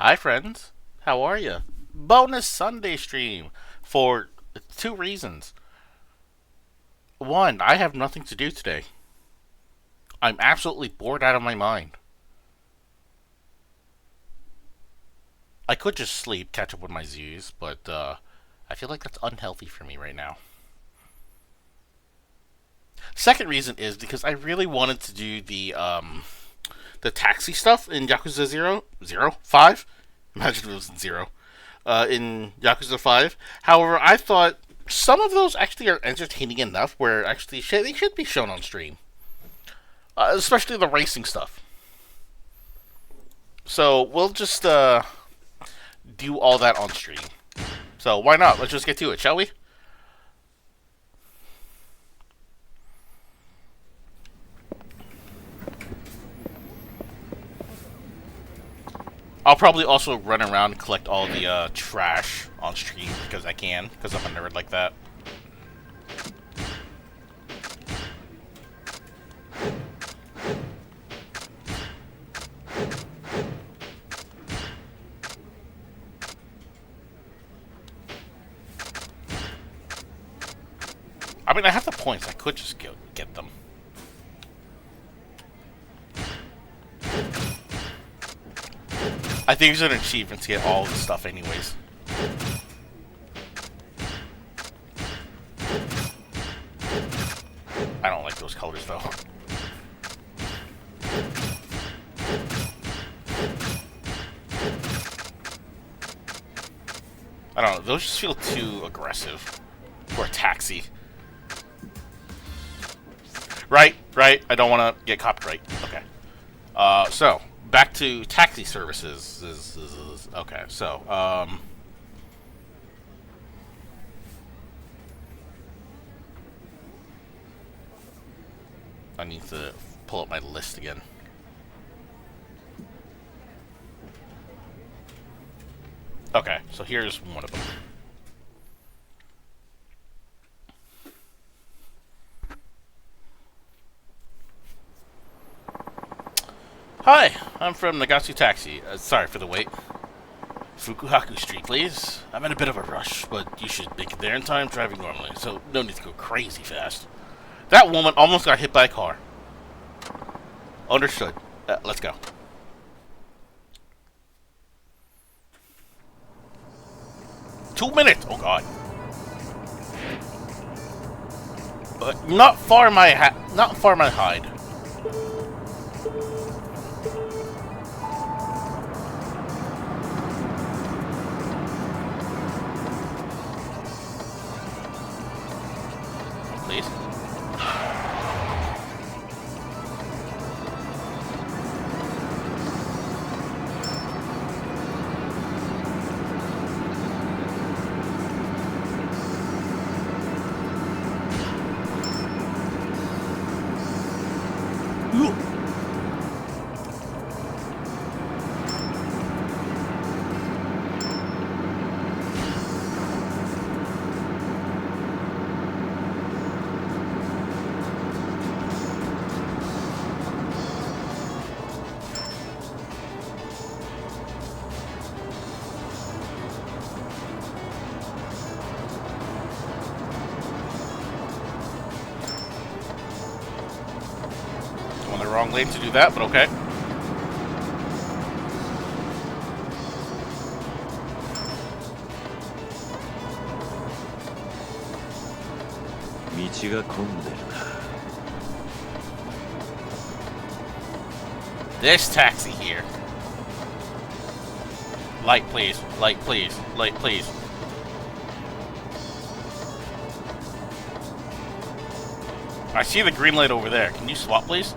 Hi, friends. How are you? Bonus Sunday stream for two reasons. One, I have nothing to do today. I'm absolutely bored out of my mind. I could just sleep, catch up with my Z's, but I feel like that's unhealthy for me right now. Second reason is because I really wanted to do the taxi stuff in Yakuza Zero 5. Imagine if it was in Zero. In Yakuza 5. However, I thought some of those actually are entertaining enough where actually they should be shown on stream, especially the racing stuff. So we'll just do all that on stream. So why not? Let's just get to it, shall we? I'll probably also run around and collect all the trash on stream because I can, because I'm a nerd like that. I mean, I have the points. I could just get them. I think it's an achievement to get all the stuff anyways. I don't like those colors though. I don't know, those just feel too aggressive for a taxi. Right, I don't want to get copyright. Okay. So, back to taxi services. Okay, so, I need to pull up my list again. Okay, so here's one of them. Hi, I'm from Nagatsu Taxi. Sorry for the wait. Fukuhaku Street, please. I'm in a bit of a rush, but you should make it there in time driving normally, so no need to go crazy fast. That woman almost got hit by a car. Understood. Let's go. $2 minutes! Oh god. Not far my hide. Please. I'm on the wrong lane to do that, but okay. This taxi here. Light, please. Light, please. Light, please. I see the green light over there. Can you swap, please?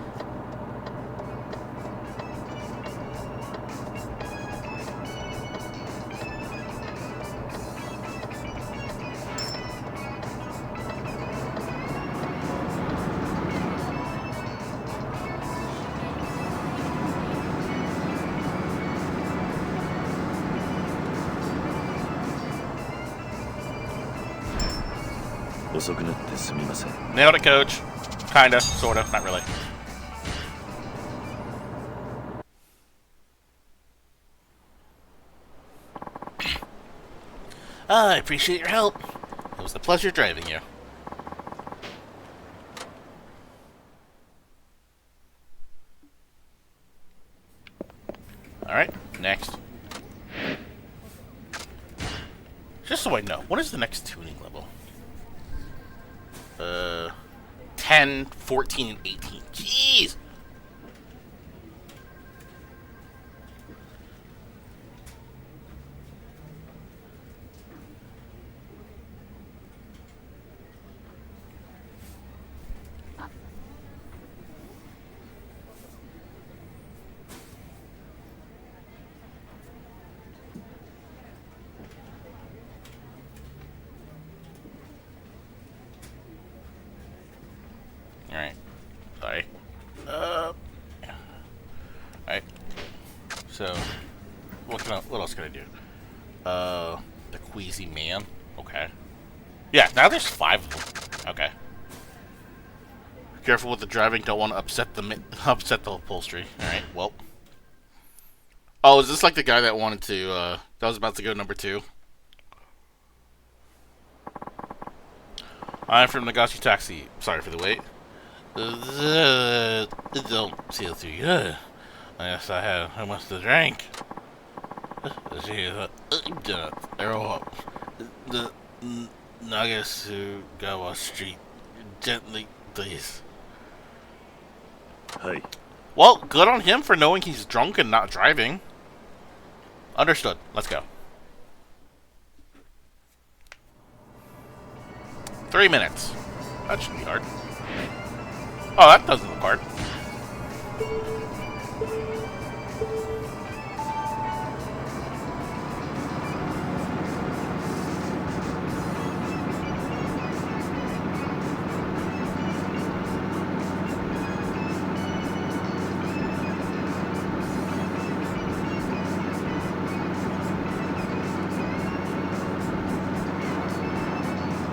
Nailed it, coach. Kinda, sorta, not really. I appreciate your help. It was a pleasure driving you. Alright, next. Just so I know, what is the next tuning level? 10, 14, and 18. Jeez! Alright. Sorry. Alright. So, what else can I do? The Queasy Man. Okay. Yeah, now there's 5 of them. Okay. Careful with the driving, don't want to upset the upholstery. Alright, well. Oh, is this like the guy that wanted to, that was about to go number 2? I'm from Nagashi Taxi. Sorry for the wait. It don't feel too good. I guess I had how much to drink. Arrow up. The Nagasugawa Street. Gently, please. Hey. Well, good on him for knowing he's drunk and not driving. Understood. Let's go. 3 minutes. That shouldn't be hard. Oh, that doesn't look hard.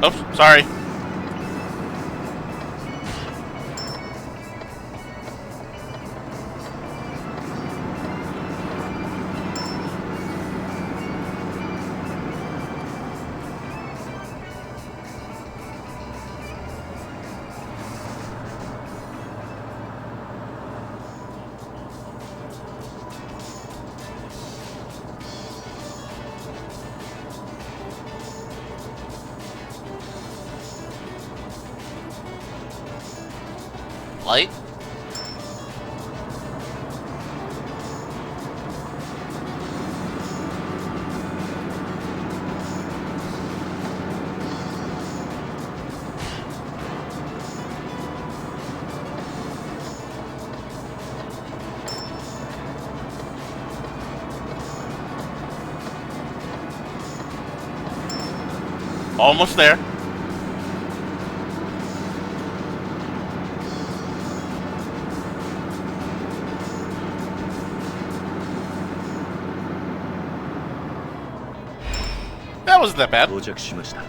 Oops, sorry. Light? Almost there. That wasn't that bad. 到着しました。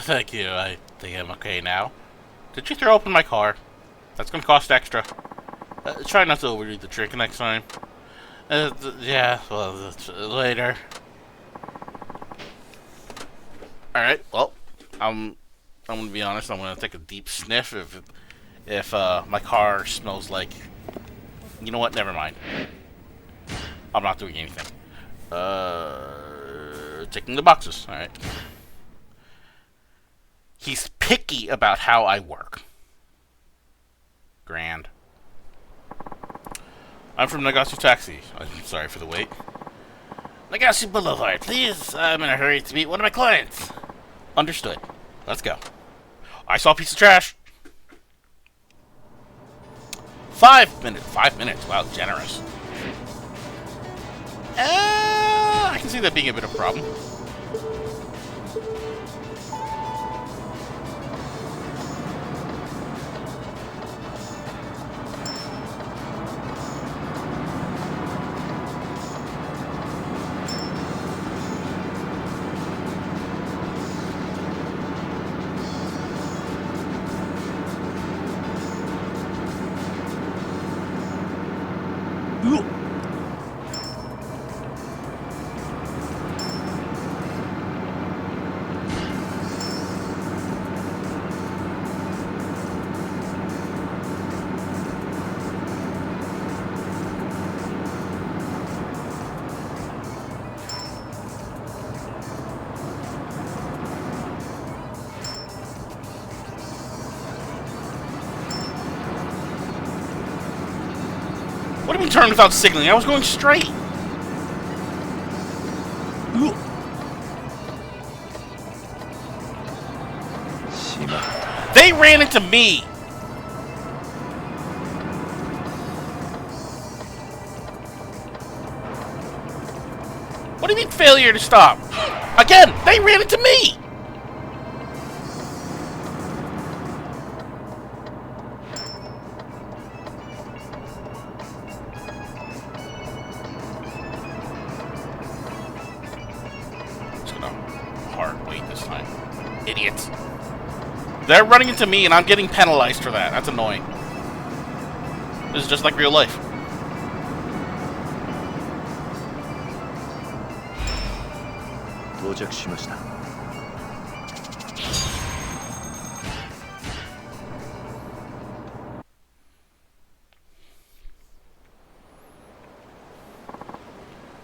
Thank you. I think I'm okay now. Did you throw open my car? That's gonna cost extra. Try not to overdo the trick next time. Yeah, well, later. Alright, well, I'm gonna be honest, I'm gonna take a deep sniff if my car smells like... You know what, never mind. I'm not doing anything. Checking the boxes, alright. He's picky about how I work. Grand. I'm from Nagashi Taxi. I'm sorry for the wait. Nagashi Boulevard, please. I'm in a hurry to meet one of my clients. Understood. Let's go. I saw a piece of trash. 5 minutes. 5 minutes. Wow, generous. I can see that being a bit of a problem. do you mean turn without signaling? I was going straight. Ooh. They ran into me. What do you mean failure to stop? Again, they ran into me. Wait this time. Idiots. They're running into me and I'm getting penalized for that. That's annoying. This is just like real life.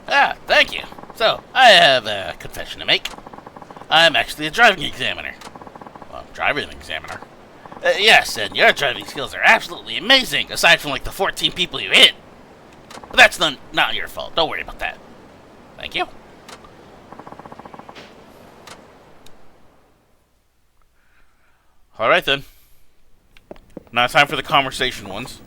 Ah, thank you. So, I have a confession to make. I'm actually a driving examiner. Well, driving examiner. Yes, and your driving skills are absolutely amazing, aside from like the 14 people you hit. But that's not your fault. Don't worry about that. Thank you. Alright then. Now it's time for the conversation ones.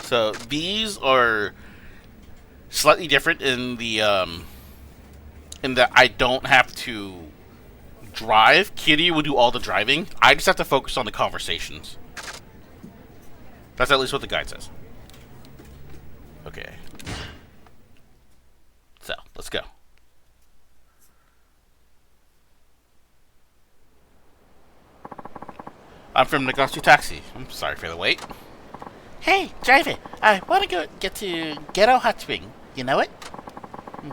So these are slightly different in that I don't have to drive. Kitty will do all the driving. I just have to focus on the conversations. That's at least what the guide says. Okay. So, let's go. I'm from Nagasu Taxi. I'm sorry for the wait. Hey, driver, I want to go get to Ghetto Hot Spring. You know it?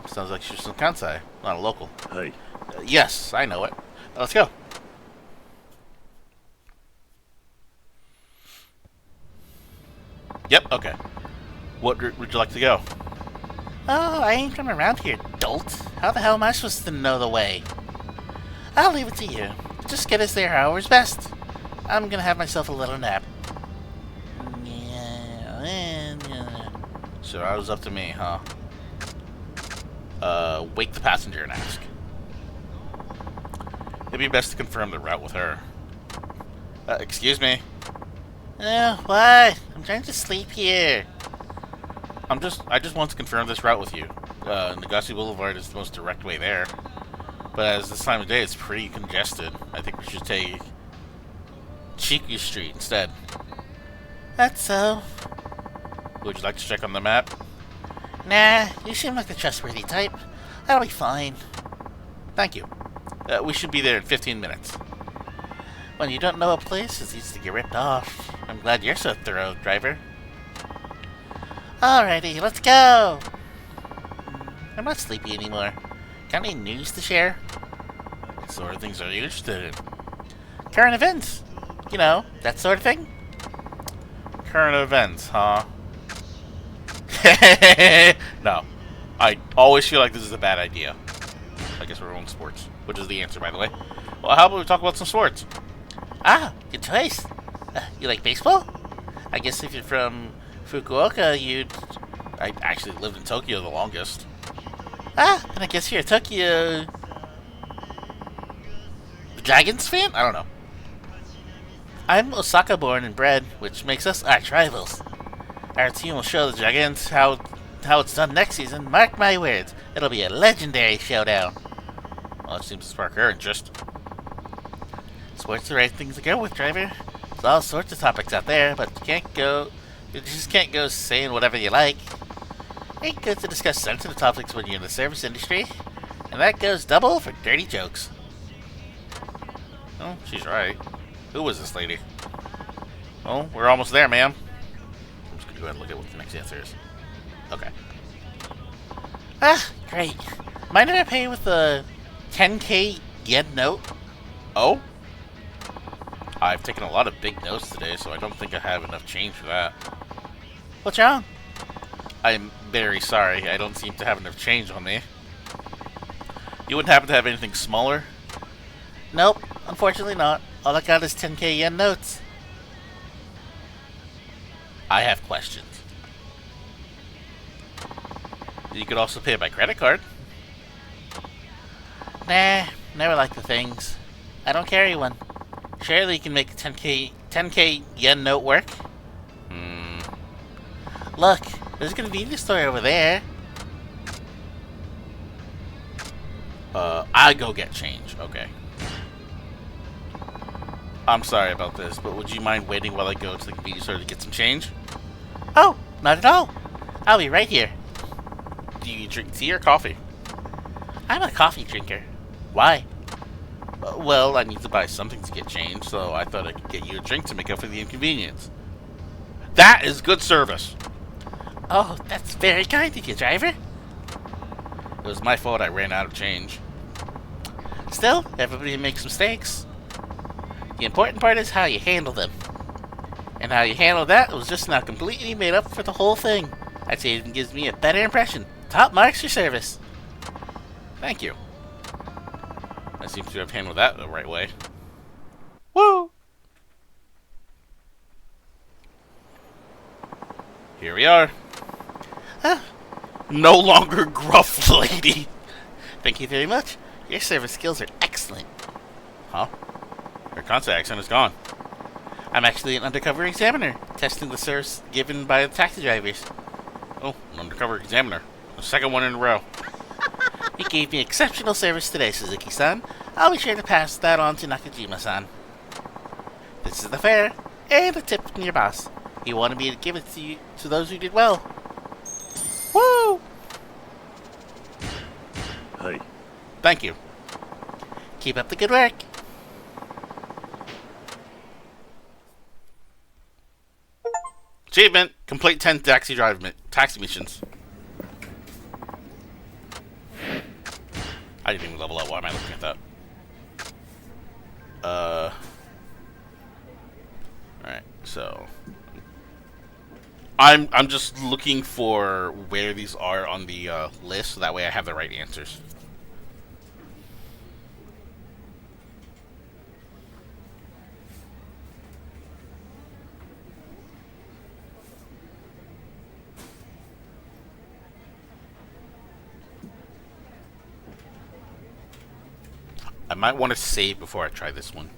Sounds like she's from Kansai, not a local. Hey. Yes, I know it. Let's go. Yep, okay. What route would you like to go? Oh, I ain't from around here, dolt. How the hell am I supposed to know the way? I'll leave it to you. Just get us there however's best. I'm gonna have myself a little nap. So that was up to me, huh? Wake the passenger and ask. It'd be best to confirm the route with her. Excuse me? What? I'm trying to sleep here. I just want to confirm this route with you. Nagase Boulevard is the most direct way there. But as this time of day, it's pretty congested. I think we should take Chiku Street instead. That's so. Would you like to check on the map? Nah, you seem like a trustworthy type. That'll be fine. Thank you. We should be there in 15 minutes. When you don't know a place, it's easy to get ripped off. I'm glad you're so thorough, driver. Alrighty, let's go! I'm not sleepy anymore. Got any news to share? What sort of things are you interested in? Current events. You know, that sort of thing. Current events, huh? No. I always feel like this is a bad idea. I guess we're on sports, which is the answer, by the way. Well, how about we talk about some sports? Ah, good choice. You like baseball? I guess if you're from Fukuoka, I actually lived in Tokyo the longest. Ah, and I guess you're a Tokyo... The Dragons fan? I don't know. I'm Osaka born and bred, which makes us arch rivals. Our team will show the Dragons how it's done next season. Mark my words, it'll be a legendary showdown. Well, it seems to spark her interest. Sports are the right things to go with, driver. There's all sorts of topics out there, but you just can't go saying whatever you like. Ain't good to discuss sensitive topics when you're in the service industry. And that goes double for dirty jokes. Oh, she's right. Who was this lady? Oh, we're almost there, ma'am. I'm just gonna go ahead and look at what the next answer is. Okay. Ah, great. Mind if I pay with a 10k yen note? Oh? I've taken a lot of big notes today, so I don't think I have enough change for that. What's wrong? I'm very sorry. I don't seem to have enough change on me. You wouldn't happen to have anything smaller? Nope, unfortunately not. All I got is 10k yen notes. I have questions. You could also pay by credit card. Nah, never liked the things. I don't carry one. Surely you can make a 10k yen note work. Look, there's a convenience store over there. I go get change. Okay. I'm sorry about this, but would you mind waiting while I go to the convenience store to get some change? Oh, not at all. I'll be right here. Do you drink tea or coffee? I'm a coffee drinker. Why? Well, I need to buy something to get change, so I thought I could get you a drink to make up for the inconvenience. That is good service. Oh, that's very kind of you, driver. It was my fault I ran out of change. Still, everybody makes mistakes. The important part is how you handle them. And how you handle that was just not completely made up for the whole thing. I'd say it even gives me a better impression. Top marks for service. Thank you. I seem to have handled that the right way. Woo! Here we are. Huh. No longer gruff lady. Thank you very much. Your service skills are excellent. Huh? Her Kansai accent is gone. I'm actually an undercover examiner, testing the service given by the taxi drivers. Oh, an undercover examiner. The second one in a row. You gave me exceptional service today, Suzuki-san. I'll be sure to pass that on to Nakajima-san. This is the fare, and a tip from your boss. He wanted me to give it to you, to those who did well. Woo! Hey. Thank you. Keep up the good work. Achievement. Complete 10 taxi missions. I didn't even level up. Why am I looking at that? Alright, so I'm just looking for where these are on the list, so that way I have the right answers. I might want to save before I try this one.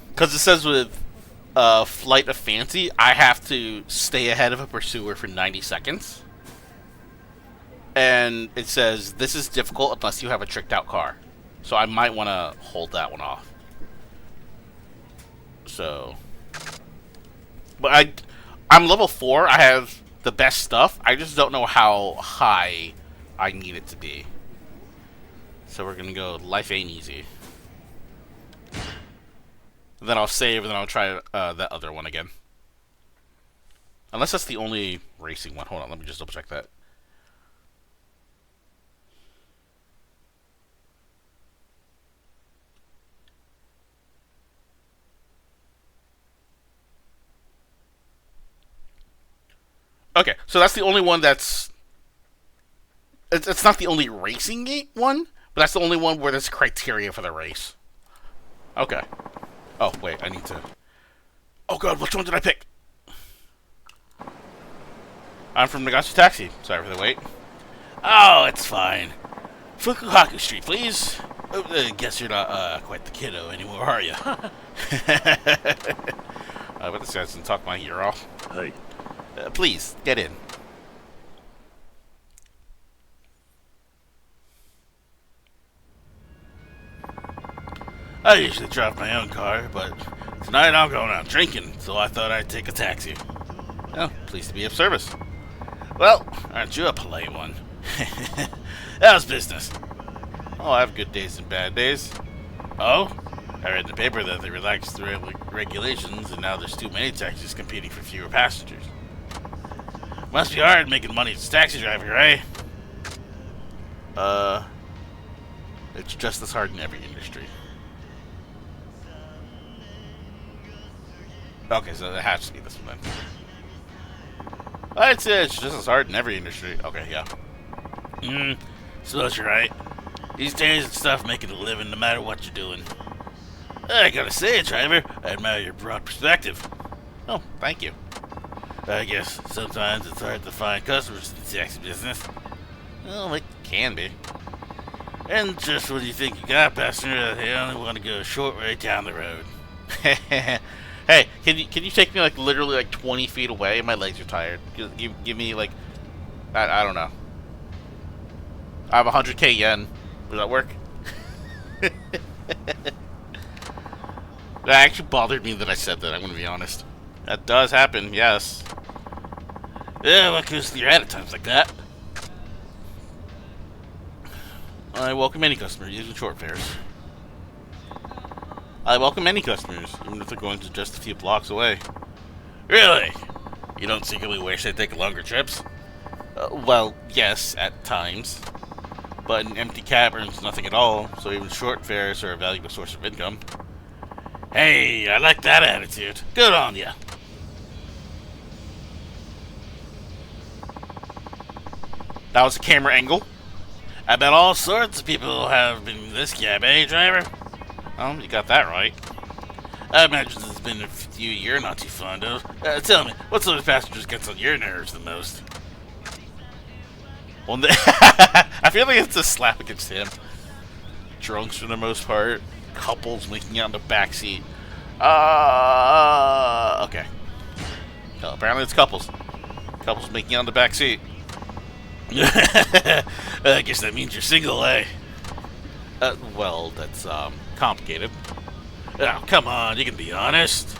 Because it says with Flight of Fancy, I have to stay ahead of a pursuer for 90 seconds. And it says, this is difficult unless you have a tricked out car. So I might want to hold that one off. So... But I'm level 4. I have the best stuff. I just don't know how high I need it to be. So we're going to go Life Ain't Easy. Then I'll save, and then I'll try that other one again. Unless that's the only racing one. Hold on, let me just double check that. Okay, so that's the only one that's... It's not the only racing game one, but that's the only one where there's criteria for the race. Okay. Oh, wait, I need to... Oh god, which one did I pick? I'm from Nagashi Taxi. Sorry for the wait. Oh, it's fine. Fukuhaku Street, please. Oh, guess you're not quite the kiddo anymore, are you? But this guy doesn't talk my ear off. Hey. Please, get in. I usually drive my own car, but tonight I'm going out drinking, so I thought I'd take a taxi. Oh, pleased to be of service. Well, aren't you a polite one? How's business? Oh, I have good days and bad days. Oh? I read in the paper that they relaxed the regulations, and now there's too many taxis competing for fewer passengers. Must be hard making money as a taxi driver, right? It's just as hard in every industry. Okay, so it has to be this one then. I'd say it's just as hard in every industry. Okay, yeah. Suppose you're right. These days and stuff making a living no matter what you're doing. I gotta say, driver, I admire your broad perspective. Oh, thank you. I guess sometimes it's hard to find customers in the taxi business. Well, it can be. And just when you think you got a passenger, they only want to go a short way down the road. Hey, can you take me like literally like 20 feet away? My legs are tired. Give me like, I don't know. I have 100k yen. Does that work? That actually bothered me that I said that, I'm going to be honest. That does happen, yes. Yeah, what goes through your head at times like that? I welcome any customer using short fares. I welcome any customers, even if they're going to just a few blocks away. Really? You don't secretly wish they take longer trips? Well, yes, at times. But an empty cab earns nothing at all, so even short fares are a valuable source of income. Hey, I like that attitude. Good on ya. That was a camera angle. I bet all sorts of people have been in this cab, eh, driver? Oh, you got that right. I imagine there's been a few you're not too fond of. Tell me, what sort of passengers gets on your nerves the most? Well, I feel like it's a slap against him. Drunks for the most part. Couples making out in the backseat. Okay. Well, apparently it's couples. Couples making out in the backseat. I guess that means you're single, eh? Well, that's, complicated. Oh, come on, you can be honest.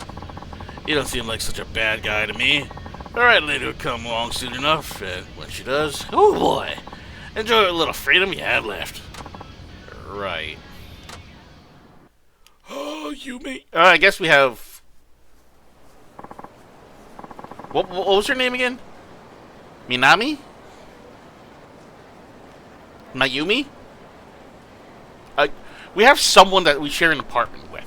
You don't seem like such a bad guy to me. Alright, lady will come along soon enough, and when she does, oh boy, enjoy what little freedom you have left. Right. Oh, you may... I guess we have... What was her name again? Minami? Mayumi? We have someone that we share an apartment with.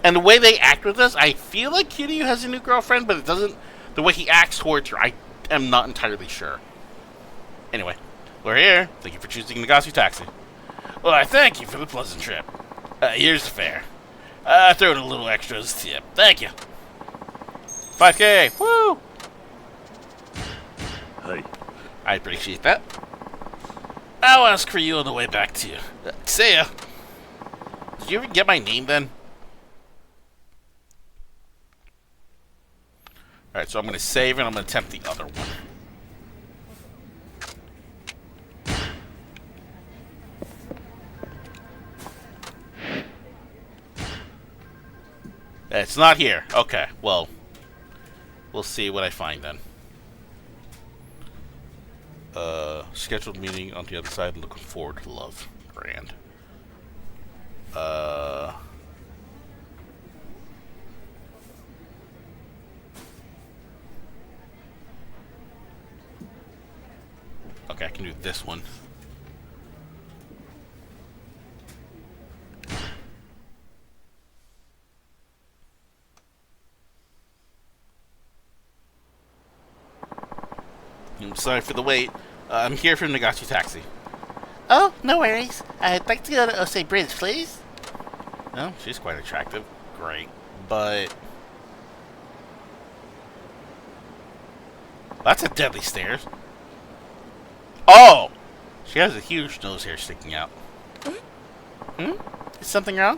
And the way they act with us, I feel like Kiryu has a new girlfriend, but it doesn't... The way he acts towards her, I am not entirely sure. Anyway, we're here. Thank you for choosing Nagasu Taxi. Well, I thank you for the pleasant trip. Here's the fare. Throw in a little extra as a tip. Thank you. 5K! Woo! Hey. I appreciate that. I'll ask for you on the way back to you. See ya. Did you even get my name then? Alright, so I'm going to save and I'm going to attempt the other one. It's not here. Okay, well, we'll see what I find then. Scheduled meeting on the other side. Looking forward to love. Grand. Okay, I can do this one. I'm sorry for the wait. I'm here from Nagasu Taxi. Oh, no worries. I'd like to go to Osei Bridge, please. Oh, she's quite attractive. Great. But... that's a deadly stairs. Oh! She has a huge nose hair sticking out. Hmm? Is something wrong?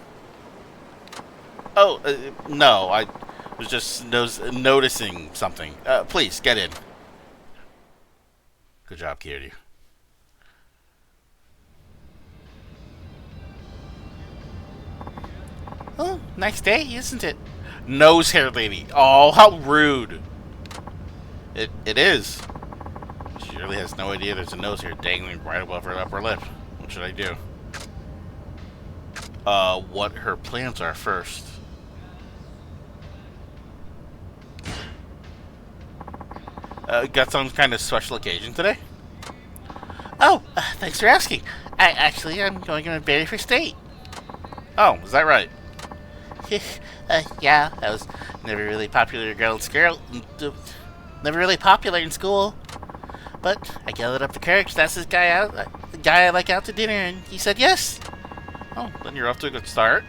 Oh, no. I was just noticing something. Please, get in. Good job, Kiryu. Oh, nice day, isn't it? Nose hair lady. Oh, how rude. It is. She really has no idea there's a nose hair dangling right above her upper lip. What should I do? What her plans are first. Got some kind of special occasion today? Oh, thanks for asking. I'm going on a very first date. Oh, is that right? Yeah, I was never really popular never really popular in school. But I gathered up the courage to ask this guy out, the guy I like out to dinner, and he said yes. Oh, then you're off to a good start.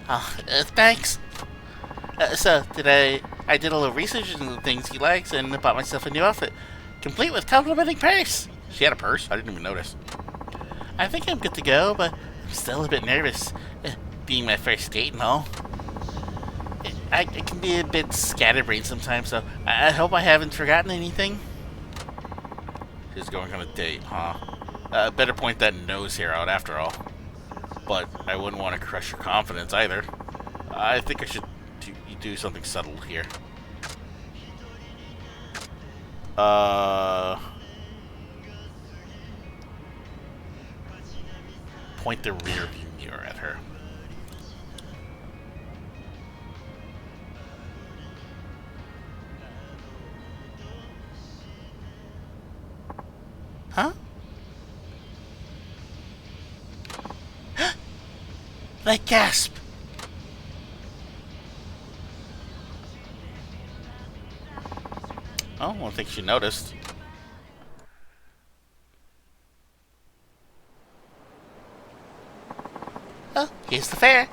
Oh, thanks. So today I did a little research into the things he likes and bought myself a new outfit, complete with complimenting purse. She had a purse? I didn't even notice. I think I'm good to go, but I'm still a bit nervous, being my first date and all. I can be a bit scatterbrained sometimes, so I hope I haven't forgotten anything. She's going on a date, huh? Better point that nose hair out after all. But I wouldn't want to crush your confidence either. I think I should do something subtle here. Point the rear view mirror at her. Huh? Like gasp. Oh, I don't think she noticed. Oh, here's the fare.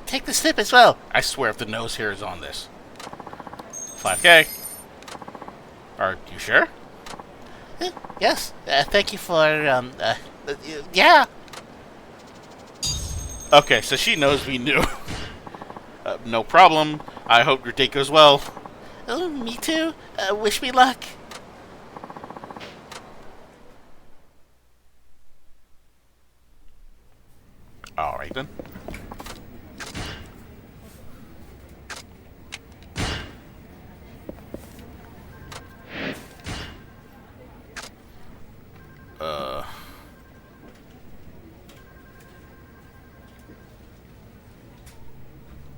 Take the tip as well. I swear if the nose hair is on this. 5K. Are you sure? Yes. Thank you for, yeah. Okay, so she knows we knew. No problem. I hope your date goes well. Oh, me too. Wish me luck. Alright then.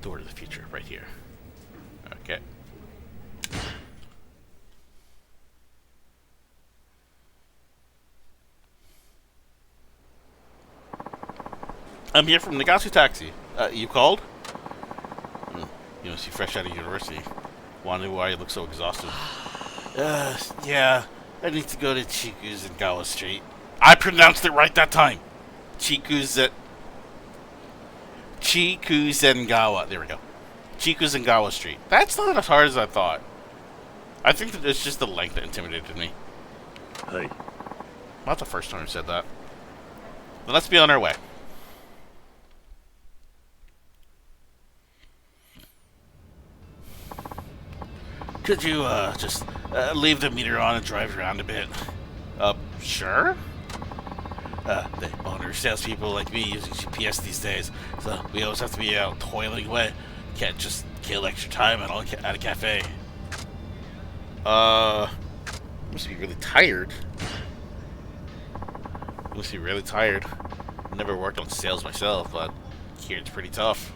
Door to the future, right here. Okay. I'm here from Nagasu Taxi. You called? You must be fresh out of university. Wonder why you look so exhausted. Yeah. I need to go to Chikuzengawa Street. I pronounced it right that time. Chikuzengawa. There we go. Chikuzengawa Street. That's not as hard as I thought. I think that it's just the length that intimidated me. Hey. Not the first time I said that. Then let's be on our way. Could you, just leave the meter on and drive around a bit? Sure? The owner salespeople like me using GPS these days, so we always have to be out toiling away. Can't just kill extra time at a cafe. Must be really tired. Must be really tired. Never worked on sales myself, but here it's pretty tough.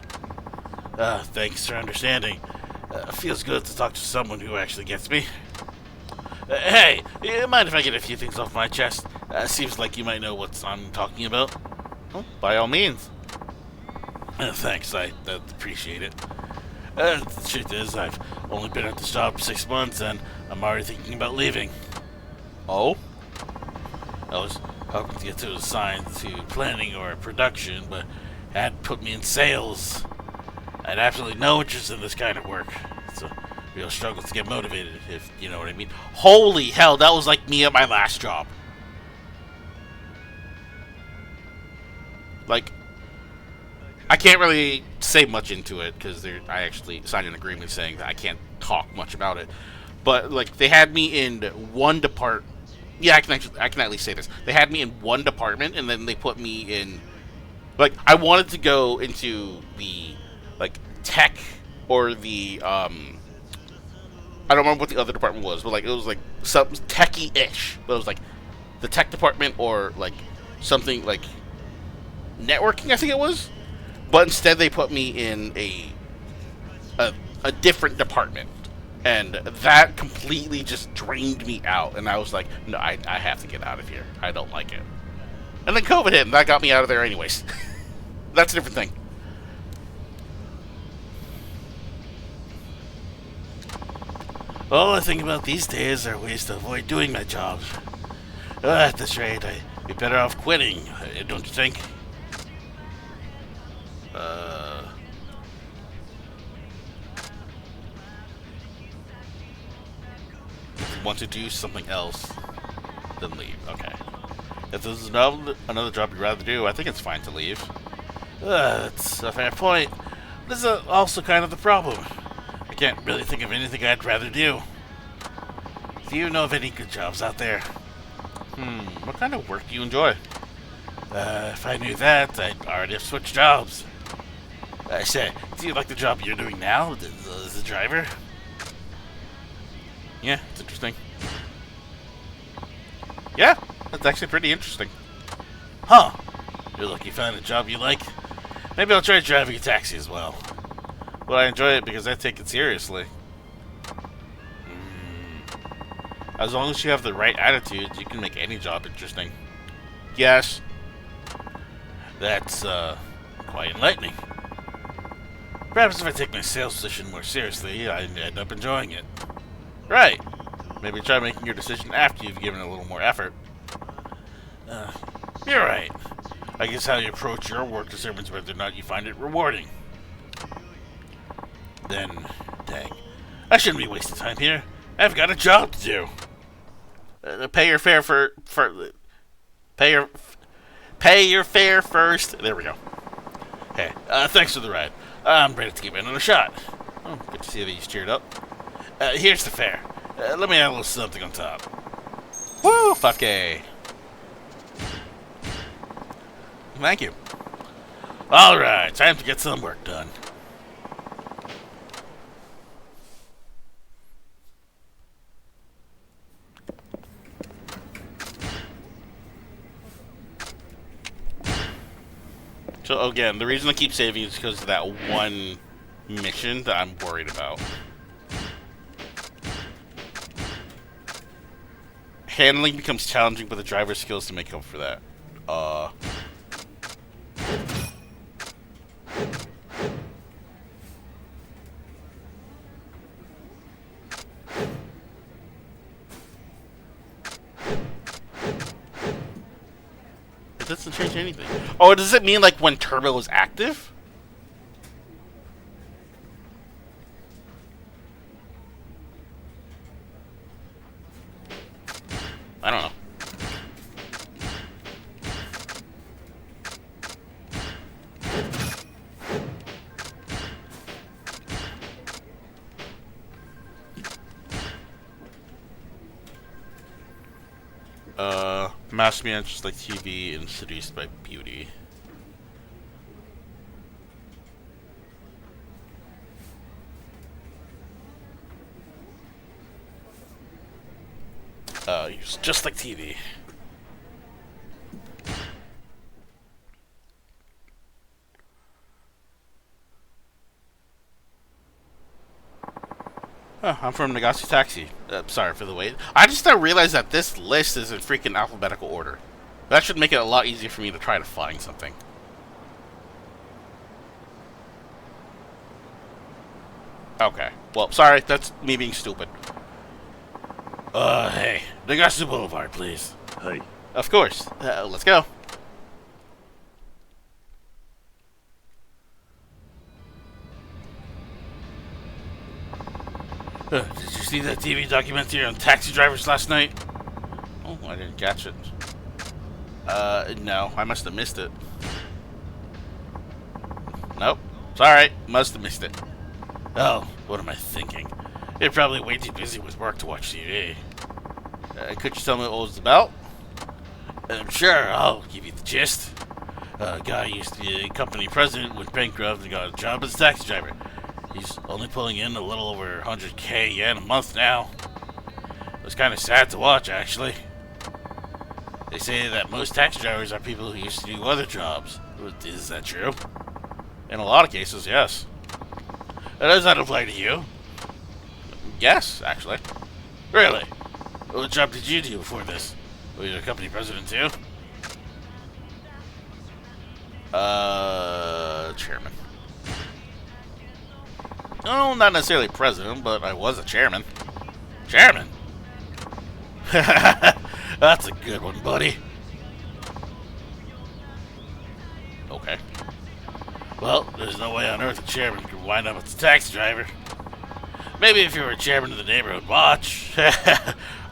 Thanks for understanding. Feels good to talk to someone who actually gets me. Hey, mind if I get a few things off my chest? Seems like you might know what I'm talking about. Well, by all means. Thanks, I appreciate it. The truth is, I've only been at this job for 6 months, and I'm already thinking about leaving. Oh? I was hoping to get to assigned to planning or production, but that put me in sales. I had absolutely no interest in this kind of work. It's a real struggle to get motivated, if you know what I mean. Holy hell, that was like me at my last job. Like, I can't really say much into it, because I actually signed an agreement saying that I can't talk much about it. But, like, they had me in one department. Yeah, I can at least say this. They had me in one department, and then they put me in... Like, I wanted to go into the... like, tech or the, I don't remember what the other department was, but, like, it was, like, something techy-ish. But it was, like, the tech department or, like, something, like, networking, I think it was. But instead they put me in a different department. And that completely just drained me out. And I was like, no, I have to get out of here. I don't like it. And then COVID hit, and that got me out of there anyways. That's a different thing. All I think about these days are ways to avoid doing my job. At this rate, I'd be better off quitting, don't you think? If you want to do something else, then leave. Okay. If there's another job you'd rather do, I think it's fine to leave. That's a fair point. This is also kind of the problem. I can't really think of anything I'd rather do. Do you know of any good jobs out there? What kind of work do you enjoy? If I knew that, I'd already have switched jobs. I say, do you like the job you're doing now, as a driver? Yeah, it's interesting. Yeah, that's actually pretty interesting. Huh. You're lucky you found a job you like. Maybe I'll try driving a taxi as well. Well, I enjoy it because I take it seriously. As long as you have the right attitude, you can make any job interesting. Yes. That's, quite enlightening. Perhaps if I take my sales position more seriously, I'd end up enjoying it. Right. Maybe try making your decision after you've given it a little more effort. You're right. I guess how you approach your work determines whether or not you find it rewarding. Then, dang. I shouldn't be wasting time here. I've got a job to do. Pay your fare pay your fare first. There we go. Hey, thanks for the ride. I'm ready to give it another shot. Oh, good to see that you cheered up. Here's the fare. Let me add a little something on top. Woo! 5K. Thank you. Alright, time to get some work done. So again, the reason I keep saving is because of that one mission that I'm worried about. Handling becomes challenging, but the driver's skills to make up for that. It doesn't change anything. Oh, does it mean like when turbo is active? I don't know. Master man just like TV and seduced by beauty. He's just like TV. I'm from Nagase Taxi. Sorry for the wait. I just now realized that this list is in freaking alphabetical order. That should make it a lot easier for me to try to find something. Okay. Well, sorry. That's me being stupid. Hey. Nagase Boulevard, please. Hey. Of course. Let's go. Did you see that TV documentary on taxi drivers last night? Oh, I didn't catch it. No, I must have missed it. Nope. Sorry, must have missed it. Oh, what am I thinking? You're probably way too busy with work to watch TV. Could you tell me what it was about? Sure, I'll give you the gist. A guy used to be a company president, went bankrupt, and got a job as a taxi driver. He's only pulling in a little over 100k yen a month now. It was kind of sad to watch, actually. They say that most taxi drivers are people who used to do other jobs. Is that true? In a lot of cases, yes. Does that apply to you? Yes, actually. Really? What job did you do before this? Were you a company president too? Chairman. No, not necessarily president, but I was a chairman. Chairman? That's a good one, buddy. Okay. Well, there's no way on earth a chairman could wind up as a taxi driver. Maybe if you were a chairman of the neighborhood watch.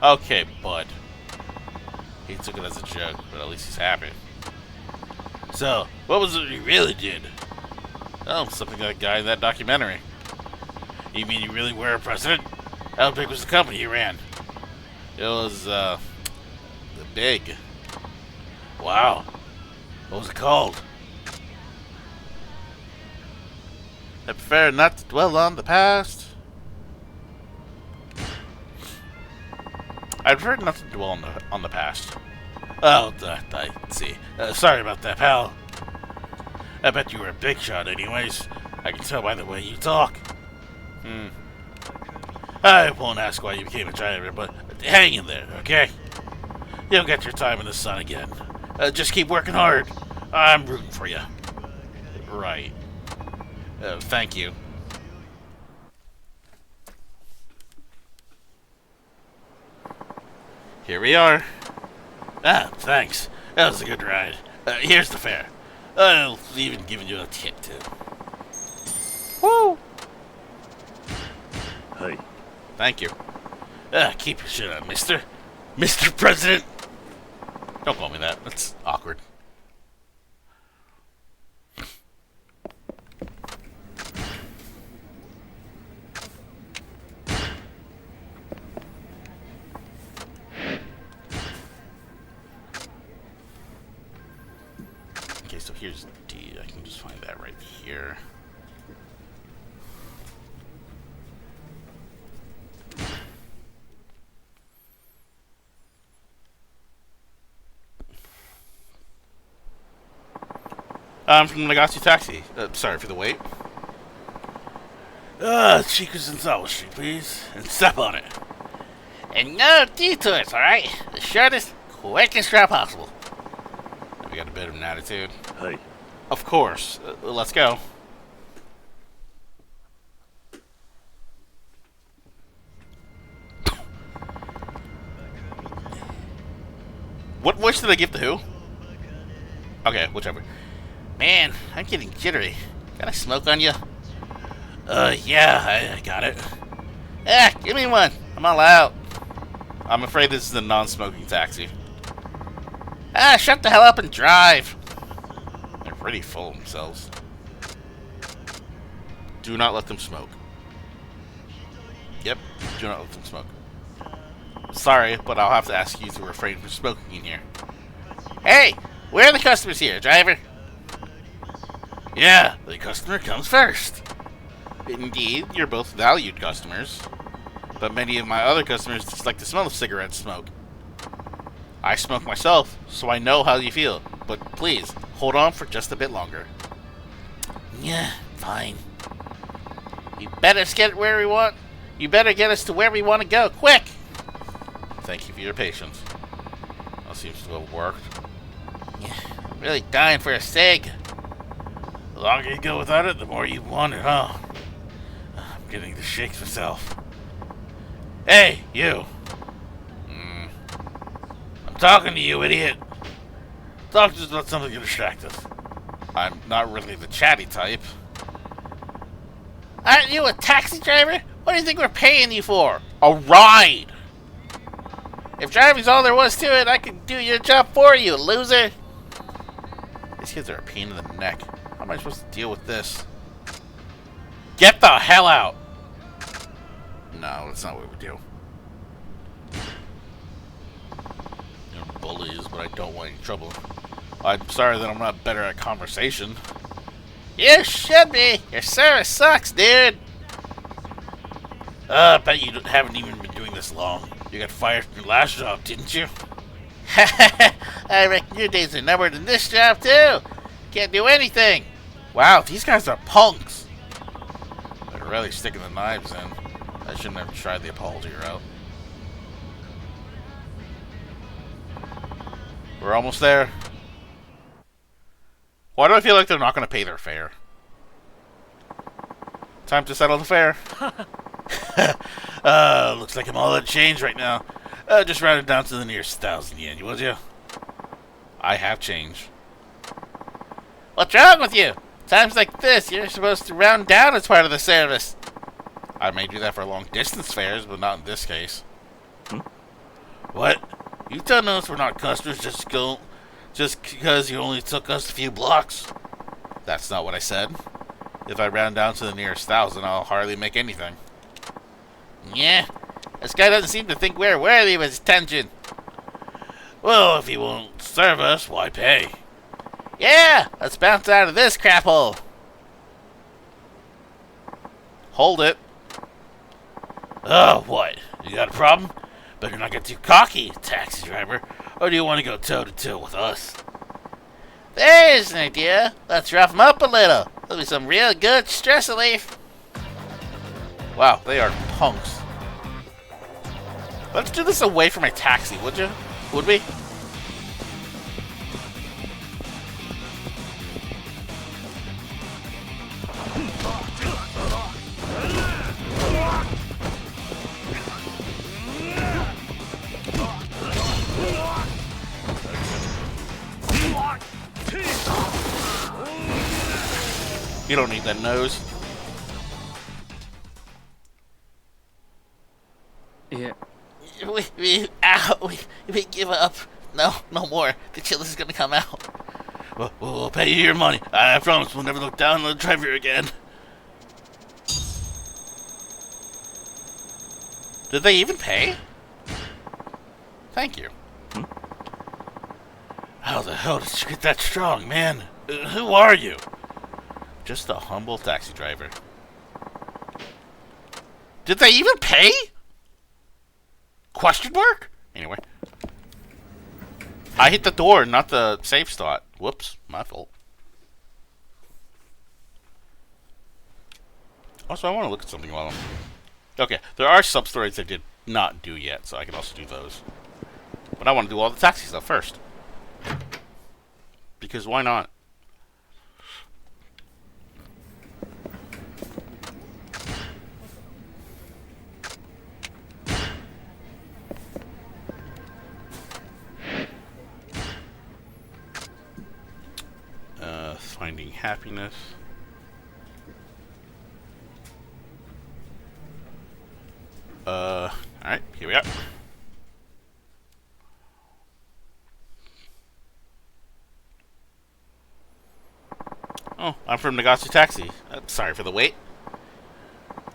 Okay, bud. He took it as a joke, but at least he's happy. So, what was it you really did? Oh, something like a guy in that documentary. You mean you really were a president? How big was the company you ran? It was, big. Wow. What was it called? I prefer not to dwell on the past. I prefer not to dwell on the past. Oh, I see. Sorry about that, pal. I bet you were a big shot anyways. I can tell by the way you talk. I won't ask why you became a driver, but hang in there, okay? You'll get your time in the sun again. Just keep working hard. I'm rooting for you. Right. Thank you. Here we are. Ah, thanks. That was a good ride. Here's the fare. I'll even give you a tip, too. Woo! Hey. Thank you. Keep your shit on, mister. Mr. President! Don't call me that. That's awkward. Okay, so here's D. I can just find that right here. I'm from Nagase Taxi. Sorry for the wait. Chico's and Sawa Street, please. And step on it. And no detours, alright? The shortest, quickest route possible. Have you got a bit of an attitude? Hey. Of course. Let's go. What voice did I give to who? Okay, whichever. Man, I'm getting jittery. Got a smoke on you? Yeah, I got it. Give me one. I'm all out. I'm afraid this is a non-smoking taxi. Shut the hell up and drive. They're pretty full of themselves. Do not let them smoke. Yep, do not let them smoke. Sorry, but I'll have to ask you to refrain from smoking in here. Hey, where are the customers here, driver? Yeah, the customer comes first. Indeed, you're both valued customers. But many of my other customers just like the smell of cigarette smoke. I smoke myself, so I know how you feel. But please, hold on for just a bit longer. Yeah, fine. You better get where we want. You better get us to where we want to go, quick! Thank you for your patience. That seems to have worked. Yeah, I'm really dying for a cig. The longer you go without it, the more you want it, huh? I'm getting the shakes myself. Hey, you! I'm talking to you, idiot! Talk to us about something to distract us. I'm not really the chatty type. Aren't you a taxi driver? What do you think we're paying you for? A ride! If driving's all there was to it, I could do your job for you, loser! These kids are a pain in the neck. How am I supposed to deal with this? Get the hell out! No, that's not what we do. You're bullies, but I don't want any trouble. I'm sorry that I'm not better at conversation. You should be! Your service sucks, dude! I bet you haven't even been doing this long. You got fired from your last job, didn't you? I reckon your days are numbered in this job, too! Can't do anything! Wow, these guys are punks. They're really sticking the knives in. I shouldn't have tried the apology route. We're almost there. Why do I feel like they're not going to pay their fare? Time to settle the fare. Looks like I'm all out of change right now. Just round it down to the nearest 1,000 yen, would you? I have change. What's wrong with you? Times like this, you're supposed to round down as part of the service. I may do that for long distance fares, but not in this case. What? You telling us we're not customers just because you only took us a few blocks? That's not what I said. If I round down to the nearest 1,000, I'll hardly make anything. Yeah, this guy doesn't seem to think we're worthy of his attention. Well, if he won't serve us, why pay? Yeah, let's bounce out of this crap hole. Hold it. Oh, what? You got a problem? Better not get too cocky, taxi driver. Or do you want to go toe-to-toe with us? There's an idea. Let's rough him up a little. There'll be some real good stress relief. Wow, they are punks. Let's do this away from my taxi, would you? Would we? You don't need that nose. Yeah. We give up. No more. The chill is gonna come out. We'll pay you your money. I promise we'll never look down on the driver again. Did they even pay? Thank you. How the hell did you get that strong, man? Who are you? Just a humble taxi driver. Did they even pay? Question mark? Anyway. I hit the door, not the safe slot. Whoops, my fault. Also, I want to look at something while I'm... Okay, there are sub-stories I did not do yet, so I can also do those. But I want to do all the taxi stuff first. Because why not? Finding happiness. Alright, here we are. Oh, I'm from Nagatsu Taxi. Sorry for the wait.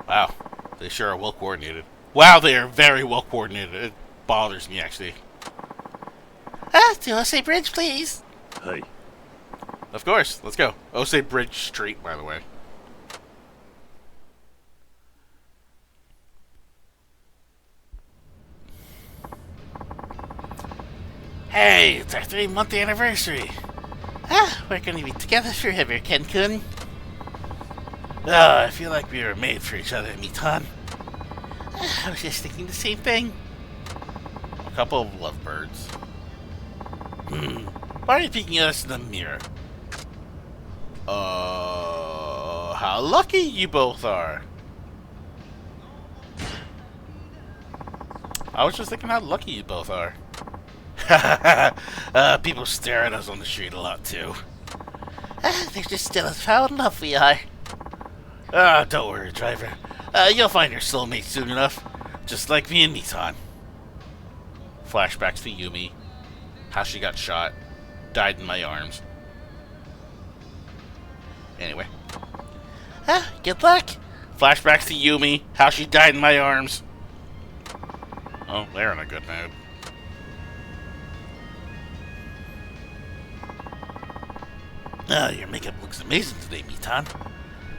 Wow, they sure are well coordinated. Wow, they are very well coordinated. It bothers me, actually. To Osei Bridge, please. Hey. Of course, let's go. Osei Bridge Street, by the way. Hey, it's our 3-month anniversary. We're gonna be together forever, Ken-kun. I feel like we were made for each other, Mitan. I was just thinking the same thing. A couple of lovebirds. Why are you peeking at us in the mirror? How lucky you both are. I was just thinking how lucky you both are. People stare at us on the street a lot, too. They're just still as proud in love we are. Don't worry, driver. You'll find your soulmate soon enough. Just like me and Mitan. Flashbacks to Yumi. How she got shot. Died in my arms. Anyway. Good luck. Flashbacks to Yumi. How she died in my arms. Oh, they're in a good mood. Your makeup looks amazing today, Mitan.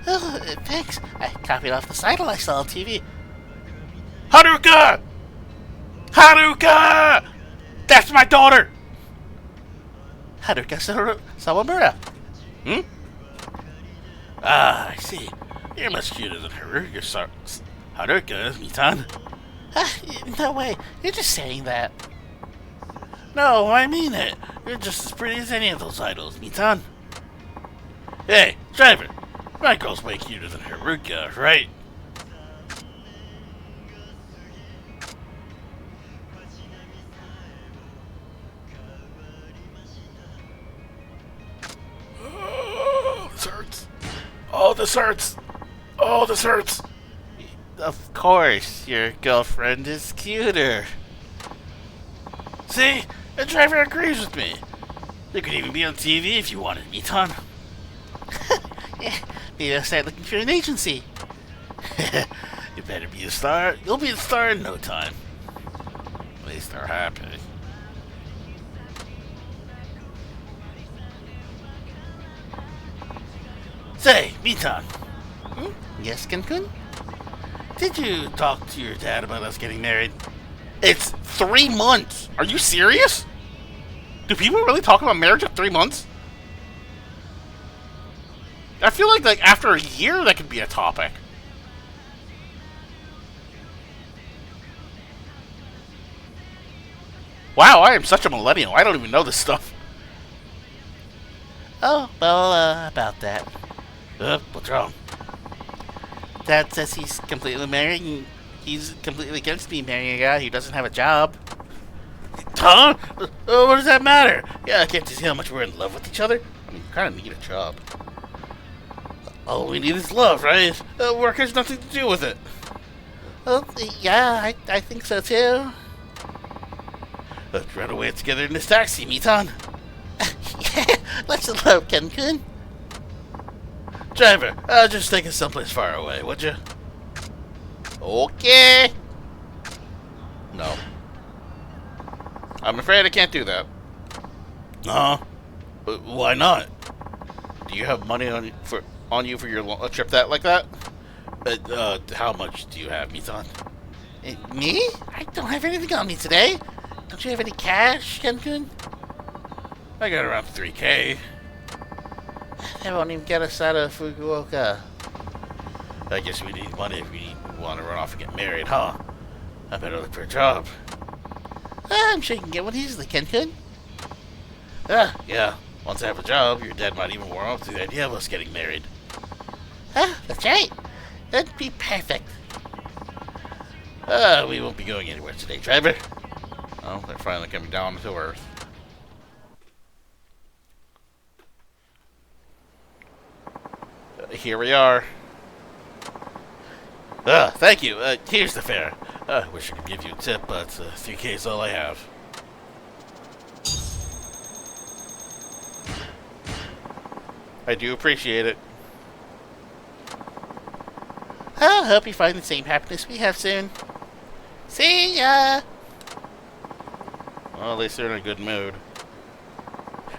Oh, thanks. I copied off the title I saw on TV. Haruka! Haruka! That's my daughter! Haruka Sawamura. I see. You're much cuter than her. You're Haruka, Mitan. No way. You're just saying that. No, I mean it. You're just as pretty as any of those idols, Mitan. Hey, driver. My girl's way cuter than Haruka, right? Oh, this hurts. Oh, this hurts. Oh, this hurts. Of course, your girlfriend is cuter. See? The driver agrees with me. You could even be on TV if you wanted, Mitan. Yeah, maybe I'll start looking for an agency. You better be a star. You'll be a star in no time. At least they're happy. Say, Mitan. Yes, Ken-kun? Did you talk to your dad about us getting married? It's 3 months. Are you serious? Do people really talk about marriage at 3 months? I feel like after a year that could be a topic. Wow, I am such a millennial. I don't even know this stuff. Oh, well, about that. What's wrong? Dad says he's completely married. He's completely against me marrying a guy who doesn't have a job. Huh? What does that matter? Yeah, I can't you see how much we're in love with each other? I mean, you kind of need a job. All we need is love, right? Work has nothing to do with it. Well, yeah, I think so too. Let's run away together in this taxi, Mitan. Yeah, let's elope, Ken-kun. Driver, just take us someplace far away, would you? Okay. No. I'm afraid I can't do that. No. Why not? Do you have money on you for your trip like that? How much do you have, Mitan? Me? I don't have anything on me today. Don't you have any cash, Ken-kun? I got around 3K. That won't even get us out of Fukuoka. I guess we need money if we want to run off and get married, huh? I better look for a job. I'm sure you can get one easily, Ken-kun. Yeah. Once I have a job, your dad might even warm up to the idea of us getting married. That's right. That'd be perfect. We won't be going anywhere today, driver. Oh, they're finally coming down to Earth. Here we are. Thank you. Here's the fare. Wish I could give you a tip, but 3K is all I have. I do appreciate it. I hope you find the same happiness we have soon. See ya! Well, at least they're in a good mood.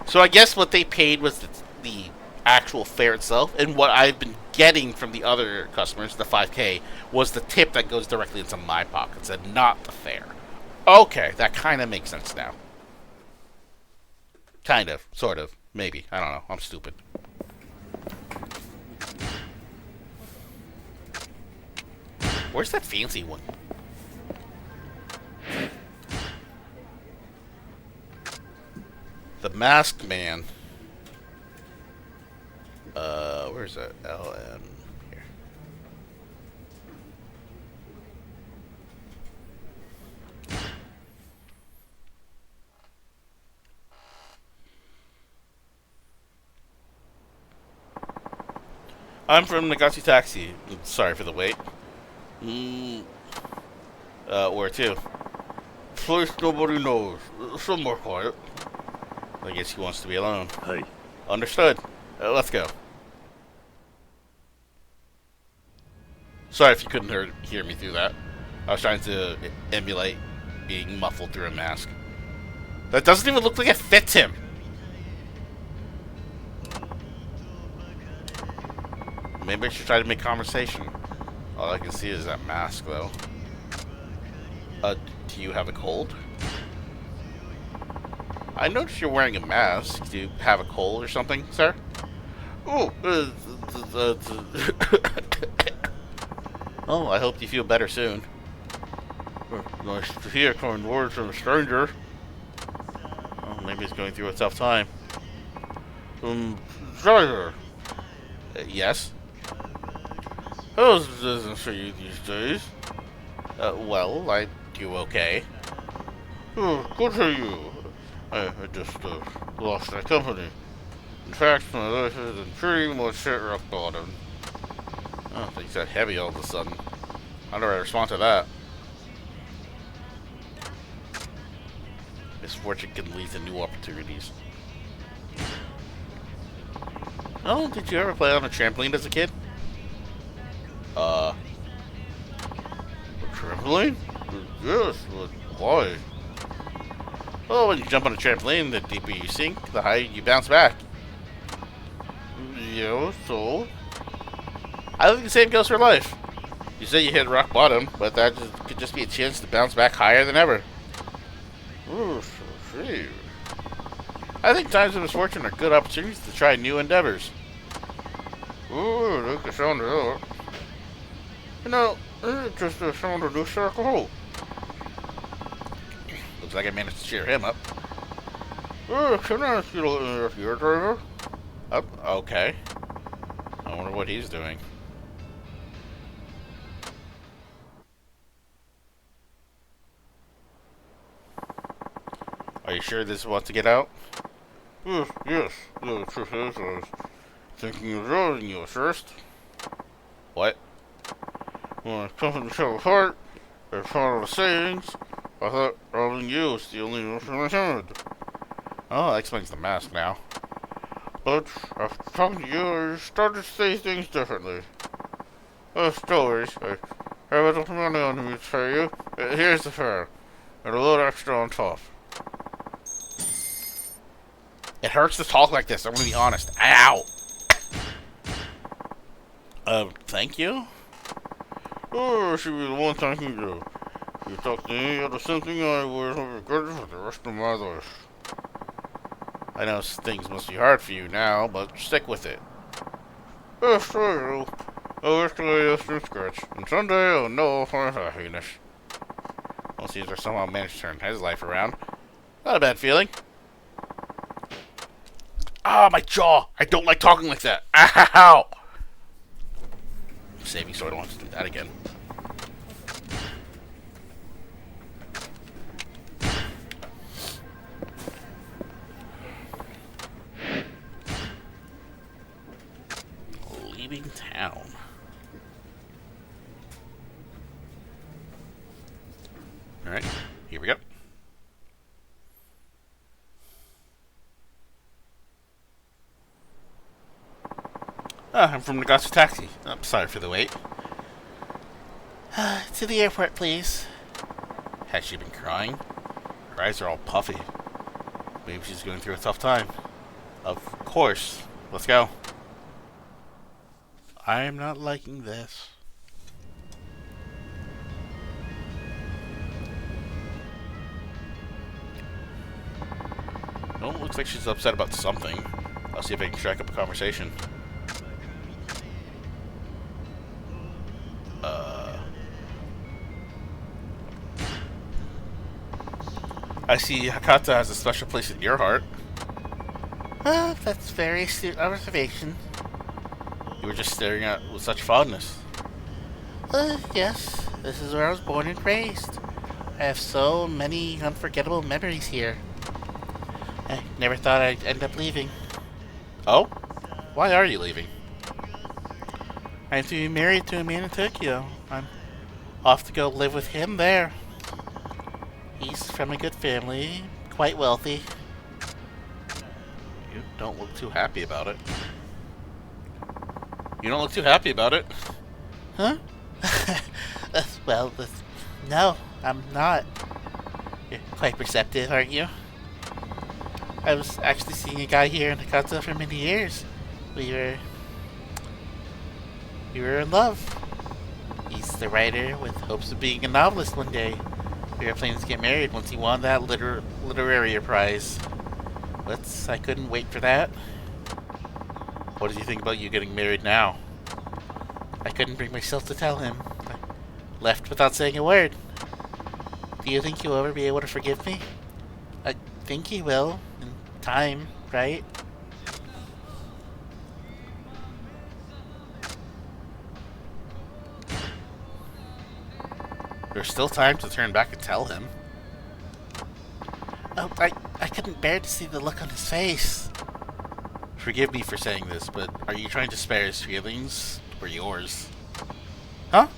So I guess what they paid was the actual fare itself, and what I've been getting from the other customers, the 5K, was the tip that goes directly into my pockets and not the fare. Okay, that kind of makes sense now. Kind of, sort of, maybe. I don't know. I'm stupid. Where's that fancy one? The Masked Man. Where's that? LM here. I'm from Nagatu Taxi. Sorry for the wait. Where to? Place nobody knows. Somewhere quiet. I guess he wants to be alone. Hey. Understood. Let's go. Sorry if you couldn't hear me through that. I was trying to emulate being muffled through a mask. That doesn't even look like it fits him. Maybe I should try to make conversation. All I can see is that mask, though. Do you have a cold? I noticed you're wearing a mask. Do you have a cold or something, sir? Oh, Oh, I hope you feel better soon. Nice to hear kind words from a stranger. Oh, maybe he's going through a tough time. Driver. Yes? How's business for you these days? Well, I do okay. Oh, good for you. I just lost my company. In fact, my life is pretty much at rock bottom. Oh, things got heavy all of a sudden. How do I respond to that? Misfortune can lead to new opportunities. Oh, did you ever play on a trampoline as a kid? A trampoline? Yes, but why? Well, when you jump on a trampoline, the deeper you sink, the higher you bounce back. Yeah, so? I think the same goes for life. You say you hit rock bottom, but that could just be a chance to bounce back higher than ever. Ooh, so sweet. I think times of misfortune are good opportunities to try new endeavors. Ooh, look at the sound of that. You know, it's just the sound of this circle. Looks like I managed to cheer him up. Can I ask you to let me off your driver? Oh, okay. I wonder what he's doing. Are you sure this is what to get out? Yes. The truth is, I was thinking of driving you first. What? When I company fell apart, as part of the savings, I thought robbing you was the only option I had. Oh, that explains the mask now. But after talking to you, I started to see things differently. Stories. I have a little money on me to tell you. Here's the fare, and a little extra on top. It hurts to talk like this, I'm gonna be honest. Ow! Thank you? Oh, she was the one thanking you. If you talk to any other something, I will regret it for the rest of my life. I know things must be hard for you now, but stick with it. Yes, I will. I'll work away us from scratch, and someday I'll know my happiness. Well, Caesar somehow managed to turn his life around. Not a bad feeling. Ah, my jaw! I don't like talking like that. Ow! Saving so I don't have to do that again. Leaving town. Alright, here we go. I'm from Nagasu Taxi. I'm sorry for the wait. To the airport, please. Has she been crying? Her eyes are all puffy. Maybe she's going through a tough time. Of course. Let's go. I am not liking this. Oh, looks like she's upset about something. I'll see if I can strike up a conversation. I see Hakata has a special place in your heart. That's very astute observation. You were just staring at with such fondness. Yes. This is where I was born and raised. I have so many unforgettable memories here. I never thought I'd end up leaving. Oh? Why are you leaving? I'm to be married to a man in Tokyo. I'm off to go live with him there. He's from a good family, quite wealthy. You don't look too happy about it. You don't look too happy about it. Huh? Well, no, I'm not. You're quite perceptive, aren't you? I was actually seeing a guy here in Hakata for many years. We were in love. He's the writer with hopes of being a novelist one day. We were planning to get married once he won that literary prize. But I couldn't wait for that. What does he think about you getting married now? I couldn't bring myself to tell him. left without saying a word. Do you think you'll ever be able to forgive me? I think you will, in time, right? There's still time to turn back and tell him. Oh, I couldn't bear to see the look on his face. Forgive me for saying this, but are you trying to spare his feelings or yours? Huh?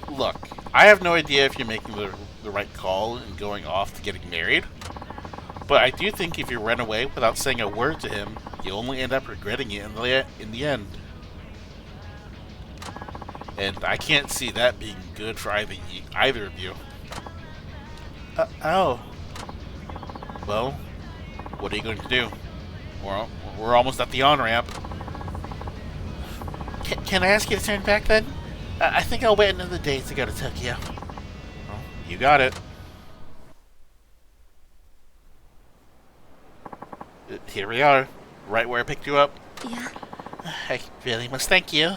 Look, I have no idea if you're making the right call and going off to getting married, but I do think if you run away without saying a word to him, you'll only end up regretting it in the end. And I can't see that being good for either of you. Oh. Well, what are you going to do? We're almost at the on-ramp. Can I ask you to turn back then? I think I'll wait another day to go to Tokyo. Well, you got it. Here we are, right where I picked you up. Yeah. I really must thank you.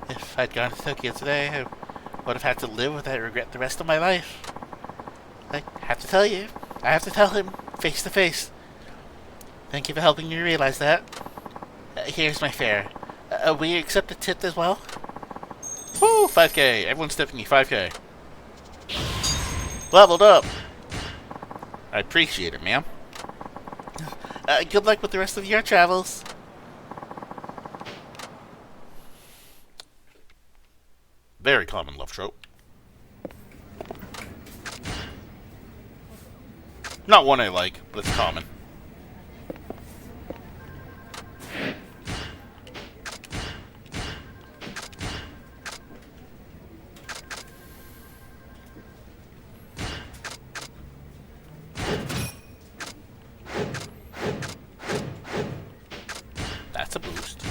If I'd gone to Tokyo today, I would have had to live with that regret the rest of my life. I have to tell you. I have to tell him, face to face. Thank you for helping me realize that. Here's my fare. Will you accept a tip as well? Woo, 5K. Everyone's tipping me 5K. Leveled up. I appreciate it, ma'am. Good luck with the rest of your travels. Very common love trope. Not one I like, but it's common. That's a boost.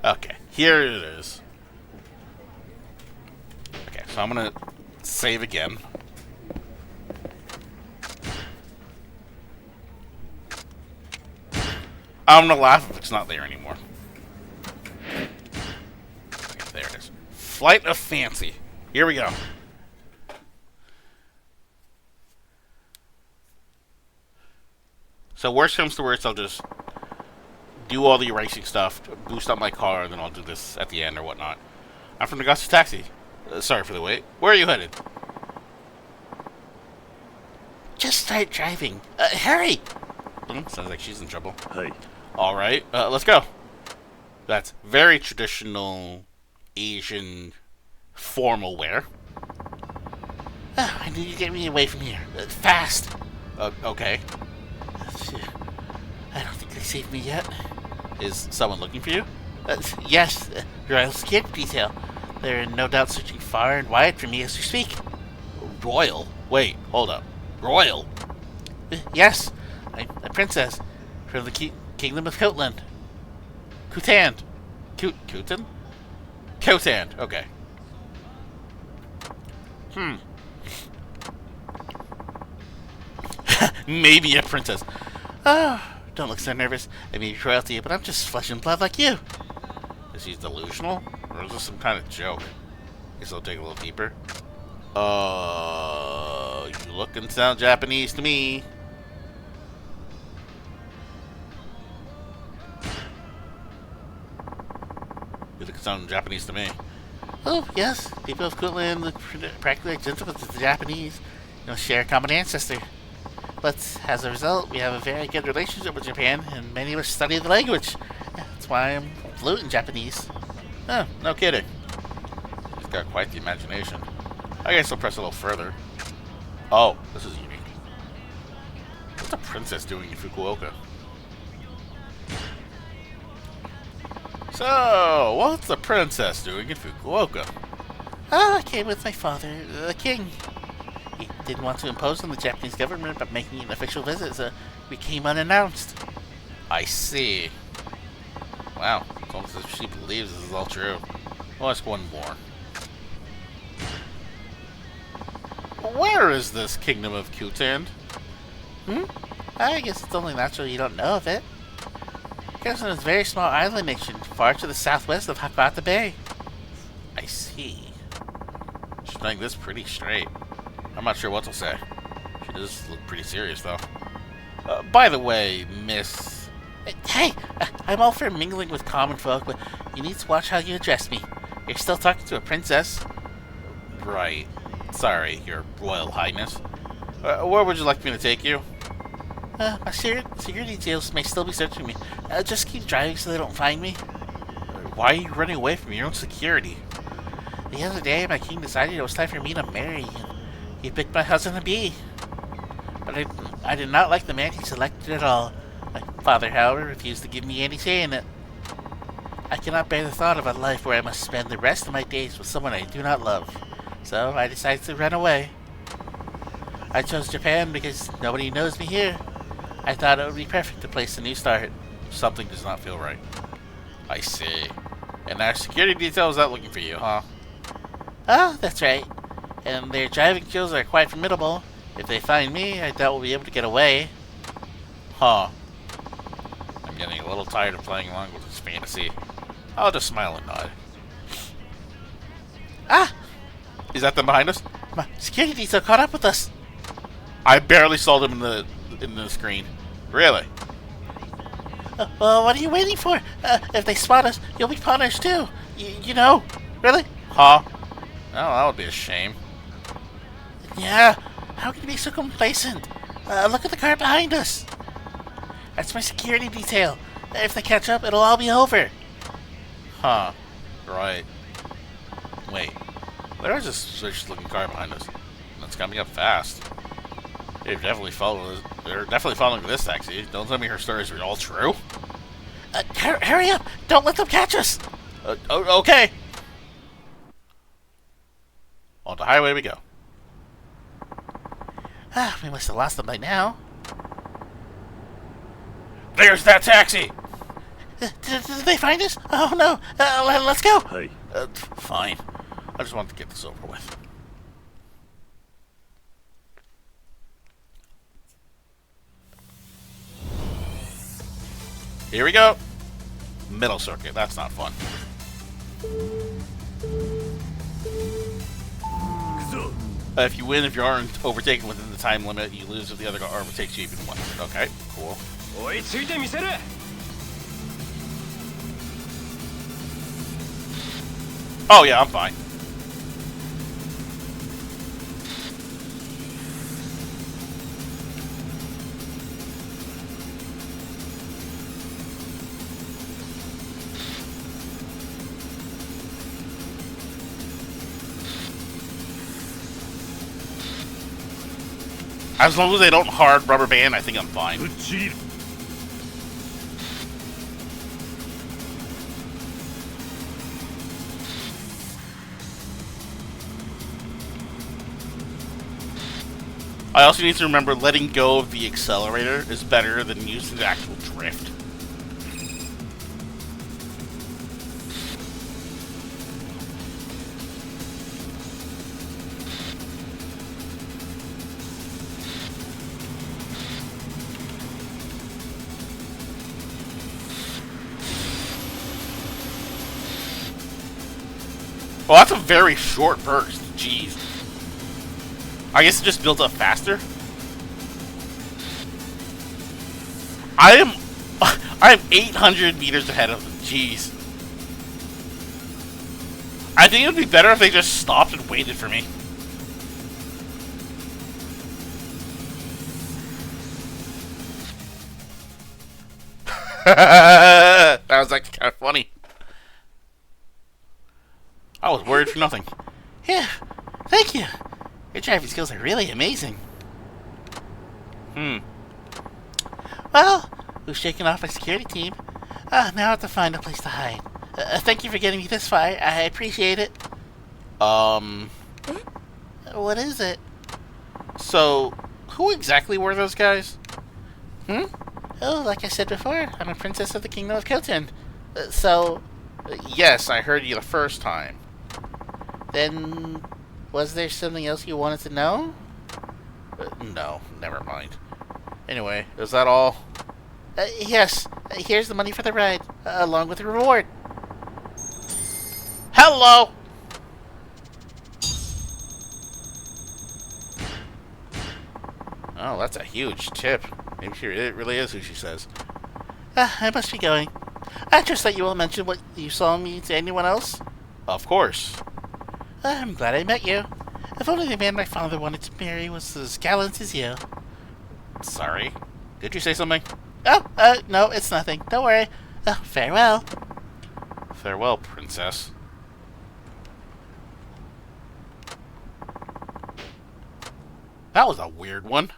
Okay, here it is. Okay, so I'm gonna save again. I'm gonna laugh if it's not there anymore. Okay, there it is. Flight of Fancy. Here we go. So worst comes to worst, I'll just do all the racing stuff, boost up my car, and then I'll do this at the end or whatnot. I'm from Augusta Taxi. Sorry for the wait. Where are you headed? Just start driving. Hurry! Sounds like she's in trouble. Hey. Alright, let's go. That's very traditional Asian formal wear. Oh, I need to get me away from here. Fast! Okay. I don't think they saved me yet. Is someone looking for you? Yes, Royal Security Detail. They're no doubt searching far and wide for me as we speak. Royal? Wait, hold up. Royal? Yes, I'm a princess from the Kingdom of Coatland. Kutand. Kutan? Kotand, okay. Maybe a princess. Oh, don't look so nervous. I mean royalty, but I'm just flesh and blood like you. Is he delusional? Or is this some kind of joke? Guess I'll dig a little deeper. You look and sound Japanese to me. You look and sound Japanese to me. Oh, yes. People of Coatland look practically identical to the Japanese. Share a common ancestor. But as a result, we have a very good relationship with Japan, and many of us study the language. That's why I'm fluent in Japanese. Oh, no kidding. He's got quite the imagination. I guess I'll press a little further. Oh, this is unique. What's a princess doing in Fukuoka? So, what's the princess doing in Fukuoka? I came with my father, the king. He didn't want to impose on the Japanese government by making an official visit, so we came unannounced. I see. Wow, it's almost as if she believes this is all true. I'll ask one more. Where is this kingdom of Kutan? I guess it's only natural you don't know of it. Kyoto is a very small island nation, far to the southwest of Hakata Bay. I see. She's playing this pretty straight. I'm not sure what to say. She does look pretty serious, though. By the way, Miss... Hey, I'm all for mingling with common folk, but you need to watch how you address me. You're still talking to a princess. Right. Sorry, Your Royal Highness. Where would you like me to take you? My security details may still be searching me. Just keep driving so they don't find me. Why are you running away from your own security? The other day, my king decided it was time for me to marry, and he picked my husband-to-be. But I did not like the man he selected at all. My father, however, refused to give me any say in it. I cannot bear the thought of a life where I must spend the rest of my days with someone I do not love. So I decided to run away. I chose Japan because nobody knows me here. I thought it would be perfect to place a new start. Something does not feel right. I see. And our security detail is out looking for you, huh? Oh, that's right. And their driving skills are quite formidable. If they find me, I doubt we'll be able to get away. Huh. I'm getting a little tired of playing along with this fantasy. I'll just smile and nod. Ah! Is that them behind us? My security detail caught up with us. I barely saw them in the screen. Really? Well, what are you waiting for? If they spot us, you'll be punished too. You know? Really? Huh? Oh, that would be a shame. Yeah. How can you be so complacent? Look at the car behind us. That's my security detail. If they catch up, it'll all be over. Huh. Right. Wait. There is a suspicious looking car behind us. That's coming up fast. They're definitely following this taxi. Don't tell me her stories are all true. Hurry up! Don't let them catch us! Okay. On the highway we go. We must have lost them by now. There's that taxi! Did they find us? Oh no! Let's go! Hey. Fine. I just wanted to get this over with. Here we go. Middle circuit. That's not fun. If you win, if you aren't overtaken within the time limit, you lose if the other car overtakes you even once. Okay, cool. Oh yeah, I'm fine. As long as they don't hard rubber band, I think I'm fine. I also need to remember letting go of the accelerator is better than using the actual drift. Well, that's a very short burst. Jeez. I guess it just builds up faster. I am 800 meters ahead of them. Jeez. I think it would be better if they just stopped and waited for me. That was actually kind of funny. I was worried for nothing. Yeah, thank you. Your driving skills are really amazing. Well, we've shaken off my security team. Now I have to find a place to hide. Thank you for getting me this far. I appreciate it. What is it? So, who exactly were those guys? Oh, like I said before, I'm a princess of the Kingdom of Khotan. Yes, I heard you the first time. Then, was there something else you wanted to know? No, never mind. Anyway, is that all? Yes. Here's the money for the ride, along with the reward. Hello! Oh, that's a huge tip. Maybe it really is who she says. I must be going. I trust that you won't mention what you saw me to anyone else. Of course. I'm glad I met you. If only the man my father wanted to marry was as gallant as you. Sorry. Did you say something? Oh, no, it's nothing. Don't worry. Farewell. Farewell, princess. That was a weird one.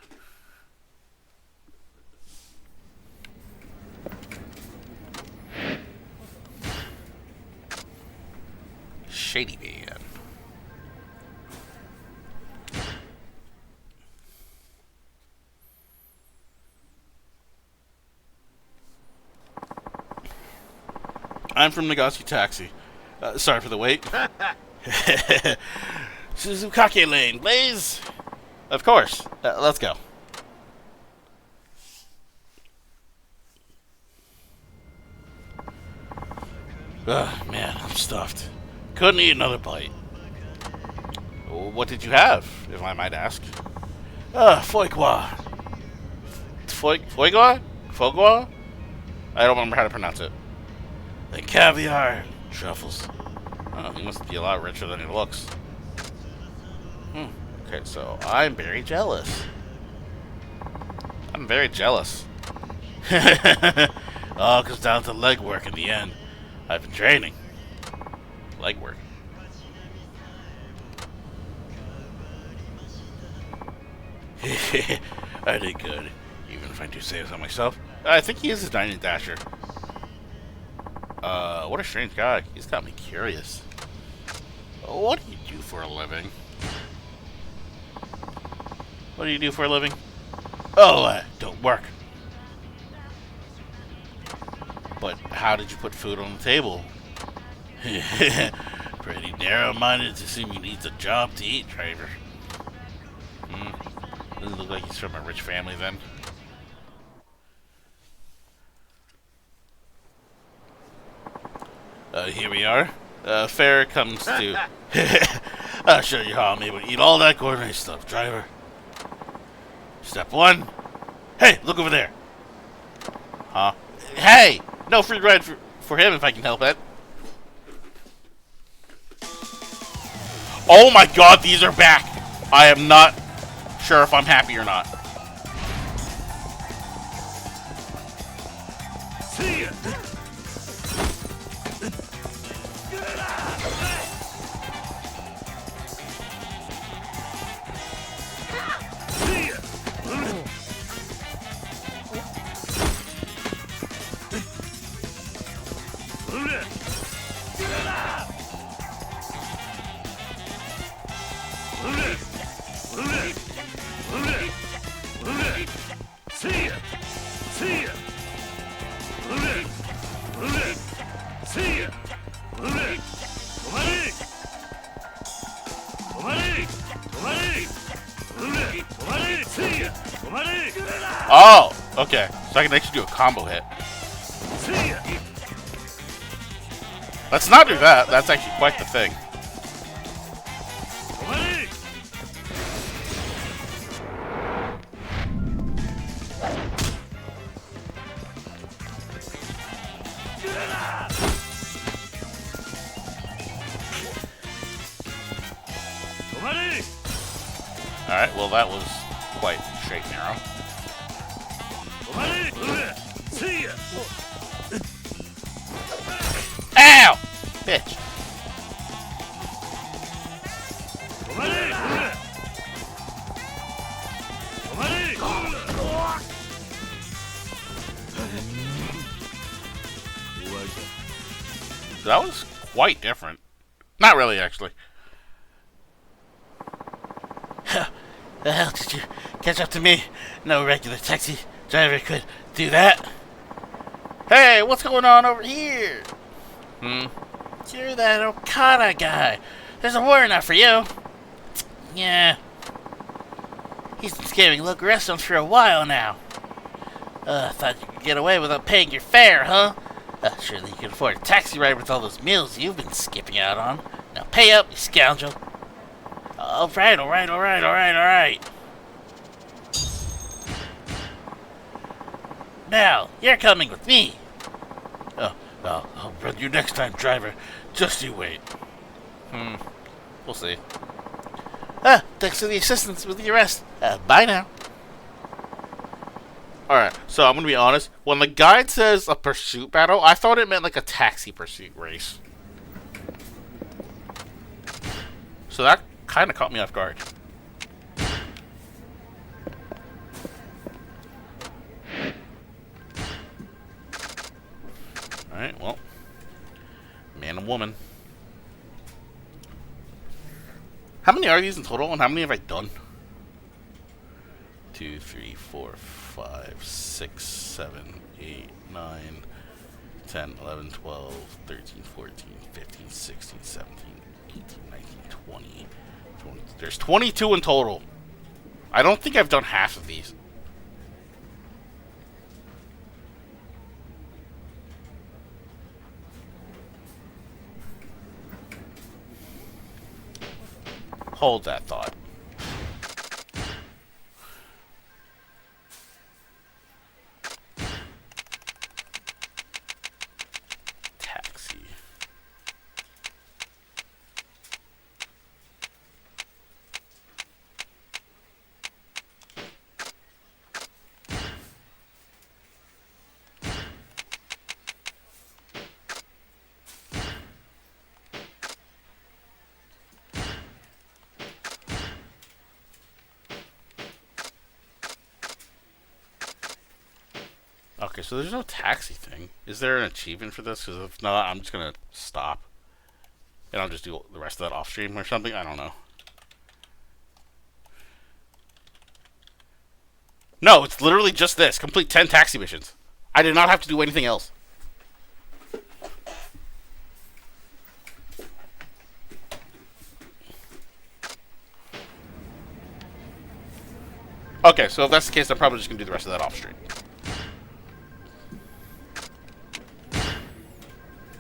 Shady man. I'm from Nagasi Taxi. Sorry for the wait. Suzukake Lane, Blaze. Of course. Let's go. Ugh, man, I'm stuffed. Couldn't eat another bite. What did you have, if I might ask? Foigua. Foigua? Foigua? I don't remember how to pronounce it. And caviar, truffles. Oh, he must be a lot richer than he looks. Okay, so I'm very jealous. I'm very jealous. All comes down to leg work in the end. I've been training. Leg work. I did good, even if I do say so myself. I think he is a Dining Dasher. What a strange guy. He's got me curious. What do you do for a living? What do you do for a living? Oh, don't work. But how did you put food on the table? Pretty narrow-minded to assume he needs a job to eat, driver. Doesn't look like he's from a rich family then. Here we are. Fare comes to... I'll show you how I'm able to eat all that gourmet stuff, driver. Step 1. Hey, look over there. Huh? Hey! No free ride for him if I can help it. Oh my god, these are back! I am not sure if I'm happy or not. See ya! Oh, okay. So I can actually do a combo hit. Let's not do that. That's actually quite the thing. Alright, well that was quite straight and narrow. Ow! Bitch. That was quite different. Not really, actually. The hell did you catch up to me? No regular taxi driver could do that. Hey, what's going on over here? You're that Okada guy. There's a warrant out for you. Yeah. He's been scamming local restaurants for a while now. Thought you could get away without paying your fare, huh? Surely you can afford a taxi ride with all those meals you've been skipping out on. Now pay up, you scoundrel. Alright. Now, you're coming with me. I'll run you next time, driver. Just you wait. We'll see. Thanks for the assistance with the arrest. Bye now. Alright, so I'm gonna be honest. When the guide says a pursuit battle, I thought it meant like a taxi pursuit race. So that kind of caught me off guard. Alright, well. Man and woman. How many are these in total, and how many have I done? 2, 3, 4, 5, 6, 7, 8, 9, 10, 11, 12, 13, 14, 15, 16, 17, 18, 19, 20. There's 22 in total. I don't think I've done half of these. Hold that thought. Taxi. Okay, so there's no taxi thing. Is there an achievement for this? Because if not, I'm just going to stop. And I'll just do the rest of that off stream or something. I don't know. No, it's literally just this. Complete 10 taxi missions. I did not have to do anything else. Okay, so if that's the case, I'm probably just going to do the rest of that off stream.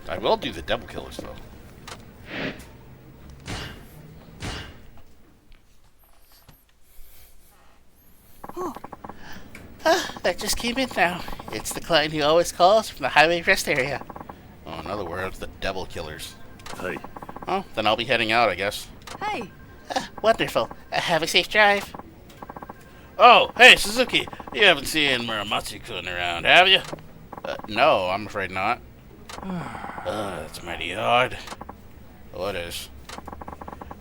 I will do the devil killers, though. That just came in now. It's the client who always calls from the highway rest area. Oh, in other words, the devil killers. Hey. Oh, then I'll be heading out, I guess. Hey. Wonderful. Have a safe drive. Oh, hey, Suzuki. You haven't seen Muramatsu-kun around, have you? No, I'm afraid not. That's mighty odd. Well, it is.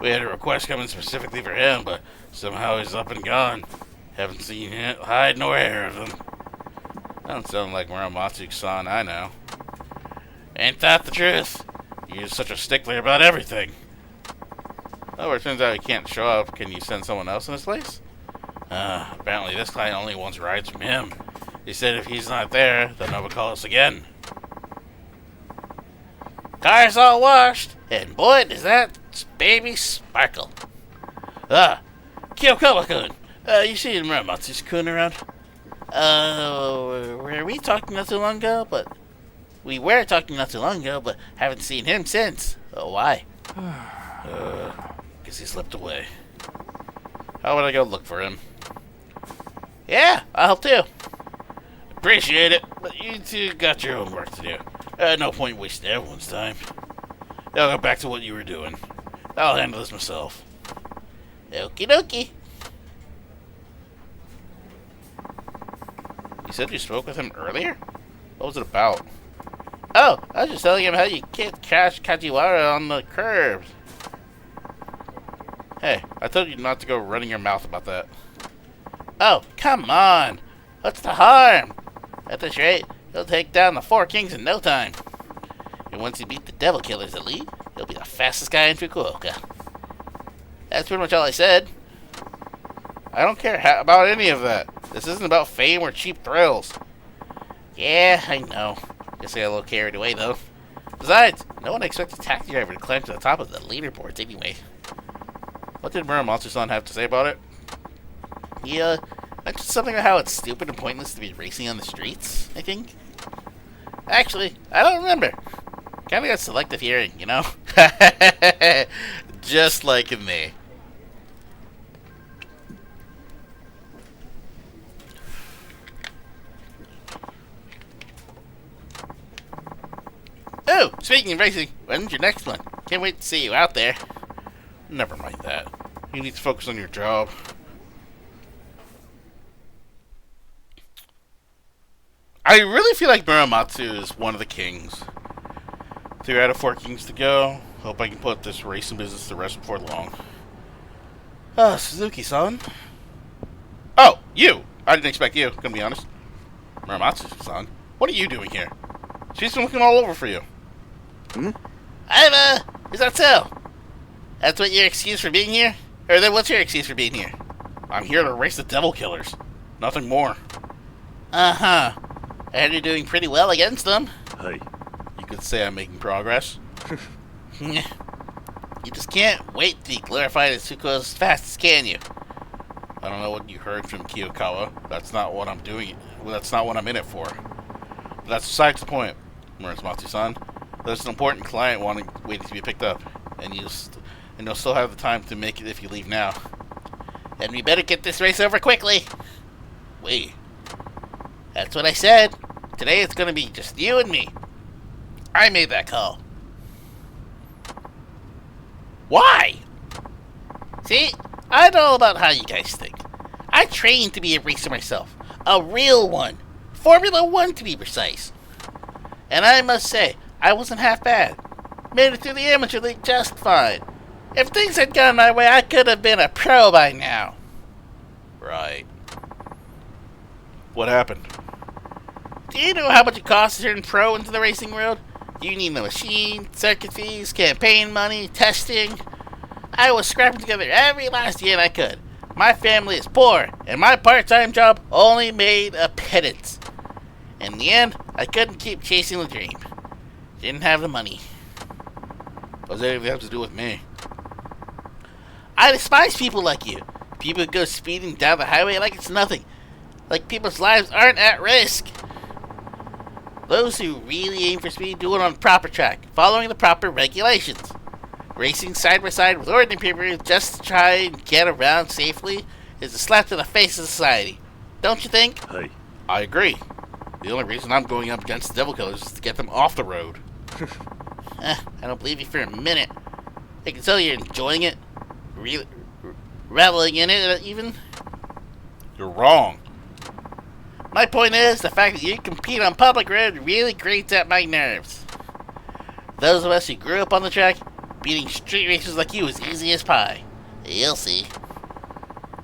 We had a request coming specifically for him, but somehow he's up and gone. Haven't seen him, hide nor hair of him. Don't sound like Muramatsu-san, I know. Ain't that the truth? You're such a stickler about everything. Oh, it turns out he can't show up. Can you send someone else in his place? Apparently this client only wants rides from him. He said if he's not there, then he'll call us again. Car's all washed, and boy, does that baby sparkle. Kyokawa-kun, you seen Muramatsu-kun around? Were we talking not too long ago? But we were talking not too long ago, but haven't seen him since. Why? Guess he slipped away. How would I go look for him? Yeah, I'll help too. Appreciate it, but you two got your own work to do. No point wasting everyone's time. Now go back to what you were doing. I'll handle this myself. Okie dokie. You said you spoke with him earlier? What was it about? Oh, I was just telling him how you can't catch Kajiwara on the curbs. Hey, I told you not to go running your mouth about that. Oh, come on. What's the harm? At this rate, he'll take down the four kings in no time. And once he beat the devil killers at lead, he'll be the fastest guy in Fukuoka. That's pretty much all I said. I don't care about any of that. This isn't about fame or cheap thrills. Yeah, I know. Guess I got a little carried away, though. Besides, no one expects a taxi driver to climb to the top of the leaderboards anyway. What did Muramatsu-san have to say about it? He mentioned something about how it's stupid and pointless to be racing on the streets, I think. Actually, I don't remember. Kinda got selective hearing, you know? Just like in me. Oh, speaking of racing, when's your next one? Can't wait to see you out there. Never mind that. You need to focus on your job. I really feel like Muramatsu is one of the kings. 3 out of 4 kings to go. Hope I can put this racing business to rest before long. Suzuki-san? Oh, you! I didn't expect you, gonna be honest. Muramatsu-san, what are you doing here? She's been looking all over for you. Is that so? That's what your excuse for being here? Or then what's your excuse for being here? I'm here to race the devil killers. Nothing more. Uh-huh. And you're doing pretty well against them. Hey. You could say I'm making progress. You just can't wait to be glorified as Tsuko as fast as can you? I don't know what you heard from Kiyokawa. That's not what I'm doing. Well, that's not what I'm in it for. But that's besides the point. Muramatsu-san, there's an important client waiting to be picked up, and you'll still have the time to make it if you leave now. Then we better get this race over quickly. Wait. That's what I said. Today it's gonna be just you and me. I made that call. Why? See, I know all about how you guys think. I trained to be a racer myself. A real one. Formula 1 to be precise. And I must say, I wasn't half bad. Made it through the amateur league just fine. If things had gone my way, I could have been a pro by now. Right. What happened? Do you know how much it costs to turn pro into the racing world? You need a machine, circuit fees, campaign money, testing. I was scrapping together every last yen I could. My family is poor, and my part-time job only made a pittance. In the end, I couldn't keep chasing the dream. Didn't have the money. What does anything have to do with me? I despise people like you. People who go speeding down the highway like it's nothing. Like people's lives aren't at risk. Those who really aim for speed do it on the proper track, following the proper regulations. Racing side by side with ordinary people just to try and get around safely is a slap to the face of society. Don't you think? Hey. I agree. The only reason I'm going up against the devil killers is to get them off the road. I don't believe you for a minute. I can tell you're enjoying it. Really reveling in it, even. You're wrong. My point is, the fact that you compete on public road really grates at my nerves. Those of us who grew up on the track, beating street racers like you is easy as pie. You'll see.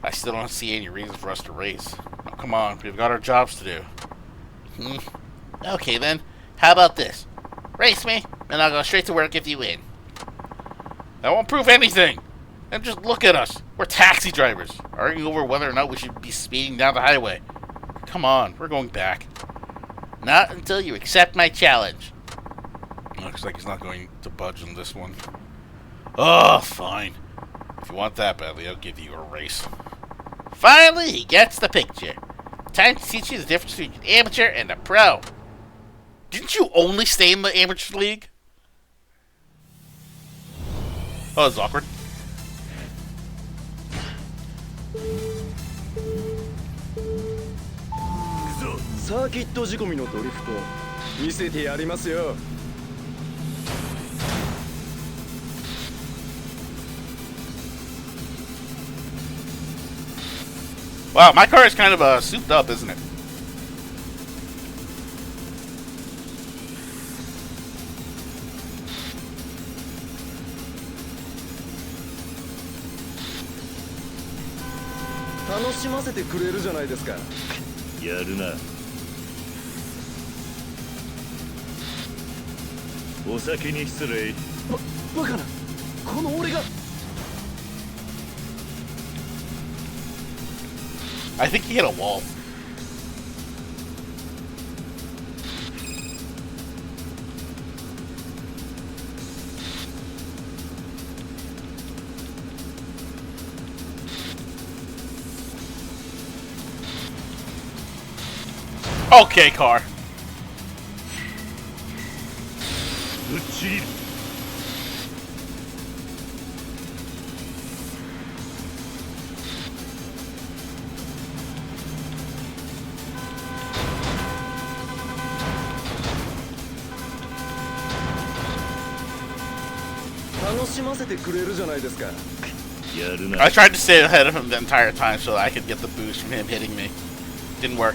I still don't see any reason for us to race. Now, come on, we've got our jobs to do. Okay then, how about this? Race me, and I'll go straight to work if you win. That won't prove anything. And just look at us. We're taxi drivers, arguing over whether or not we should be speeding down the highway. Come on, we're going back. Not until you accept my challenge. Looks like he's not going to budge on this one. Oh, fine. If you want that badly, I'll give you a race. Finally, he gets the picture. Time to teach you the difference between an amateur and a pro. Didn't you only stay in the amateur league? Oh, that's awkward. サーキット仕込みのドリフト見せてやりますよ。 Wow, my car is kind of souped up, isn't it?楽しませてくれるじゃないですか。やるな。お先に失礼。バカな、この俺が。 I think he hit a wall. Okay, car. ぶっちぎる 楽しませてくれるじゃないですか。やるな I tried to stay ahead of him the entire time so that I could get the boost from him hitting me. Didn't work.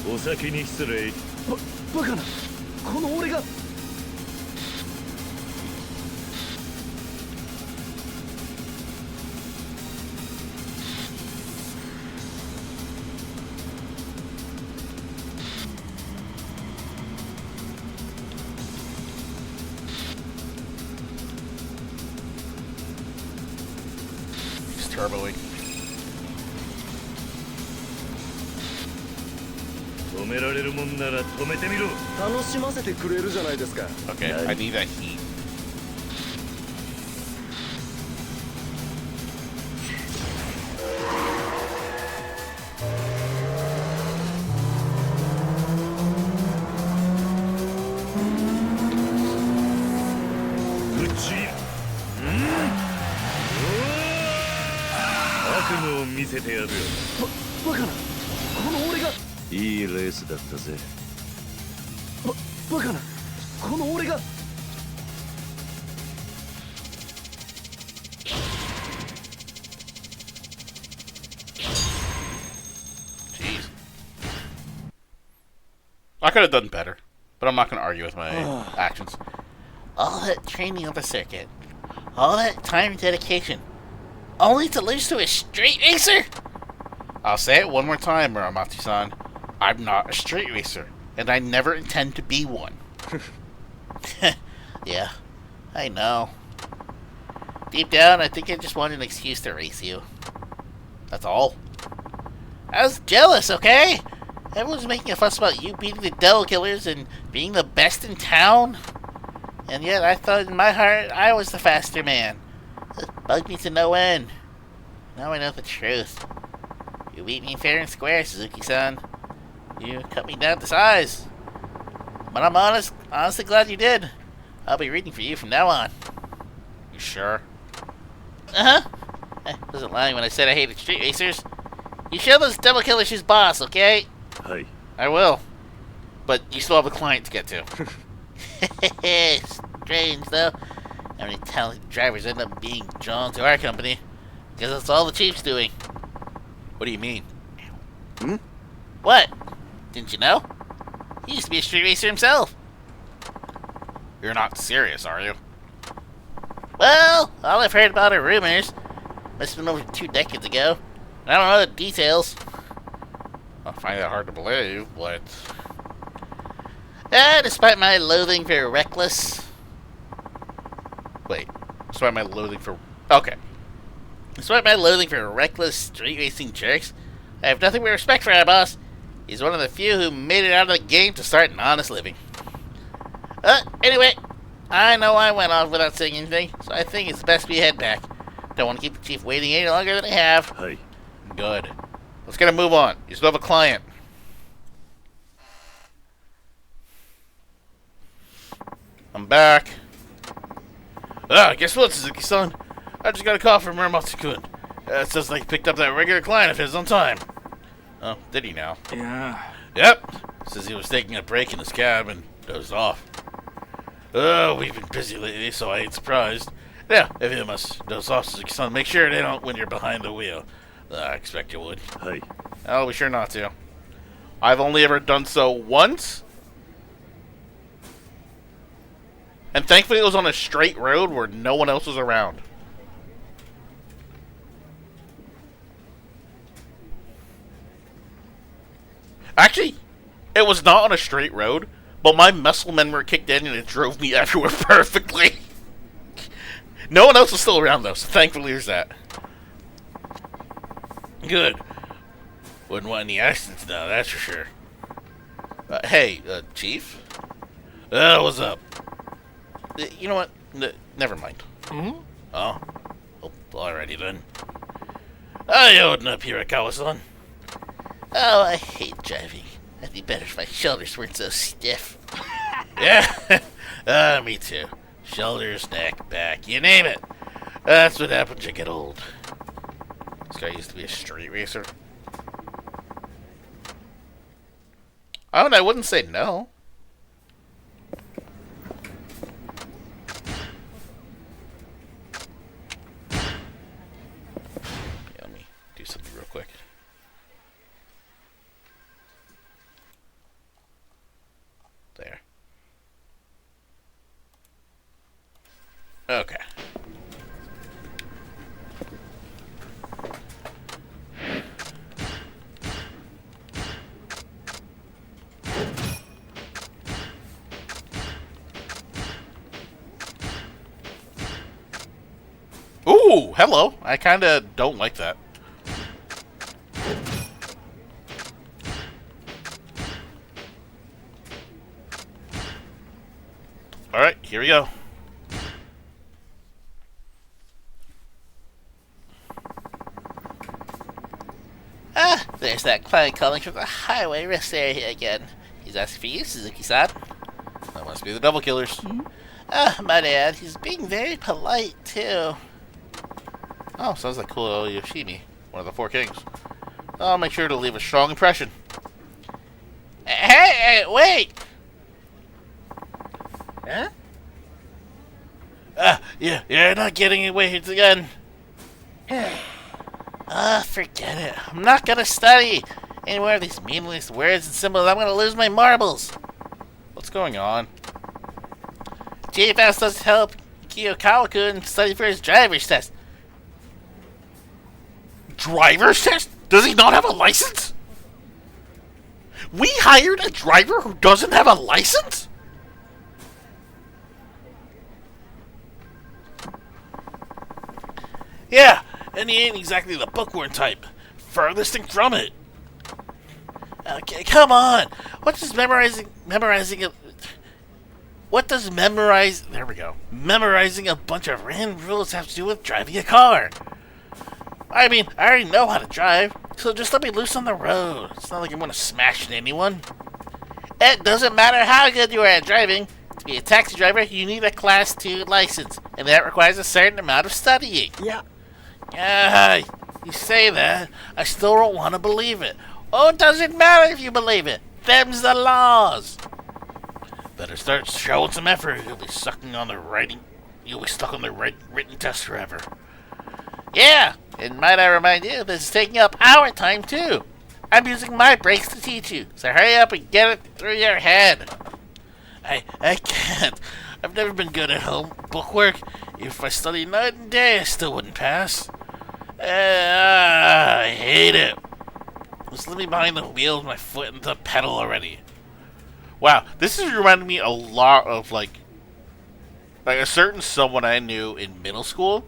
お先に失礼バカな、この俺が。He's turboing. 止められるもんなら止めてみろ楽しませてくれるじゃないですか。 Okay, I need that heat. Yep. バカな、この俺が。いいレースだったぜバカな、この俺が。Jeez. I could have done better, but I'm not going to argue with my actions. All that training on the circuit, all that time and dedication, only to lose to a street racer? I'll say it one more time, Muramatsu-san. I'm not a street racer, and I never intend to be one. Yeah, I know. Deep down, I think I just wanted an excuse to race you. That's all. I was jealous, okay? Everyone's making a fuss about you beating the Devil Killers and being the best in town. And yet I thought in my heart I was the faster man. It bugged me to no end. Now I know the truth. You beat me fair and square, Suzuki-san. You cut me down to size. But I'm honestly glad you did. I'll be rooting for you from now on. You sure? Uh-huh. I wasn't lying when I said I hated street racers. You show those Devil Killers who's boss, okay? はい I will. But you still have a client to get to. Strange, though. How many talented drivers end up being drawn to our company? Because that's all the chief's doing. What do you mean? What? Didn't you know? He used to be a street racer himself. You're not serious, are you? Well, all I've heard about are rumors. Must have been over 2 decades ago. And I don't know the details. I find that hard to believe, but... Despite my loathing for reckless... Wait. Despite my loathing for... Okay. Despite my loathing for reckless street racing jerks, I have nothing but respect for our boss. He's one of the few who made it out of the game to start an honest living. Anyway, I know I went off without saying anything, so I think it's best we head back. Don't want to keep the chief waiting any longer than I have. はい Good. Let's get a move on. You still have a client. I'm back. Guess what, Suzuki-san? I just got a call from Muramatsu-kun. It says they picked up that regular client of his on time. Oh, did he now? Yeah. Yep. Says he was taking a break in his cab and dozed off. Oh, we've been busy lately, so I ain't surprised. Yeah, if you must doze off, Suzuki-san, make sure they don't when you're behind the wheel. I expect you would. はい I'll be sure not to. I've only ever done so once. And thankfully it was on a straight road where no one else was around. Actually, it was not on a straight road, but my muscle memory kicked in and it drove me everywhere perfectly. No one else was still around though, so thankfully there's that. Good. Wouldn't want any accidents now, that's for sure. Hey, Chief? What's up? You know what? Never mind. Mm-hmm. Oh. Oh, alrighty then. I own up here at Kawasan. Oh, I hate driving. I'd be better if my shoulders weren't so stiff. Yeah, me too. Shoulders, neck, back, you name it. That's what happens when you get old. This guy used to be a street racer. Oh, and I wouldn't say no. Okay, let me do something real quick. There. Okay. Ooh, hello. I kind of don't like that. All right, here we go. Ah, there's that client calling from the highway rest area again. He's asking for you, Suzuki-san. That must be the double killers. Ah, my dad. He's being very polite, too. Oh, sounds like cool Yoshimi, one of the four kings. I'll make sure to leave a strong impression. Hey, wait! Huh? Yeah, you're not getting away again. Forget it. I'm not gonna study any more of these meaningless words and symbols. I'm gonna lose my marbles. What's going on? Chief asked us to help Kiyokawa-kun study for his driver's test. Driver's test? Does he not have a license? We hired a driver who doesn't have a license? Yeah, and he ain't exactly the bookworm type. Furthest thing from it. Okay, come on. What does memorizing there we go. Memorizing a bunch of random rules have to do with driving a car? I mean, I already know how to drive, so just let me loose on the road. It's not like I'm gonna smash into anyone. It doesn't matter how good you are at driving. To be a taxi driver, you need a Class 2 license, and that requires a certain amount of studying. Yeah. You say that, I still don't want to believe it. Oh, it doesn't matter if you believe it. Them's the laws. Better start showing some effort. You'll be stuck on the written test forever. Yeah, and might I remind you, this is taking up our time too. I'm using my breaks to teach you, so hurry up and get it through your head. I can't. I've never been good at home bookwork. If I studied night and day, I still wouldn't pass. I hate it. Just let me behind the wheel with my foot in the pedal already. Wow, this is reminding me a lot of like a certain someone I knew in middle school.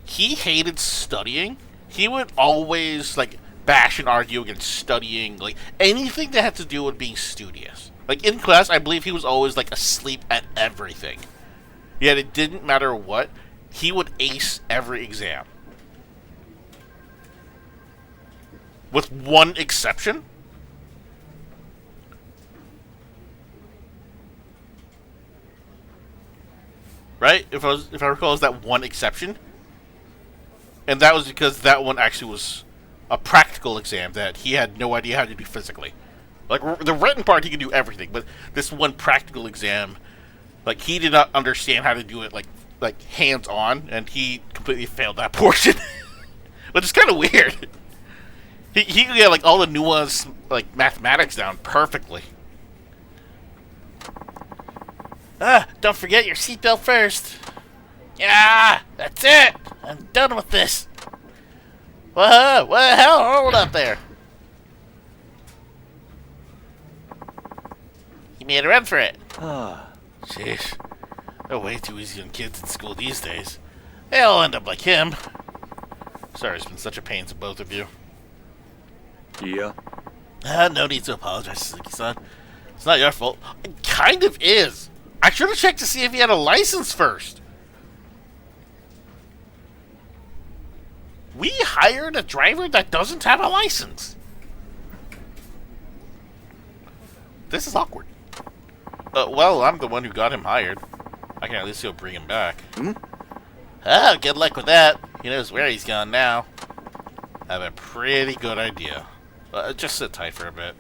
He hated studying. He would always like bash and argue against studying, like anything that had to do with being studious. Like in class, I believe he was always like asleep at everything. Yet it didn't matter what, he would ace every exam. With one exception. Right? If I recall, is that one exception? And that was because that one actually was a practical exam that he had no idea how to do physically. Like, the written part, he could do everything, but this one practical exam, like, he did not understand how to do it, like hands-on, and he completely failed that portion. Which is kind of weird. He could get, like, all the nuanced, like, mathematics down perfectly. Don't forget your seatbelt first. Yeah, that's it. I'm done with this. Whoa, what the hell? Hold up there. He made a run for it. Sheesh. They're way too easy on kids in school these days. They all end up like him. Sorry, it's been such a pain to both of you. Yeah. No need to apologize, Suzuki-san. It's not your fault. It kind of is. I should have checked to see if he had a license first. We hired a driver that doesn't have a license. This is awkward. Well, I'm the one who got him hired. I can at least go bring him back. Ah, good luck with that. He knows where he's gone now. I have a pretty good idea. Just sit tight for a bit.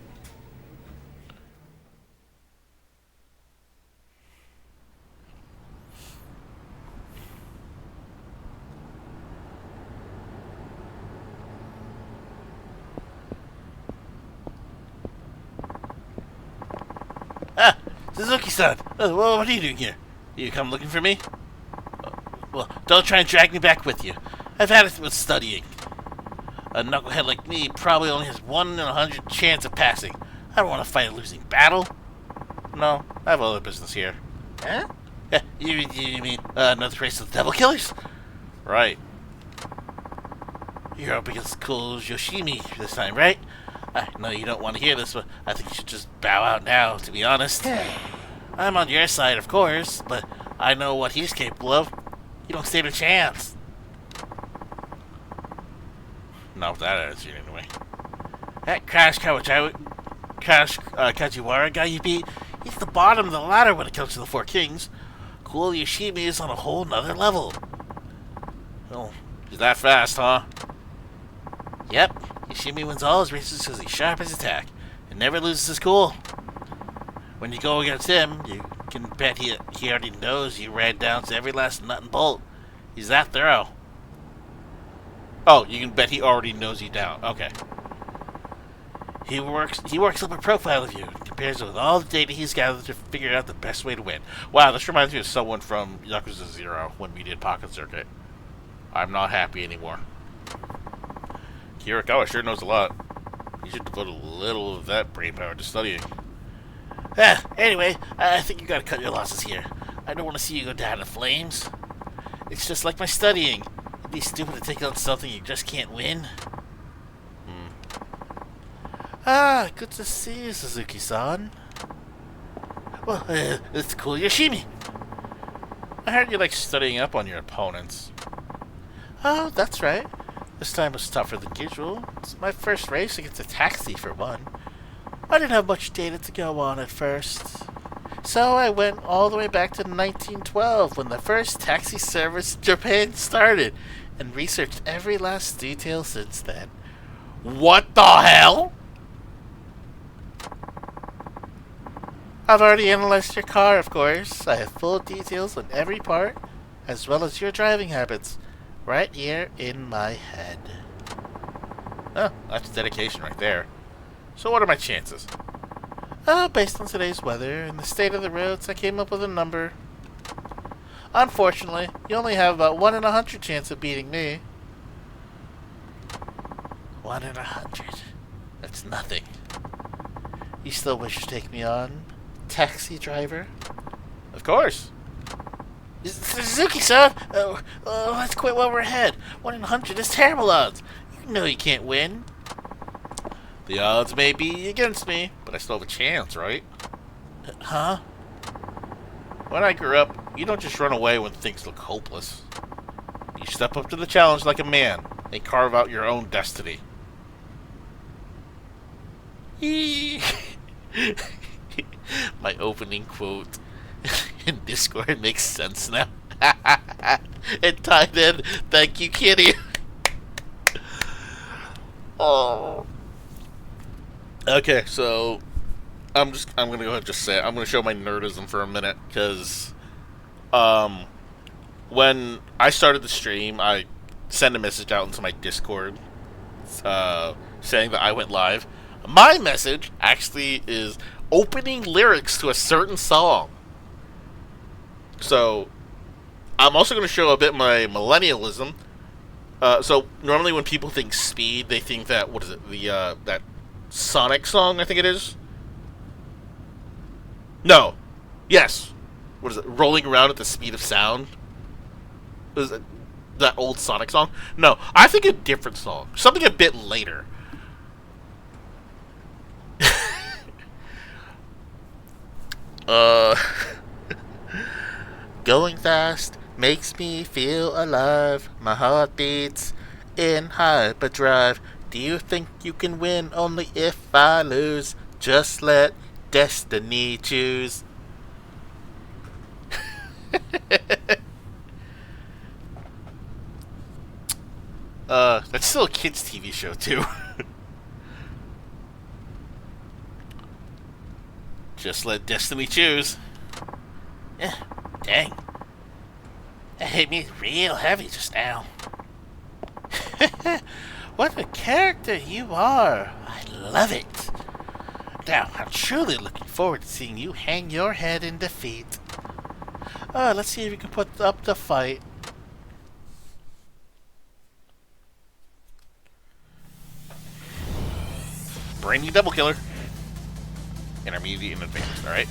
Ah, Suzuki-san! What are you doing here? You come looking for me? Well, don't try and drag me back with you. I've had it with studying. A knucklehead like me probably only has 1 in 100 chance of passing. I don't want to fight a losing battle. No, I have other business here. Huh? Yeah, you mean another race of devil killers? Right. You're up against cool Yoshimi this time, right? I know you don't want to hear this, but I think you should just bow out now, to be honest. I'm on your side, of course, but I know what he's capable of. You don't stand a chance. Not with that attitude, anyway. That Kajiwara guy you beat, he's the bottom of the ladder when it comes to the Four Kings. Cool Yoshimi is on a whole nother level. Oh, he's that fast, huh? Yep, Yoshimi wins all his races because he's sharp as attack and never loses his cool. When you go against him, you can bet he already knows you ran down to every last nut and bolt. He's that thorough. Oh, you can bet he already knows you down. Okay. He works up a profile of you and compares it with all the data he's gathered to figure out the best way to win. Wow, this reminds me of someone from Yakuza 0 when we did Pocket Circuit. I'm not happy anymore. Kirikawa sure knows a lot. You should devote a little of that brainpower to studying. Anyway, I think you gotta cut your losses here. I don't want to see you go down in flames. It's just like my studying. It'd be stupid to take on something you just can't win. Ah, good to see you, Suzuki-san. Well, it's cool, Yoshimi. I heard you like studying up on your opponents. Oh, that's right. This time was tougher than usual. It's my first race against a taxi, for one. I didn't have much data to go on at first. So I went all the way back to 1912 when the first taxi service in Japan started and researched every last detail since then. What the hell? I've already analyzed your car, of course. I have full details on every part, as well as your driving habits, right here in my head. Oh, that's dedication right there. So what are my chances? Based on today's weather and the state of the roads, I came up with a number. Unfortunately, you only have about 1 in 100 chance of beating me. 1 in 100. That's nothing. You still wish to take me on, taxi driver? Of course. Suzuki-san! Let's quit while we're ahead. 1 in 100 is terrible odds. You know you can't win. The odds may be against me, but I still have a chance, right? Huh? When I grew up, you don't just run away when things look hopeless. You step up to the challenge like a man and carve out your own destiny. My opening quote in Discord makes sense now. And tied in, thank you, Kitty. Oh. Okay, so I'm gonna go ahead and just say it. I'm gonna show my nerdism for a minute because when I started the stream, I sent a message out into my Discord saying that I went live. My message actually is opening lyrics to a certain song. So I'm also going to show a bit my millennialism. So normally when people think speed, they think that, what is it, the that Sonic song, I think it is? No. Yes. What is it? Rolling Around at the Speed of Sound? Is it that old Sonic song? No. I think a different song. Something a bit later. Going fast makes me feel alive. My heart beats in Hyperdrive. Do you think you can win only if I lose? Just let destiny choose. That's still a kids' TV show, too. Just let destiny choose. Dang. That hit me real heavy just now. What a character you are. I love it. Now, I'm truly looking forward to seeing you hang your head in defeat. Let's see if we can put up the fight. Brainy double killer. Intermediate and advanced, alright?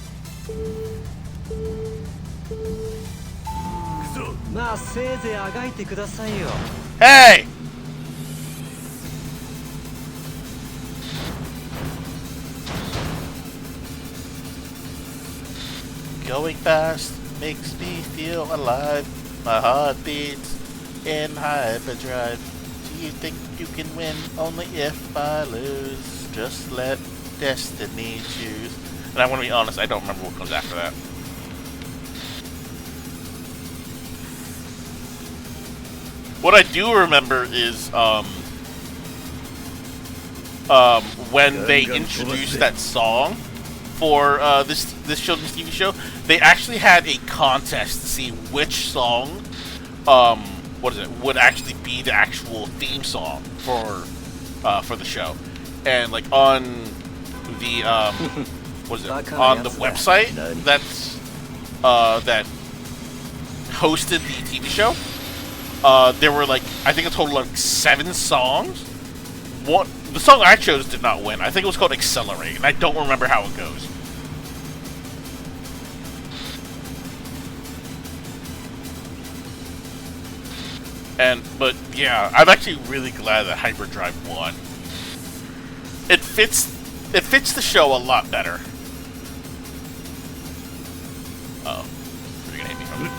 まあせいぜいあがいてくださいよ Hey! Going fast makes me feel alive. My heart beats in hyperdrive. Do you think you can win only if I lose? Just let destiny choose. And I want to be honest, I don't remember what comes after that. What I do remember is when they introduced that song for this children's TV show, they actually had a contest to see which song would actually be the actual theme song for the show. And like on the on the website that hosted the TV show, there were like, I think a total of 7 songs. The song I chose did not win. I think it was called Accelerate, and I don't remember how it goes. But yeah, I'm actually really glad that Hyperdrive won. It fits the show a lot better. Uh-oh. You're gonna hit me from it.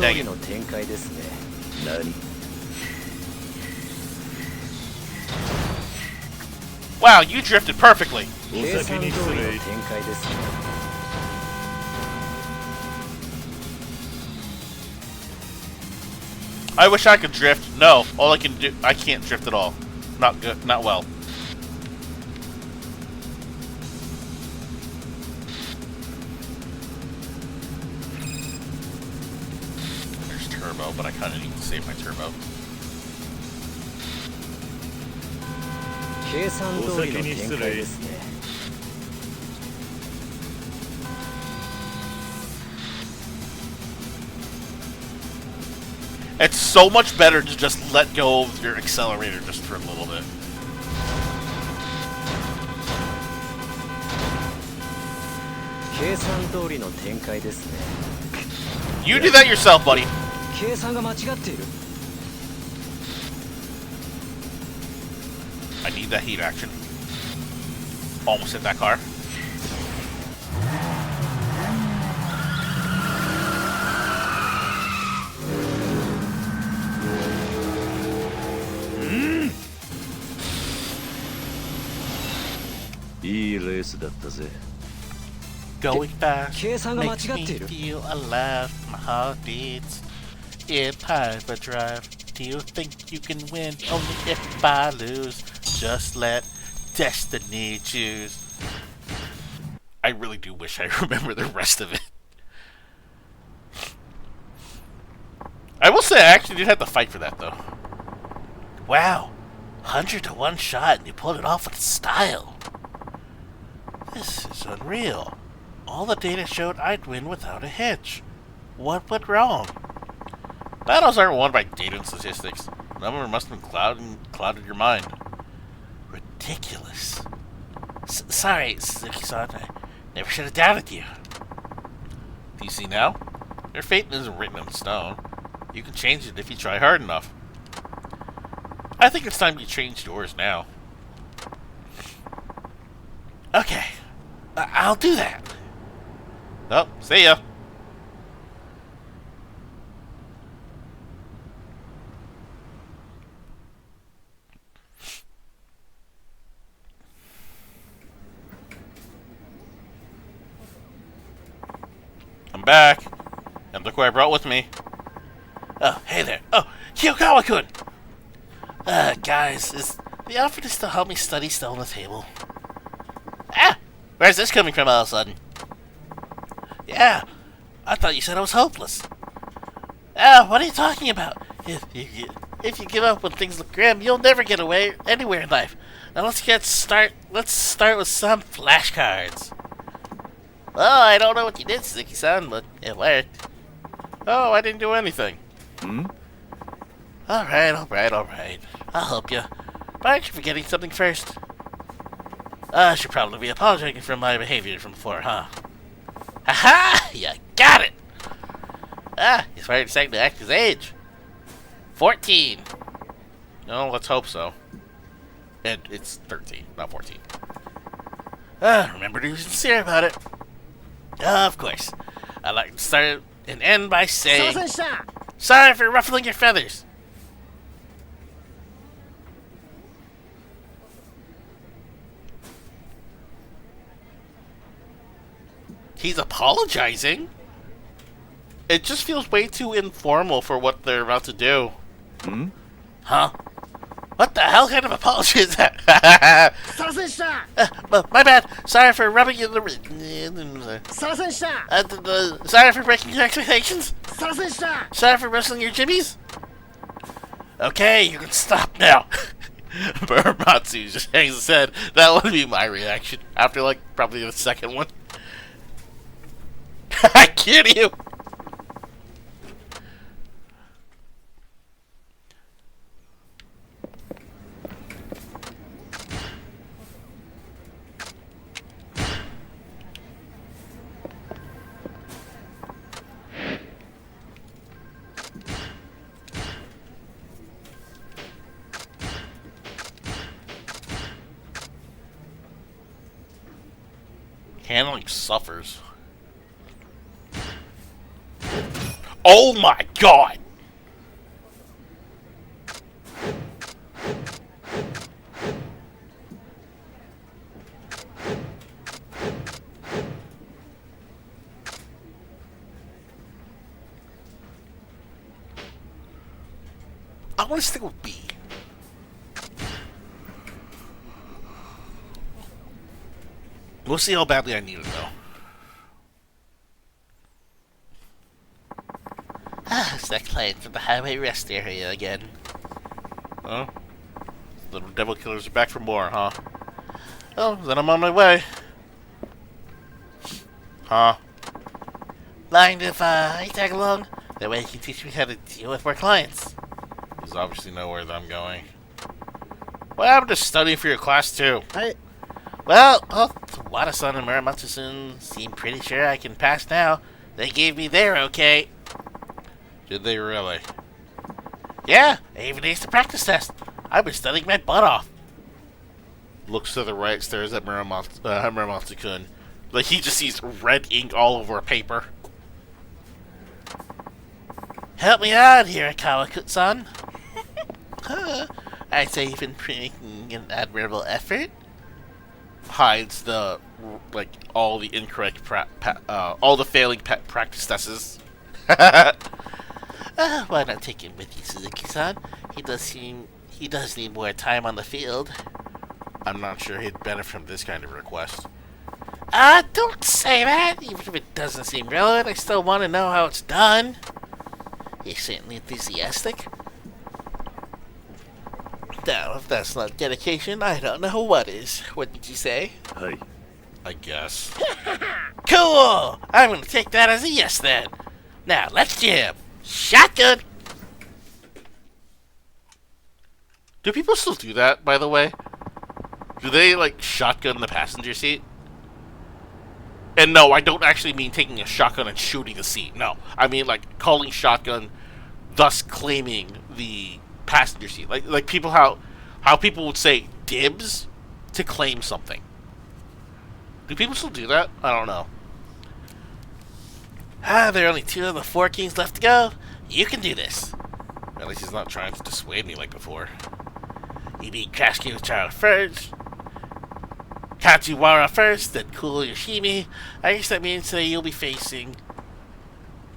Dang it. Wow, you drifted perfectly. I wish I could drift. No, all I can do, I can't drift at all. Not good, not well. There's turbo, but I kind of need to save my turbo. It's so much better to just let go of your accelerator just for a little bit. You do that yourself, buddy. I need that heat action. Almost hit that car. Going fast makes me feel alive. My heart beats in hyperdrive. Do you think you can win only if I lose? Just let destiny choose. I really do wish I remember the rest of it. I will say I actually did have to fight for that though. Wow, 100 to 1 shot and you pulled it off with style. This is unreal. All the data showed I'd win without a hitch. What went wrong? Battles aren't won by data and statistics. Number must have been clouded your mind. Ridiculous. Sorry, Suzuki-san. I never should have doubted you. Do you see now? Your fate isn't written in stone. You can change it if you try hard enough. I think it's time you change yours now. Okay. I'll do that. Oh, see ya. back. And look what I brought with me. Oh, hey there. Oh, Kiyokawa-kun! Guys, is the offer to still help me study still on the table? Ah! Where's this coming from all of a sudden? Yeah, I thought you said I was hopeless. Ah, what are you talking about? If you give up when things look grim, you'll never get away anywhere in life. Now let's start with some flashcards. Well, I don't know what you did, Suzuki-san, but it worked. Oh, I didn't do anything. Alright. I'll help you. But aren't you forgetting something first? I should probably be apologizing for my behavior from before, huh? Aha! You got it! Ah, he's finally starting to act his age. 14. No, let's hope so. And it's 13, not 14. Remember to be sincere about it. Of course. I'd like to start and end by saying, sorry for ruffling your feathers. He's apologizing? It just feels way too informal for what they're about to do. Huh? What the hell kind of apology is that? My bad. Sorry for rubbing you the... sorry for breaking your expectations. Sorry for wrestling your jimmies. Okay, you can stop now. Muramatsu just hangs his head. That would be my reaction after, like, probably the second one. I kid you. Handling suffers. Oh my god! I want to stick with B. We'll see how badly I need it, though. It's that client from the highway rest area again. Oh? Little devil killers are back for more, huh? Oh, then I'm on my way. Huh? Mind if I tag along? That way you can teach me how to deal with more clients. There's obviously nowhere that I'm going. What happened to studying for your class, too? Well, Wada-san and Muramatsu-san seem pretty sure I can pass now. They gave me their okay. Did they really? Yeah, I even aced the practice test. I've been studying my butt off. Looks to the right, stares at Muramatsu-kun. Like he just sees red ink all over a paper. Help me out here, Kawakut-san. I'd say you've been making an admirable effort. Hides the, like, all the incorrect, all the failing practice tests. Why not take him with you, Suzuki-san? He does need more time on the field. I'm not sure he'd benefit from this kind of request. Don't say that! Even if it doesn't seem relevant, I still want to know how it's done. You're certainly enthusiastic. Now, if that's not dedication, I don't know what is. What did you say? Hi. I guess. Cool! I'm gonna take that as a yes then. Now, let's jam. Shotgun! Do people still do that, by the way? Do they, like, shotgun the passenger seat? And no, I don't actually mean taking a shotgun and shooting the seat. No, I mean, like, calling shotgun, thus claiming the passenger seat. Like people, how people would say dibs to claim something. Do people still do that? I don't know. There are only 2 of the 4 kings left to go. You can do this. At least he's not trying to dissuade me like before. You beat Crash Kiyochara first, Kachiwara first, then Kuro Yoshimi. I guess that means today you'll be facing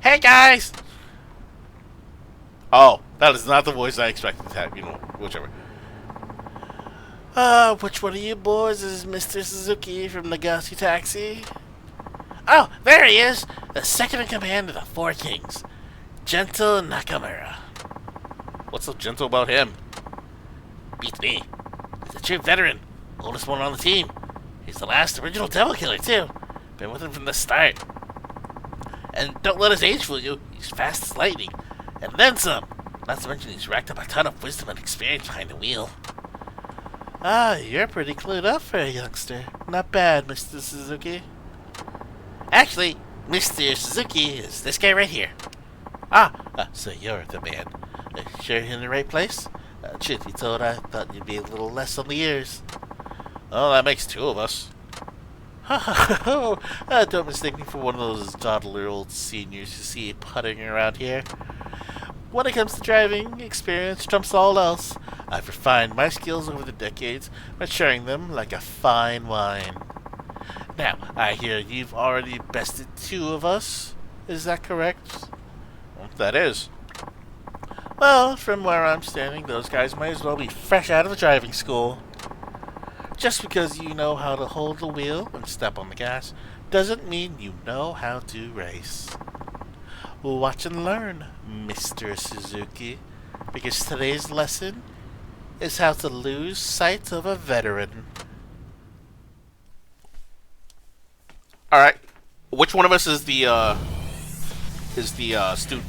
Hey guys! Oh, that is not the voice I expected to have, you know, whichever. Which one of you boys is Mr. Suzuki from Nagase Taxi? Oh, there he is! The second in command of the Four Kings, Gentle Nakamura. What's so gentle about him? Beats me. He's a true veteran, oldest one on the team. He's the last original Devil Killer, too. Been with him from the start. And don't let his age fool you. He's fast as lightning. And then some. Not to mention he's racked up a ton of wisdom and experience behind the wheel. Ah, you're pretty clued up for a youngster. Not bad, Mr. Suzuki. Actually, Mr. Suzuki is this guy right here. So you're the man. Sure you're in the right place? Truth be told, I thought you'd be a little less on the ears. Oh, that makes two of us. Don't mistake me for one of those toddler old seniors you see putting around here. When it comes to driving, experience trumps all else. I've refined my skills over the decades, maturing them like a fine wine. Now, I hear you've already bested two of us. Is that correct? That is. Well, from where I'm standing, those guys might as well be fresh out of driving school. Just because you know how to hold the wheel and step on the gas doesn't mean you know how to race. Watch and learn, Mr. Suzuki, because today's lesson is how to lose sight of a veteran. Alright. Which one of us is the student?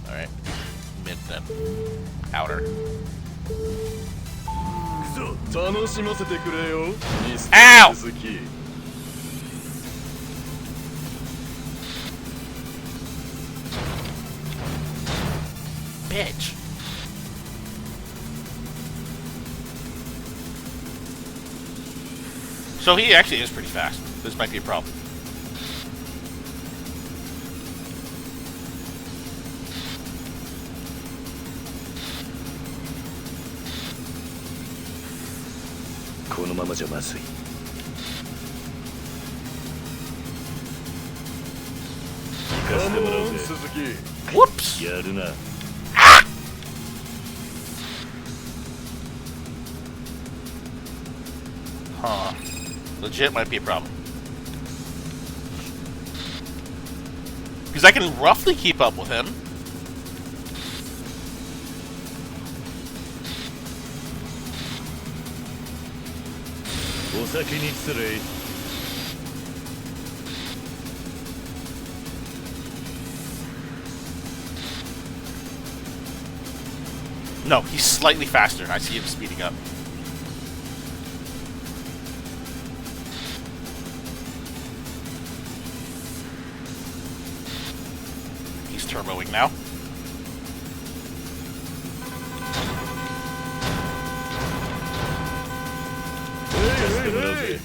Alright. Mid then. Outer. 楽しませてくれよミスタ Ow! ー鈴木 Bitch. So he actually is pretty fast. This might be a problem. Come on, Suzuki. Whoops! Huh. Legit might be a problem. Because I can roughly keep up with him. No, he's slightly faster. I see him speeding up. He's turboing now. Hey.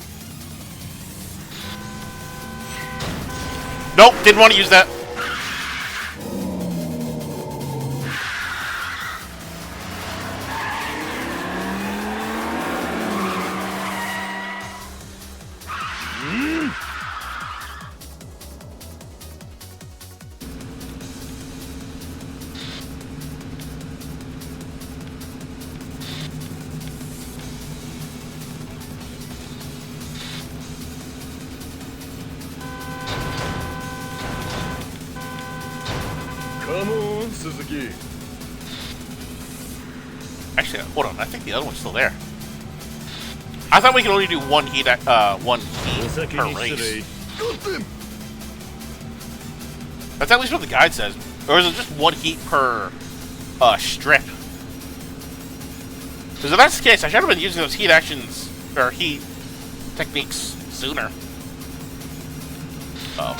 Nope, didn't want to use that. Come on, Suzuki. Actually, hold on. I think the other one's still there. I thought we could only do one heat per race. That's at least what the guide says. Or is it just one heat per strip? Because if that's the case, I should have been using those heat actions or heat techniques sooner. Oh.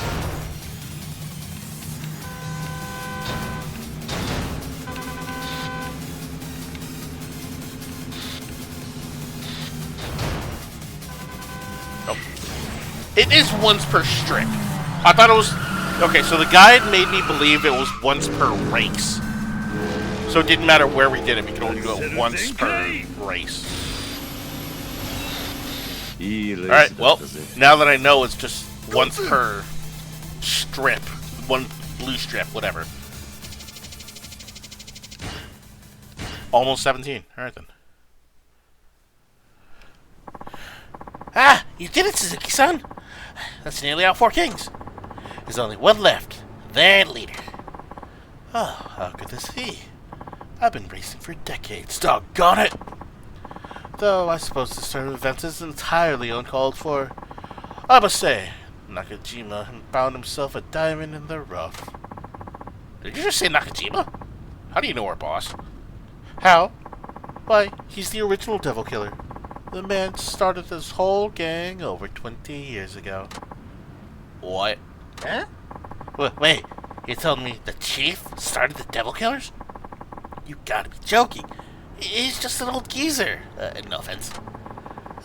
It is once per strip. I thought it was... Okay, so the guide made me believe it was once per race. So it didn't matter where we did it. We could only do it once per race. Alright, well, now that I know it's just once per strip, one blue strip, whatever. Almost 17. Alright then. Ah, you did it, Suzuki-san. That's nearly all 4 kings. There's only one left. Their leader. Oh, how could this be? I've been racing for decades. Doggone it! Though I suppose this turn of events is entirely uncalled for. I must say, Nakajima found himself a diamond in the rough. Did you just say Nakajima? How do you know our boss? How? Why, he's the original devil killer. The man started this whole gang over 20 years ago. What? Huh? Wait, you telling me the chief started the devil killers? You gotta be joking. He's just an old geezer. No offense.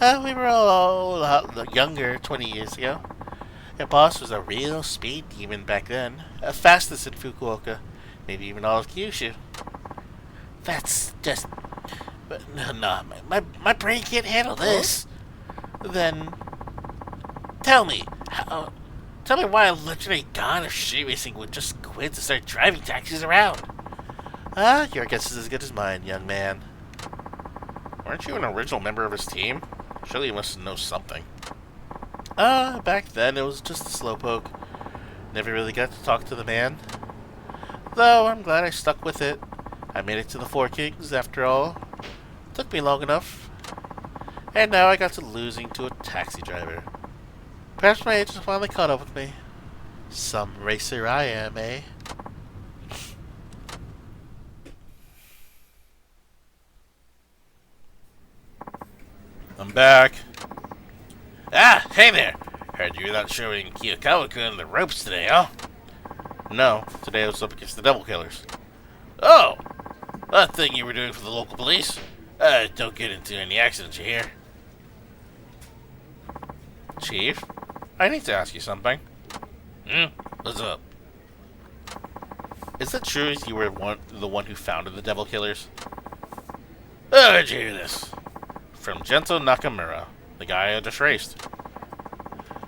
We were all a lot younger 20 years ago. Your boss was a real speed demon back then. Fastest in Fukuoka. Maybe even all of Kyushu. That's just... But no, my brain can't handle this. Then... Tell me why a legendary god of street racing would just quit to start driving taxis around. Your guess is as good as mine, young man. Weren't you an original member of his team? Surely you must know something. Back then it was just a slowpoke. Never really got to talk to the man. Though I'm glad I stuck with it. I made it to the 4 Kings after all. Took me long enough. And now I got to losing to a taxi driver. Perhaps my age has finally caught up with me. Some racer I am, eh? I'm back. Ah, hey there! Heard you were not showing Kiyokawa-kun the ropes today, huh? No, today I was up against the devil killers. Oh! That thing you were doing for the local police? Don't get into any accidents, you hear? Chief, I need to ask you something. What's up? Is it true you were the one who founded the devil killers? Oh, where'd you hear this? From Gento Nakamura, the guy I just raced.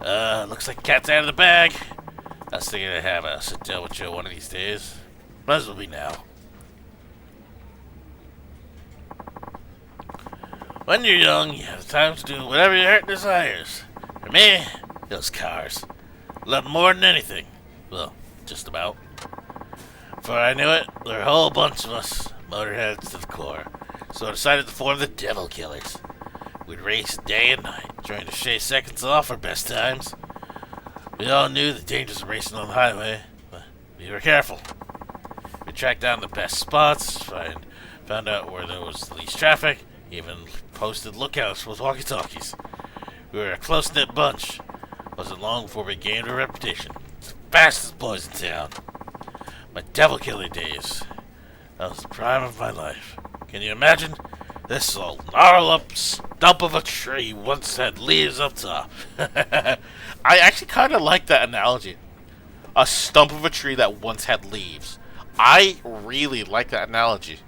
Looks like cat's out of the bag. I was thinking I'd have a sit down with you one of these days. Might as well be now. When you're young, you have time to do whatever your heart desires. For me, those cars. Love more than anything. Well, just about. Before I knew it, there were a whole bunch of us, motorheads to the core. So I decided to form the Devil Killers. We'd race day and night, trying to shave seconds off our best times. We all knew the dangers of racing on the highway, but we were careful. We tracked down the best spots, found out where there was the least traffic, even posted lookouts with walkie-talkies. We were a close-knit bunch. Wasn't long before we gained a reputation. The fastest boys in town. My Devil Killer days. That was the prime of my life. Can you imagine? This old gnarled-up stump of a tree once had leaves up top. I actually kind of like that analogy. A stump of a tree that once had leaves. I really like that analogy.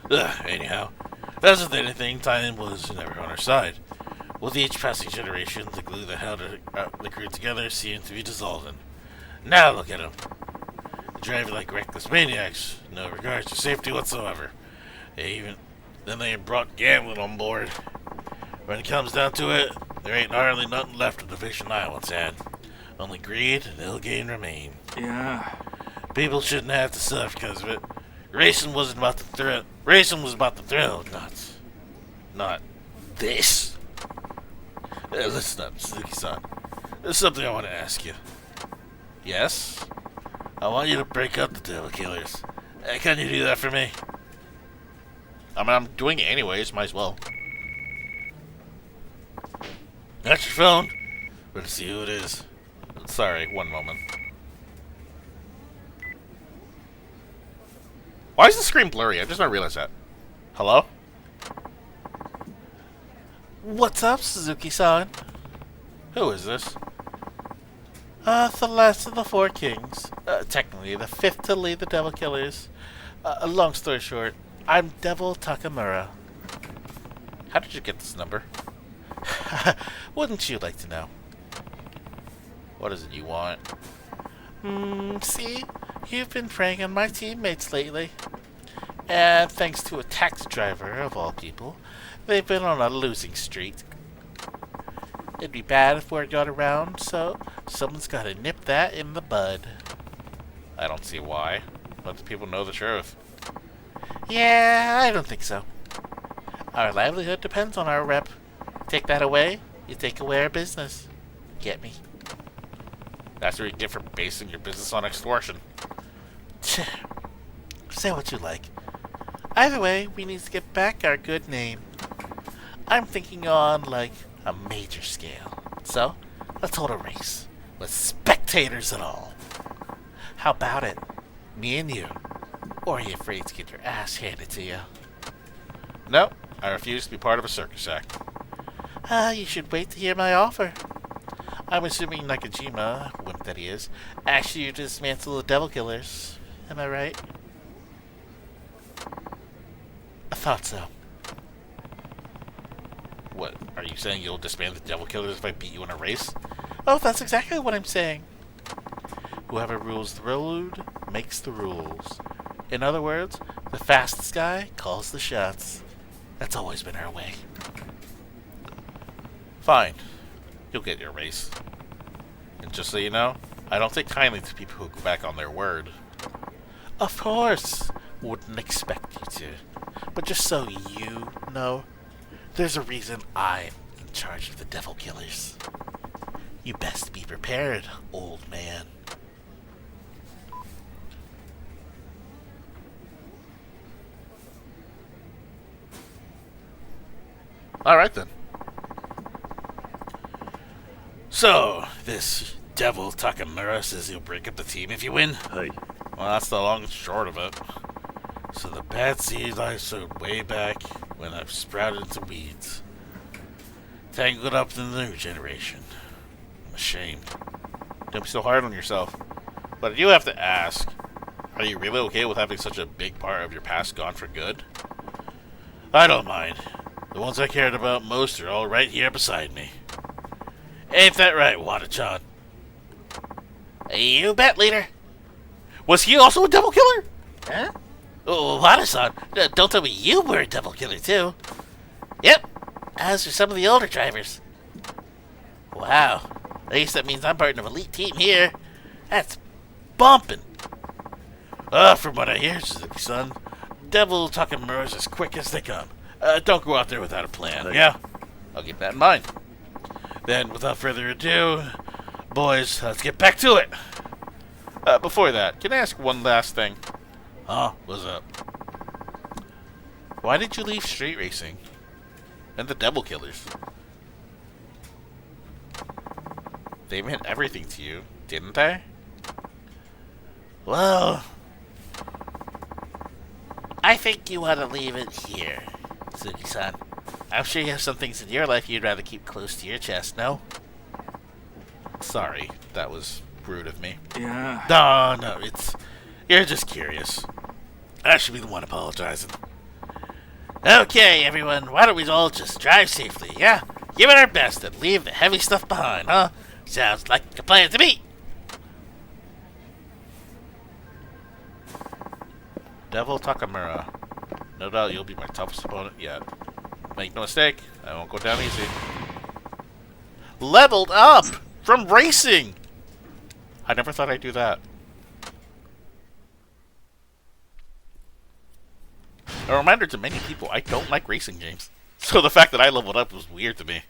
Anyhow, as with anything, time was never on our side. With each passing generation, the glue that held the crew together seemed to be dissolving. Now look at them. Driving like reckless maniacs, no regards to safety whatsoever. They brought gambling on board. When it comes down to it, there ain't hardly nothing left of the vision I once had. Only greed and ill gain remain. Yeah. People shouldn't have to suffer because of it. Racing was about the thrill, not this. Listen up, Suzuki-san. There's something I want to ask you. Yes? I want you to break up the Devil Killers. Can you do that for me? I mean, I'm doing it anyways, might as well. That's your phone. Let's see who it is. Sorry, one moment. Why is the screen blurry? I just not realized that. Hello? What's up, Suzuki-san? Who is this? The last of the 4 Kings. Technically, the 5th to lead the Devil Killers. Long story short, I'm Devil Takamura. How did you get this number? Wouldn't you like to know? What is it you want? See? You've been preying on my teammates lately. And thanks to a taxi driver, of all people, they've been on a losing streak. It'd be bad if word got around, so someone's gotta nip that in the bud. I don't see why. Let the people know the truth. Yeah, I don't think so. Our livelihood depends on our rep. Take that away, you take away our business. Get me? That's what you get for basing your business on extortion. Say what you like. Either way, we need to get back our good name. I'm thinking on, like, a major scale. So, let's hold a race. With spectators and all. How about it? Me and you. Or are you afraid to get your ass handed to you? No, I refuse to be part of a circus act. You should wait to hear my offer. I'm assuming Nakajima, wimp that he is, asked you to dismantle the Devil Killers. Am I right? I thought so. What, are you saying you'll disband the Devil Killers if I beat you in a race? Oh, that's exactly what I'm saying. Whoever rules the road makes the rules. In other words, the fastest guy calls the shots. That's always been our way. Fine. You'll get your race. And just so you know, I don't take kindly to people who go back on their word. Of course. Wouldn't expect you to. But just so you know, there's a reason I'm in charge of the Devil Killers. You best be prepared, old man. Alright then. So, this Devil Takamura says he'll break up the team if you win? はい Well, that's the long and short of it. So the bad seeds I sowed way back when I've sprouted into weeds. Tangled up in the new generation. I'm ashamed. Don't be so hard on yourself. But I do have to ask, are you really okay with having such a big part of your past gone for good? I don't mind. The ones I cared about most are all right here beside me. Ain't that right, Wada-chan? You bet, leader. Was he also a Devil Killer? Huh? Oh, Wada-san, don't tell me you were a Devil Killer, too. Yep, as are some of the older drivers. Wow, at least that means I'm part of an elite team here. That's bumping. From what I hear, Suzuki-san, Devil Takamura's as quick as they come. Don't go out there without a plan, yeah? I'll keep that in mind. Then, without further ado, boys, let's get back to it. Before that, can I ask one last thing? Huh? What's up? Why did you leave street racing? And the Devil Killers? They meant everything to you, didn't they? Well, I think you ought to leave it here, Suzuki-san. I'm sure you have some things in your life you'd rather keep close to your chest, no? Sorry, that was rude of me. いや No, you're just curious. I should be the one apologizing. Okay, everyone, why don't we all just drive safely, yeah? Give it our best and leave the heavy stuff behind, huh? Sounds like a plan to me. Devil Takamura. No doubt you'll be my toughest opponent yet. Make no mistake, I won't go down easy. Leveled up! From racing! I never thought I'd do that. A reminder to many people, I don't like racing games. So the fact that I leveled up was weird to me.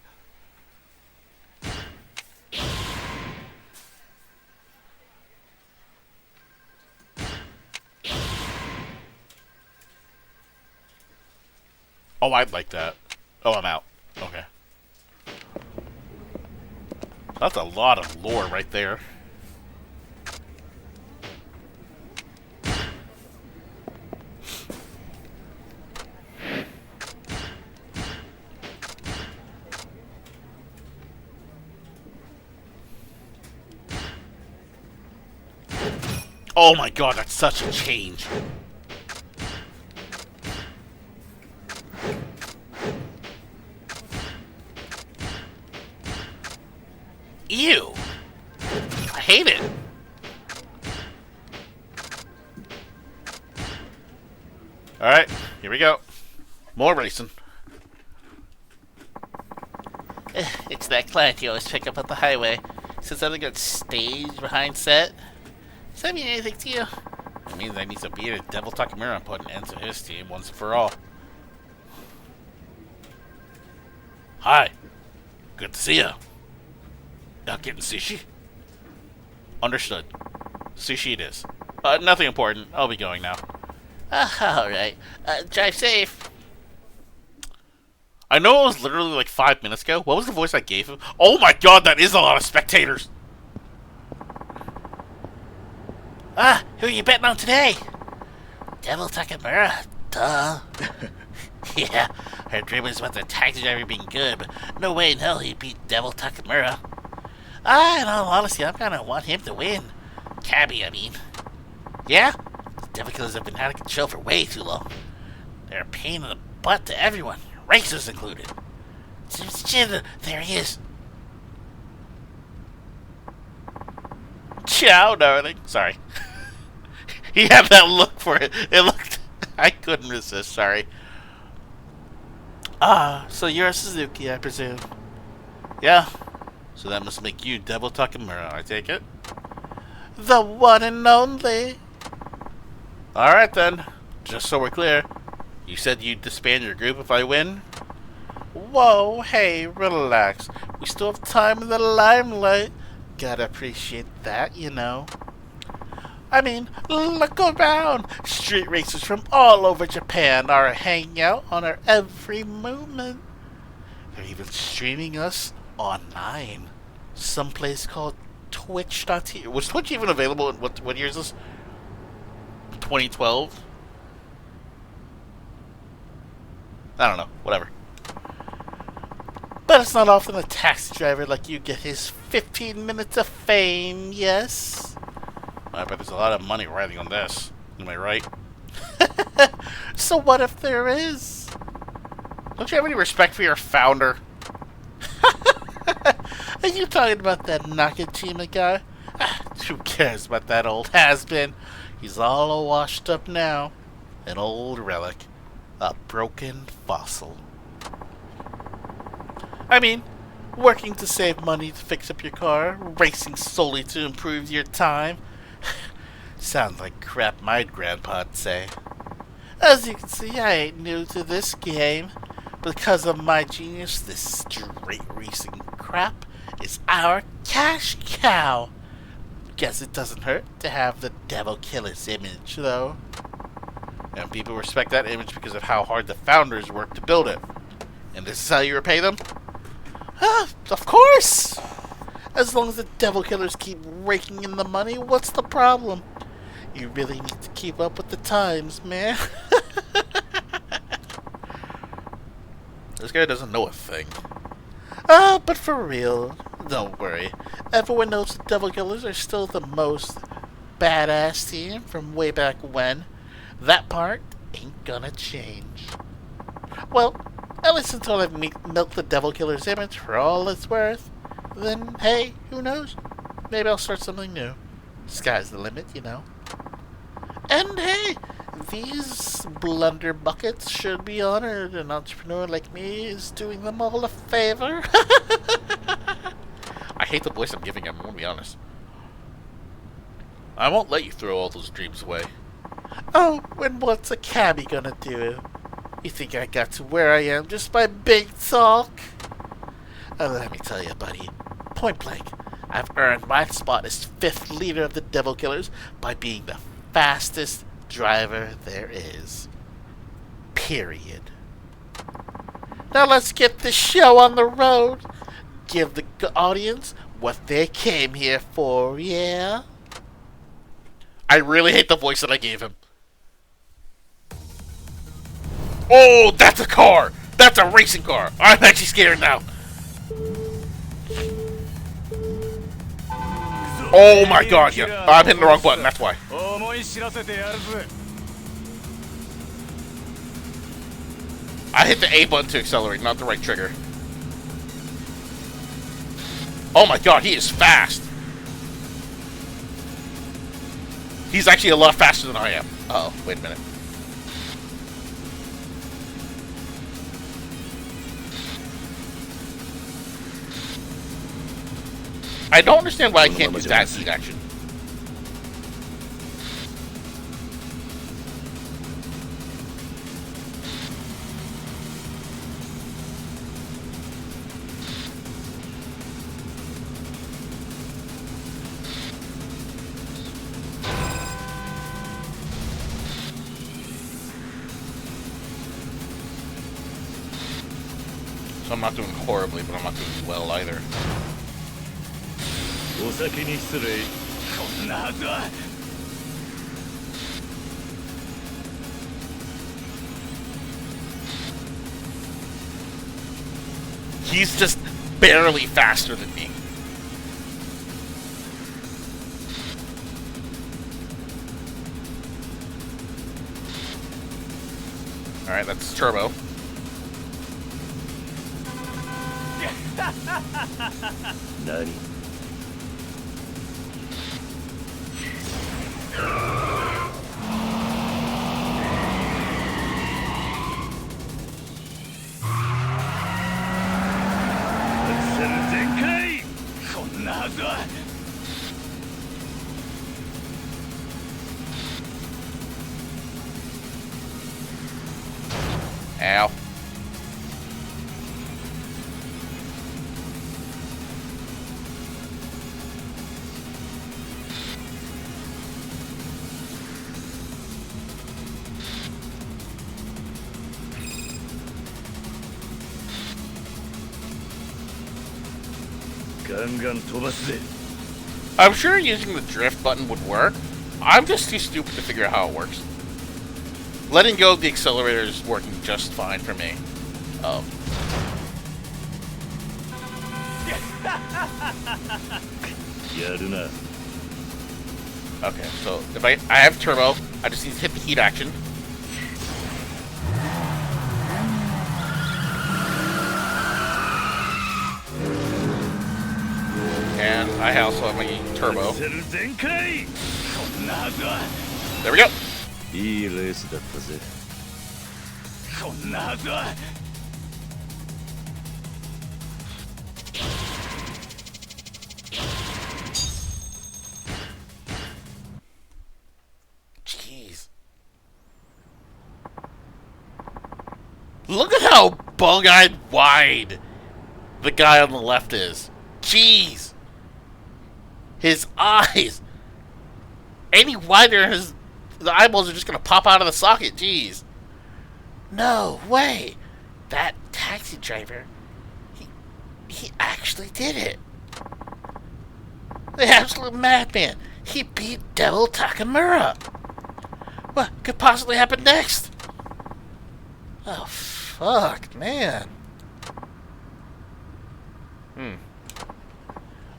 Oh, I'd like that. Oh, I'm out. Okay. That's a lot of lore right there. Oh my god, that's such a change. Ew. I hate it. Alright, here we go. More racing. It's that client you always pick up at the highway. Since I got staged behind set. Does that mean anything to you? It means I need to beat a Devil Takamura and put an end to his team once and for all. Hi. Good to see ya. Not getting sushi? Understood. Sushi it is. Nothing important. I'll be going now. Alright. Drive safe. I know it was literally like 5 minutes ago. What was the voice I gave him? Oh my god, that is a lot of spectators! Who are you betting on today? Devil Takamura. Duh. Yeah, heard rumors about the taxi driver being good, but no way in hell he'd beat Devil Takamura. In all honesty, I'm gonna want him to win. Cabby, I mean. Yeah? The Devil Killers have been out of control for way too long. They're a pain in the butt to everyone, racers included. There he is. Ciao, darling. Sorry. He had that look for it. It looked... I couldn't resist, sorry. So you're a Suzuki, I presume. Yeah. So that must make you Devil Takamura, I take it? The one and only. Alright then. Just so we're clear. You said you'd disband your group if I win? Whoa, hey, relax. We still have time in the limelight. Gotta appreciate that, you know. I mean, look around. Street racers from all over Japan are hanging out on our every movement. They're even streaming us online. Someplace called Twitch.tv. Was Twitch even available in what year is this? 2012? I don't know. Whatever. But it's not often a taxi driver like you get his 15 minutes of fame, yes? I bet there's a lot of money riding on this. Am I right? So what if there is? Don't you have any respect for your founder? Are you talking about that Nakajima guy? Who cares about that old has-been? He's all washed up now. An old relic. A broken fossil. I mean, working to save money to fix up your car, racing solely to improve your time. Sounds like crap my grandpa'd say. As you can see, I ain't new to this game. Because of my genius, this straight racing crap is our cash cow. Guess it doesn't hurt to have the Devil Killer's image, though. And people respect that image because of how hard the founders worked to build it. And this is how you repay them? Of course! As long as the Devil Killers keep raking in the money, what's the problem? You really need to keep up with the times, man. This guy doesn't know a thing. But for real, don't worry. Everyone knows the Devil Killers are still the most badass team from way back when. That part ain't gonna change. Well, at least until I've milked the Devil Killer's image for all it's worth. Then, hey, who knows? Maybe I'll start something new. Sky's the limit, you know. And hey, these blunder buckets should be honored. An entrepreneur like me is doing them all a favor. I hate the voice I'm giving him, I'm gonna be honest. I won't let you throw all those dreams away. Oh, and what's a cabbie gonna do? You think I got to where I am just by big talk? Let me tell you, buddy. Point blank, I've earned my spot as 5th leader of the Devil Killers by being the fastest driver there is. Period. Now let's get the show on the road. Give the audience what they came here for, yeah? I really hate the voice that I gave him. Oh, that's a car! That's a racing car! I'm actually scared now. Oh my god, yeah. I'm hitting the wrong button, that's why. I hit the A button to accelerate, not the right trigger. Oh my god, he is fast! He's actually a lot faster than I am. Uh oh, wait a minute. I don't understand why I can't do that heat action. So I'm not doing horribly, but I'm not doing well either. お先に失礼。こんなはずは。 He's just barely faster than me. Alright, that's turbo. Nani? Ow. I'm sure using the drift button would work. I'm just too stupid to figure out how it works. Letting go of the accelerator is working just fine for me. Okay, so if I have turbo, I just need to hit the heat action. And I also have my turbo. There we go. いいレースだったぜ。こんなはずは。 Jeez. Look at how bug-eyed wide the guy on the left is. Jeez. His eyes. Any wider, the eyeballs are just gonna pop out of the socket. Jeez. No way. That taxi driver, he actually did it. The absolute madman. He beat Devil Takamura. What could possibly happen next? Oh, fuck, man.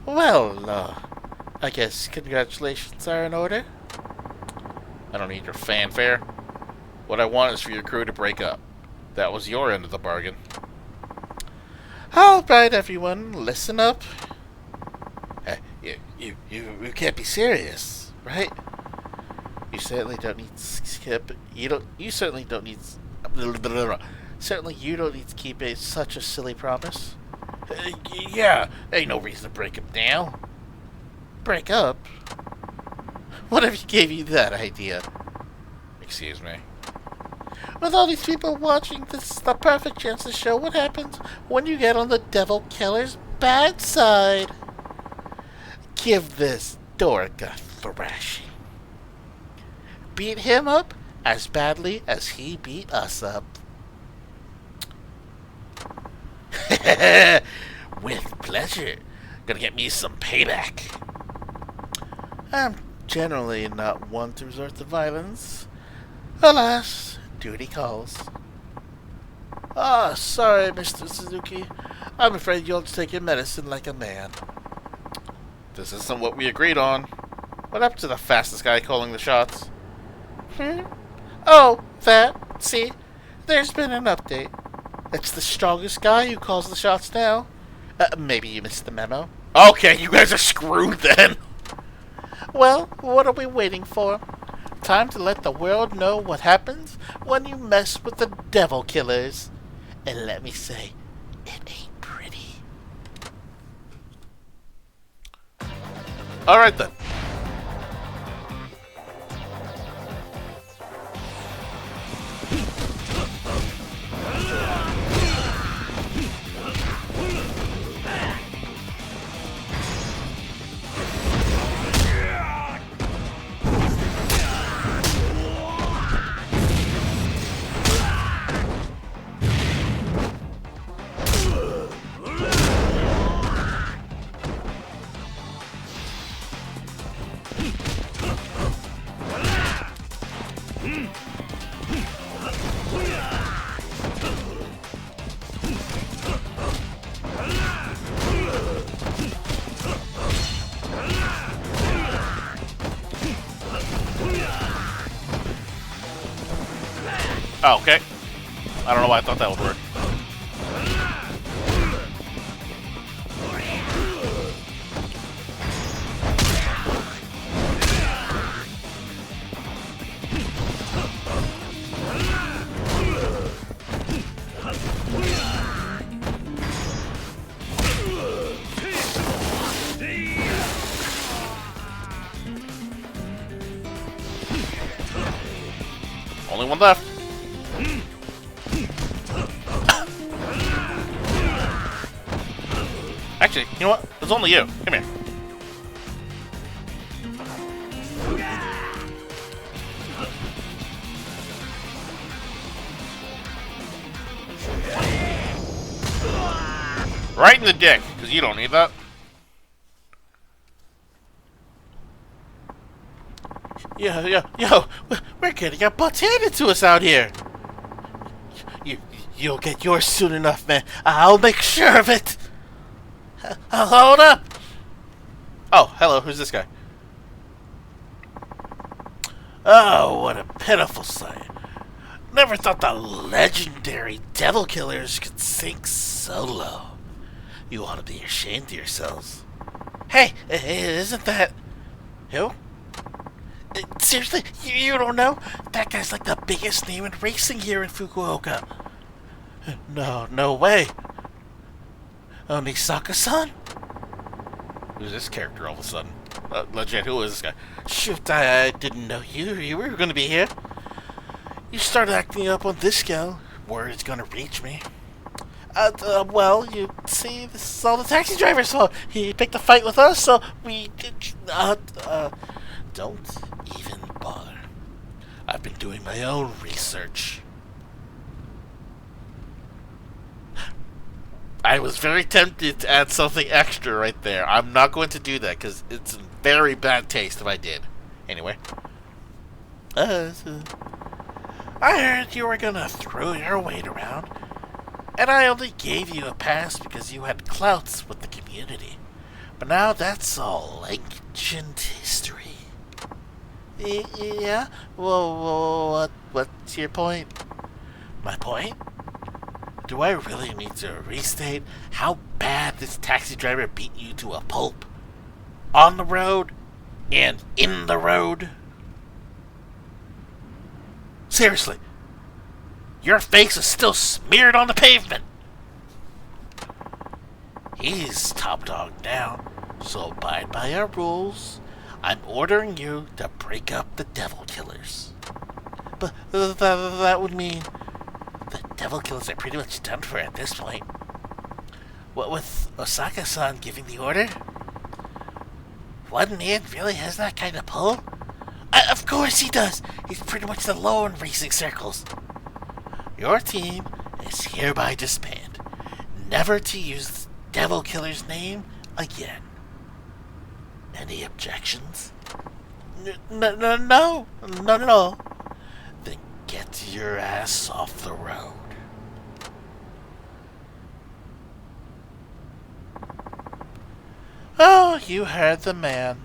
Well, I guess congratulations are in order. I don't need your fanfare. What I want is for your crew to break up. That was your end of the bargain. Alright, everyone, listen up. You can't be serious, right? You certainly don't need to skip. You certainly don't need. Certainly, you don't need to keep such a silly promise. Yeah, ain't no reason to break up now. Break up? Whatever gave you that idea? Excuse me. With all these people watching, this is the perfect chance to show what happens when you get on the Devil Killer's bad side. Give this dork a thrashing. Beat him up as badly as he beat us up. With pleasure. Gonna get me some payback. I'm generally not one to resort to violence. Alas, duty calls. Ah, sorry, Mr. Suzuki. I'm afraid you'll have to take your medicine like a man. This isn't what we agreed on. What happened to the fastest guy calling the shots? Oh, that. See? There's been an update. It's the strongest guy who calls the shots now. Maybe you missed the memo. Okay, you guys are screwed then. Well, what are we waiting for? Time to let the world know what happens when you mess with the devil killers. And let me say, it ain't pretty. Alright then. Oh, okay. I don't know why I thought that would work. Only one left. Actually, you know what? It's only you. Come here. Right in the dick, because you don't need that. Yo, we're getting our butts handed to us out here. You'll get yours soon enough, man. I'll make sure of it. Hold up. Oh, hello. Who's this guy? Oh, what a pitiful sight. Never thought the legendary devil killers could sink so low. You ought to be ashamed of yourselves. Hey, isn't that... Who? Seriously, you don't know? That guy's like the biggest name in racing here in Fukuoka. No way. Misaka-san? Who's this character all of a sudden? Legit, who is this guy? Shoot, I didn't know you were going to be here. You started acting up on this scale. Word's going to reach me. Well, you see, this is all the taxi driver's fault. He picked a fight with us, so we... Don't even bother. I've been doing my own research. I was very tempted to add something extra right there. I'm not going to do that because it's in very bad taste if I did. Anyway. I heard you were gonna throw your weight around, and I only gave you a pass because you had clouts with the community. But now that's all ancient history. Yeah? Well, what's your point? My point? Do I really need to restate how bad this taxi driver beat you to a pulp? On the road and in the road? Seriously, your face is still smeared on the pavement. He's top dog now, so abide by our rules. I'm ordering you to break up the devil killers. But that would mean the devil killers are pretty much done for at this point. What with Osaka-san giving the order? One man really has that kind of pull? Of course he does! He's pretty much the law in racing circles. Your team is hereby disbanded, never to use the devil killer's name again. Any objections? No, not at all. Then get your ass off the road. Oh, you heard the man.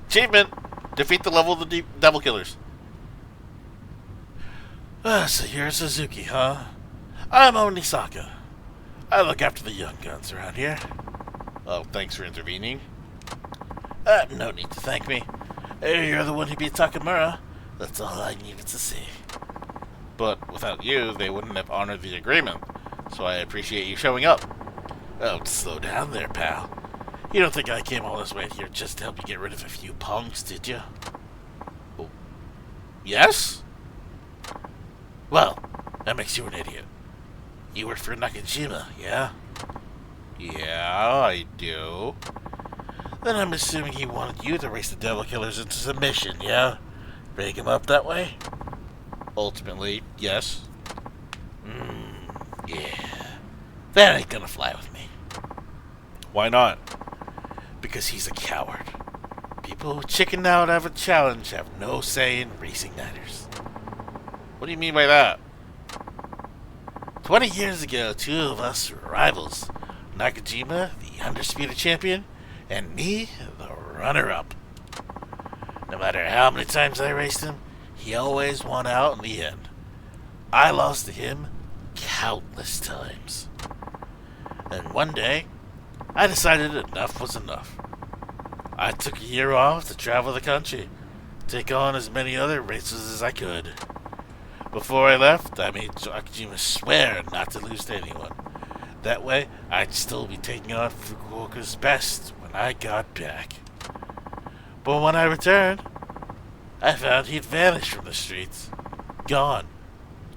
Achievement! Defeat the level of the devil killers. So you're Suzuki, huh? I'm Onisaka. I look after the young guns around here. Oh, thanks for intervening. No need to thank me. You're the one who beat Takamura. That's all I needed to see. But without you, they wouldn't have honored the agreement. So I appreciate you showing up. Oh, slow down there, pal. You don't think I came all this way here just to help you get rid of a few punks, did you? Oh. Yes? Well, that makes you an idiot. You work for Nakajima, yeah? Yeah, I do. Then I'm assuming he wanted you to race the Devil Killers into submission, yeah? Break him up that way? Ultimately, yes. Yeah. That ain't gonna fly with me. Why not? Because he's a coward. People who chicken out of a challenge have no say in racing matters. What do you mean by that? 20 years ago, two of us were rivals. Nakajima, the undisputed champion, and me, the runner-up. No matter how many times I raced him, he always won out in the end. I lost to him countless times. And one day, I decided enough was enough. I took a year off to travel the country, take on as many other races as I could. Before I left, I made Nakajima swear not to lose to anyone. That way, I'd still be taking on Fukuoka's best when I got back. But when I returned, I found he'd vanished from the streets. Gone.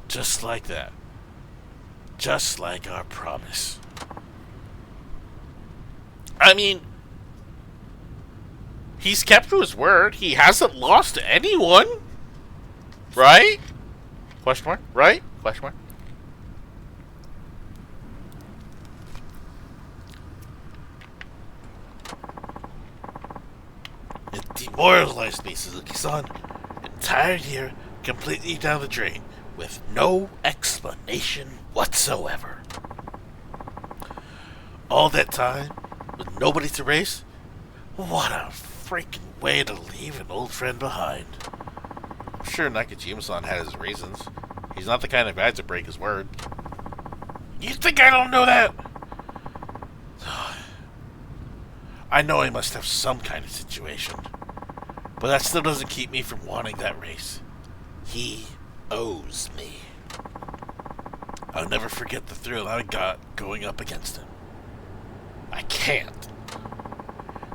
Just like that. Just like our promise. I mean, he's kept to his word. He hasn't lost to anyone. Right? Question mark? Right? Question mark? It demoralized me, Suzuki-san. Entire year completely down the drain, with no explanation whatsoever. All that time, with nobody to race? What a freaking way to leave an old friend behind. I'm sure Nakajima-san had his reasons. He's not the kind of guy to break his word. You think I don't know that? I know I must have some kind of situation, but that still doesn't keep me from wanting that race. He owes me. I'll never forget the thrill I got going up against him. I can't.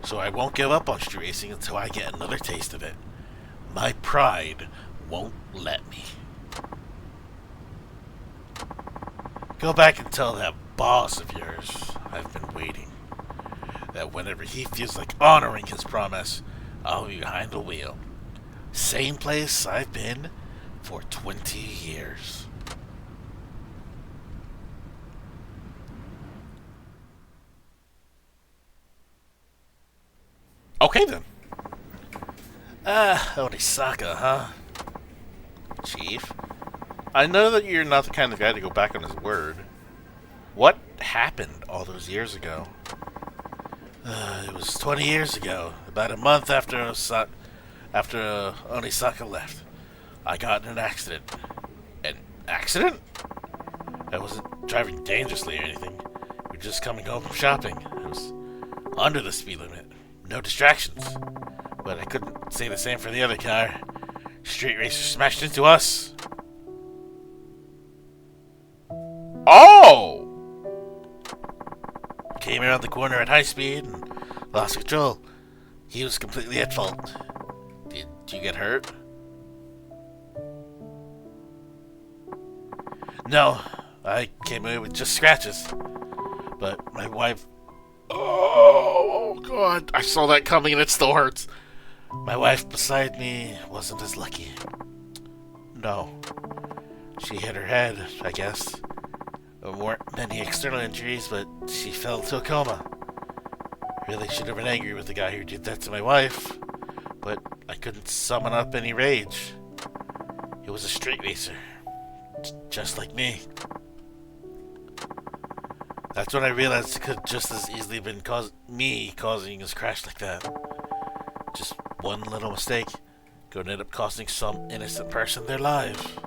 So I won't give up on street racing until I get another taste of it. My pride won't let me. Go back and tell that boss of yours I've been waiting. That whenever he feels like honoring his promise, I'll be behind the wheel. Same place I've been for 20 years. Okay then. Onisaka, huh? Chief, I know that you're not the kind of guy to go back on his word. What happened all those years ago? It was 20 years ago, about a month after Onisaka left. I got in an accident. An accident? I wasn't driving dangerously or anything. We were just coming home from shopping. I was under the speed limit. No distractions. But I couldn't say the same for the other car. Street racer smashed into us. Oh! Came around the corner at high speed and lost control. He was completely at fault. Did you get hurt? No, I came away with just scratches. But my wife... Oh, God. I saw that coming and it still hurts. My wife beside me wasn't as lucky. No. She hit her head, I guess. There weren't many external injuries, but she fell into a coma. Really should have been angry with the guy who did that to my wife, but I couldn't summon up any rage. He was a street racer, just like me. That's when I realized it could just as easily have been me causing his crash like that. Just one little mistake could end up costing some innocent person their life.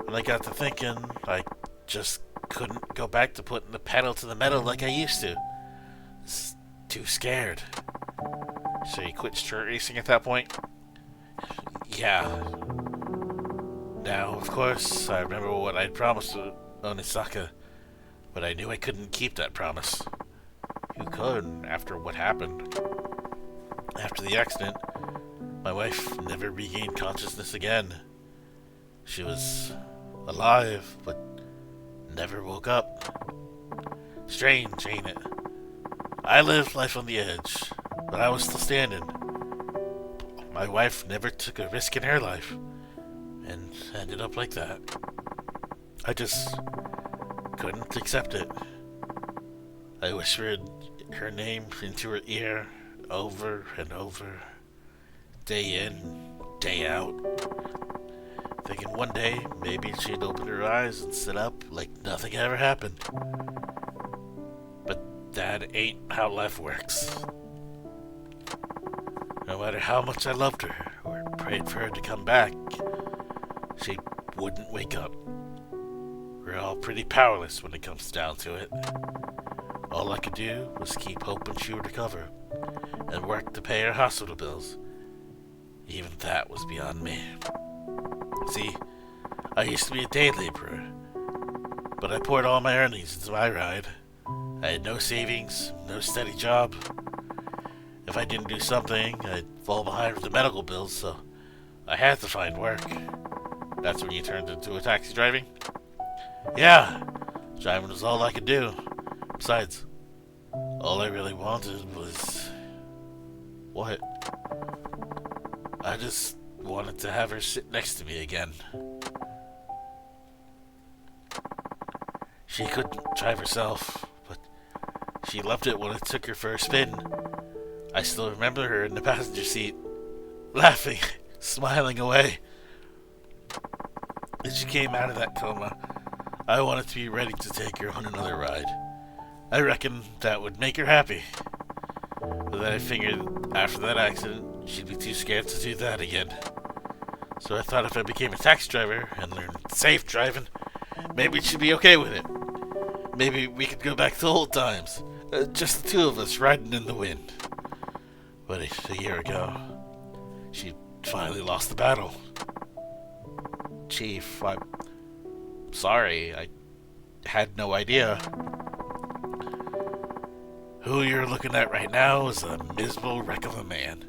When I got to thinking, I just couldn't go back to putting the pedal to the metal like I used to. Too scared. So you quit street racing at that point? Yeah. Now, of course, I remember what I'd promised to Onisaka, but I knew I couldn't keep that promise. You could, after what happened. After the accident, my wife never regained consciousness again. She was alive, but never woke up. Strange, ain't it? I lived life on the edge, but I was still standing. My wife never took a risk in her life, and ended up like that. I just couldn't accept it. I whispered her name into her ear over and over, day in, day out, thinking one day maybe she'd open her eyes and sit up like nothing ever happened. But that ain't how life works. No matter how much I loved her or prayed for her to come back, she wouldn't wake up. We're all pretty powerless when it comes down to it. All I could do was keep hoping she would recover and work to pay her hospital bills. Even that was beyond me. See, I used to be a day laborer, but I poured all my earnings into my ride. I had no savings, no steady job. If I didn't do something, I'd fall behind with the medical bills, so I had to find work. That's when you turned into a taxi driving? Yeah, driving was all I could do. Besides, all I really wanted was... What? I just wanted to have her sit next to me again. She couldn't drive herself, but she loved it when I took her for a spin. I still remember her in the passenger seat, laughing, smiling away. As she came out of that coma, I wanted to be ready to take her on another ride. I reckoned that would make her happy. But then I figured after that accident, she'd be too scared to do that again. So I thought if I became a taxi driver and learned safe driving, maybe she'd be okay with it. Maybe we could go back to old times, just the two of us riding in the wind. But a year ago, she finally lost the battle. Chief, I'm sorry. I had no idea. Who you're looking at right now is a miserable wreck of a man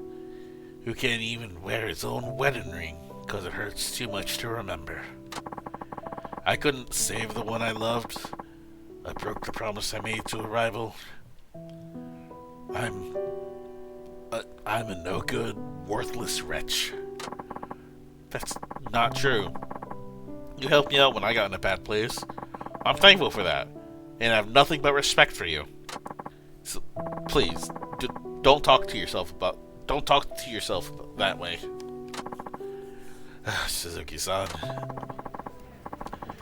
who can't even wear his own wedding ring because it hurts too much to remember. I couldn't save the one I loved. I broke the promise I made to a rival. I'm a no-good, worthless wretch. That's not true. You helped me out when I got in a bad place. I'm thankful for that, and I have nothing but respect for you. So, please, don't talk to yourself that way. Suzuki-san.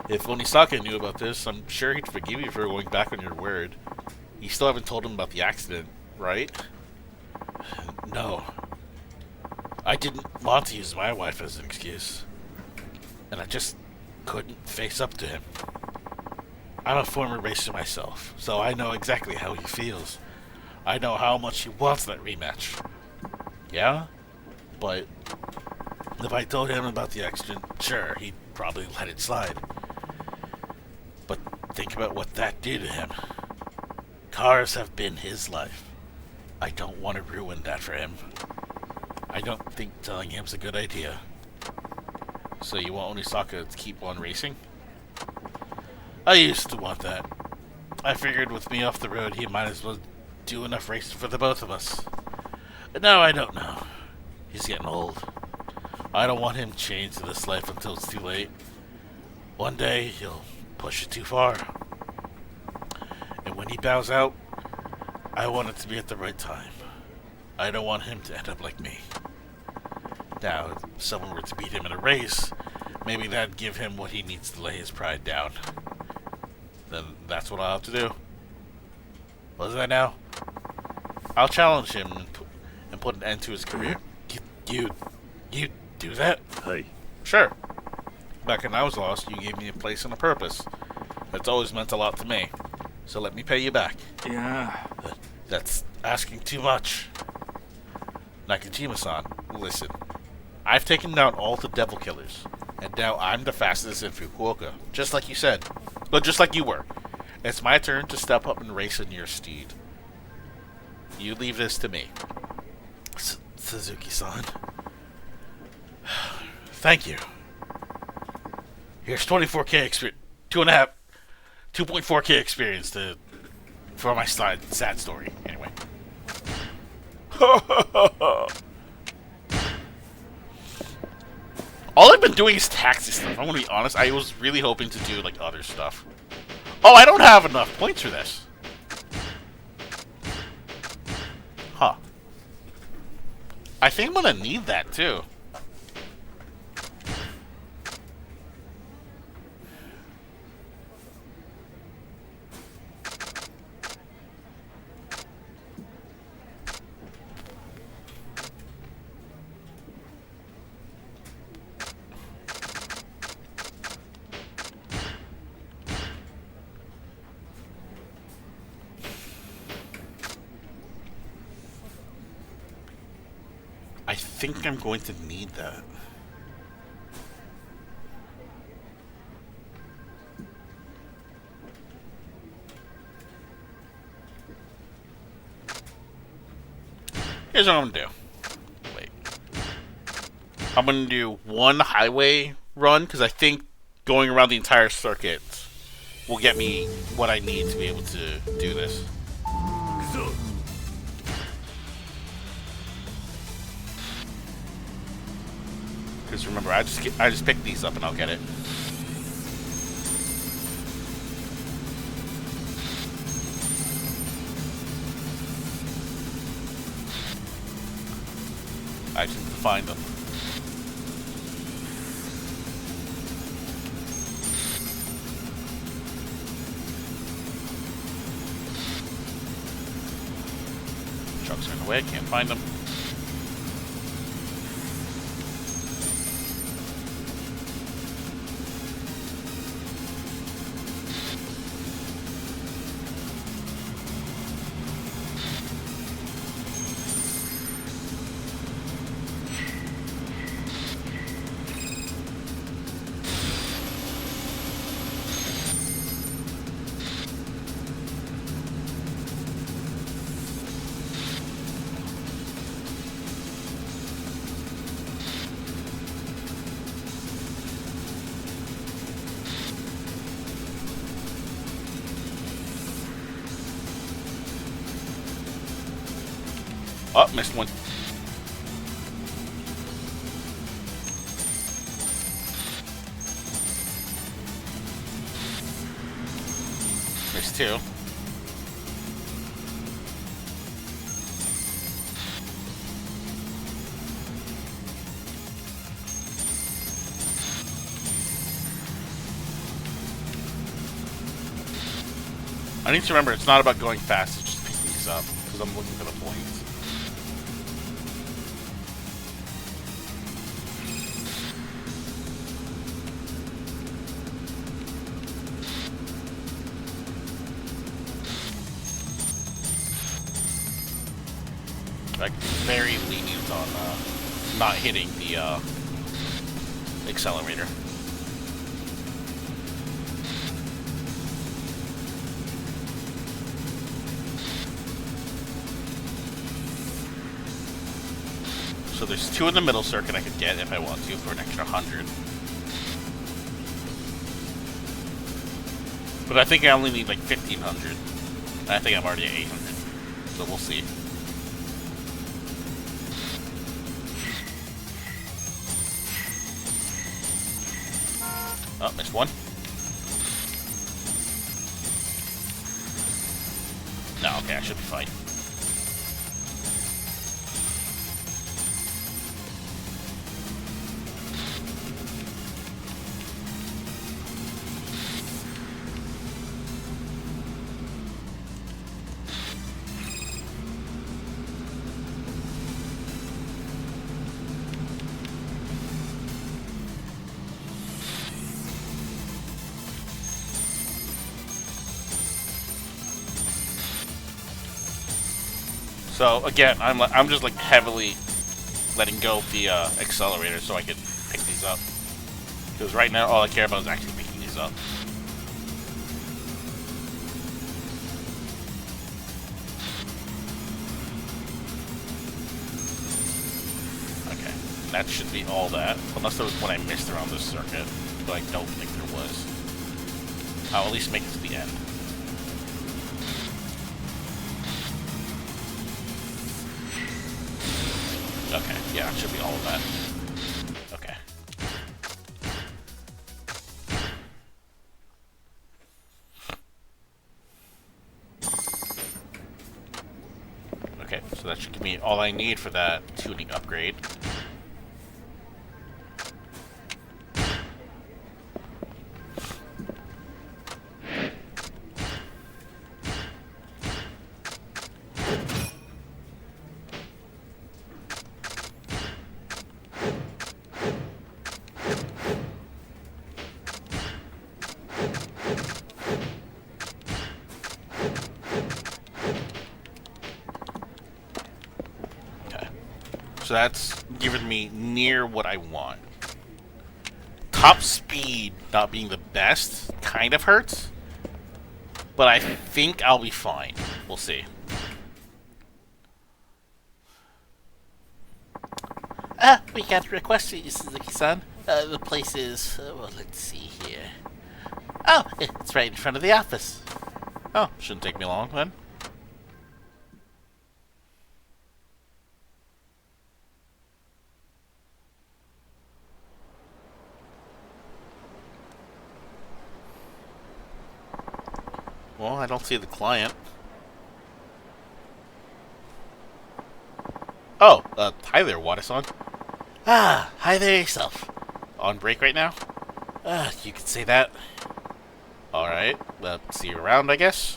If Onisaka knew about this, I'm sure he'd forgive you for going back on your word. You still haven't told him about the accident, right? No. I didn't want to use my wife as an excuse. And I just couldn't face up to him. I'm a former racer myself, so I know exactly how he feels. I know how much he wants that rematch. Yeah? But if I told him about the accident, sure, he'd probably let it slide. But think about what that did to him. Cars have been his life. I don't want to ruin that for him. I don't think telling him's a good idea. So you want Onisaka to keep on racing? I used to want that. I figured with me off the road, he might as well do enough racing for the both of us. But now I don't know. He's getting old. I don't want him chained to this life until it's too late. One day, he'll push it too far. And when he bows out, I want it to be at the right time. I don't want him to end up like me. Now, if someone were to beat him in a race, maybe that'd give him what he needs to lay his pride down. Then that's what I'll have to do. What's that now? I'll challenge him and put an end to his career. You do that? Hi. Sure. Back when I was lost, you gave me a place and a purpose. It's always meant a lot to me. So let me pay you back. Yeah. That's asking too much. Nakajima-san, listen. I've taken down all the devil killers, and now I'm the fastest in Fukuoka, just like you said. But just like you were. It's my turn to step up and race in your steed. You leave this to me. Suzuki-san. Thank you. Here's 24k experience. 2.4k experience for my sad story. Anyway. All I've been doing is taxi stuff. I'm gonna be honest. I was really hoping to do like other stuff. Oh, I don't have enough points for this. Huh. I think I'm gonna need that too. I think I'm going to need that. Here's what I'm gonna do. Wait. I'm gonna do one highway run, because I think going around the entire circuit will get me what I need to be able to do this. Because remember, I just pick these up and I'll get it. I just need to find them. Trucks are in the way, I can't find them. Oh, missed one. Missed two. I need to remember it's not about going fast, it's just picking these up, because I'm looking for the points. Like, very lenient on not hitting the accelerator. So there's two in the middle circuit I could get if I want to for an extra 100. But I think I only need like 1,500. And I think I'm already at 800. So we'll see. Oh, missed one. No, okay, I should be fine. So again, I'm just like heavily letting go of the accelerator so I can pick these up. Because right now all I care about is actually picking these up. Okay, that should be all that. Unless there was one I missed around this circuit, but I don't think there was. I'll at least make it to the end. Okay, yeah, it should be all of that. Okay. Okay, so that should give me all I need for that tuning upgrade. So that's given me near what I want. Top speed not being the best kind of hurts, but I think I'll be fine. We'll see. We got a request for you, Suzuki-san. The place is, well, let's see here. Oh, it's right in front of the office. Oh, shouldn't take me long then. Well, I don't see the client. Oh, hi there, Watasan. Ah, hi there yourself. On break right now? You could say that. Alright, see you around, I guess.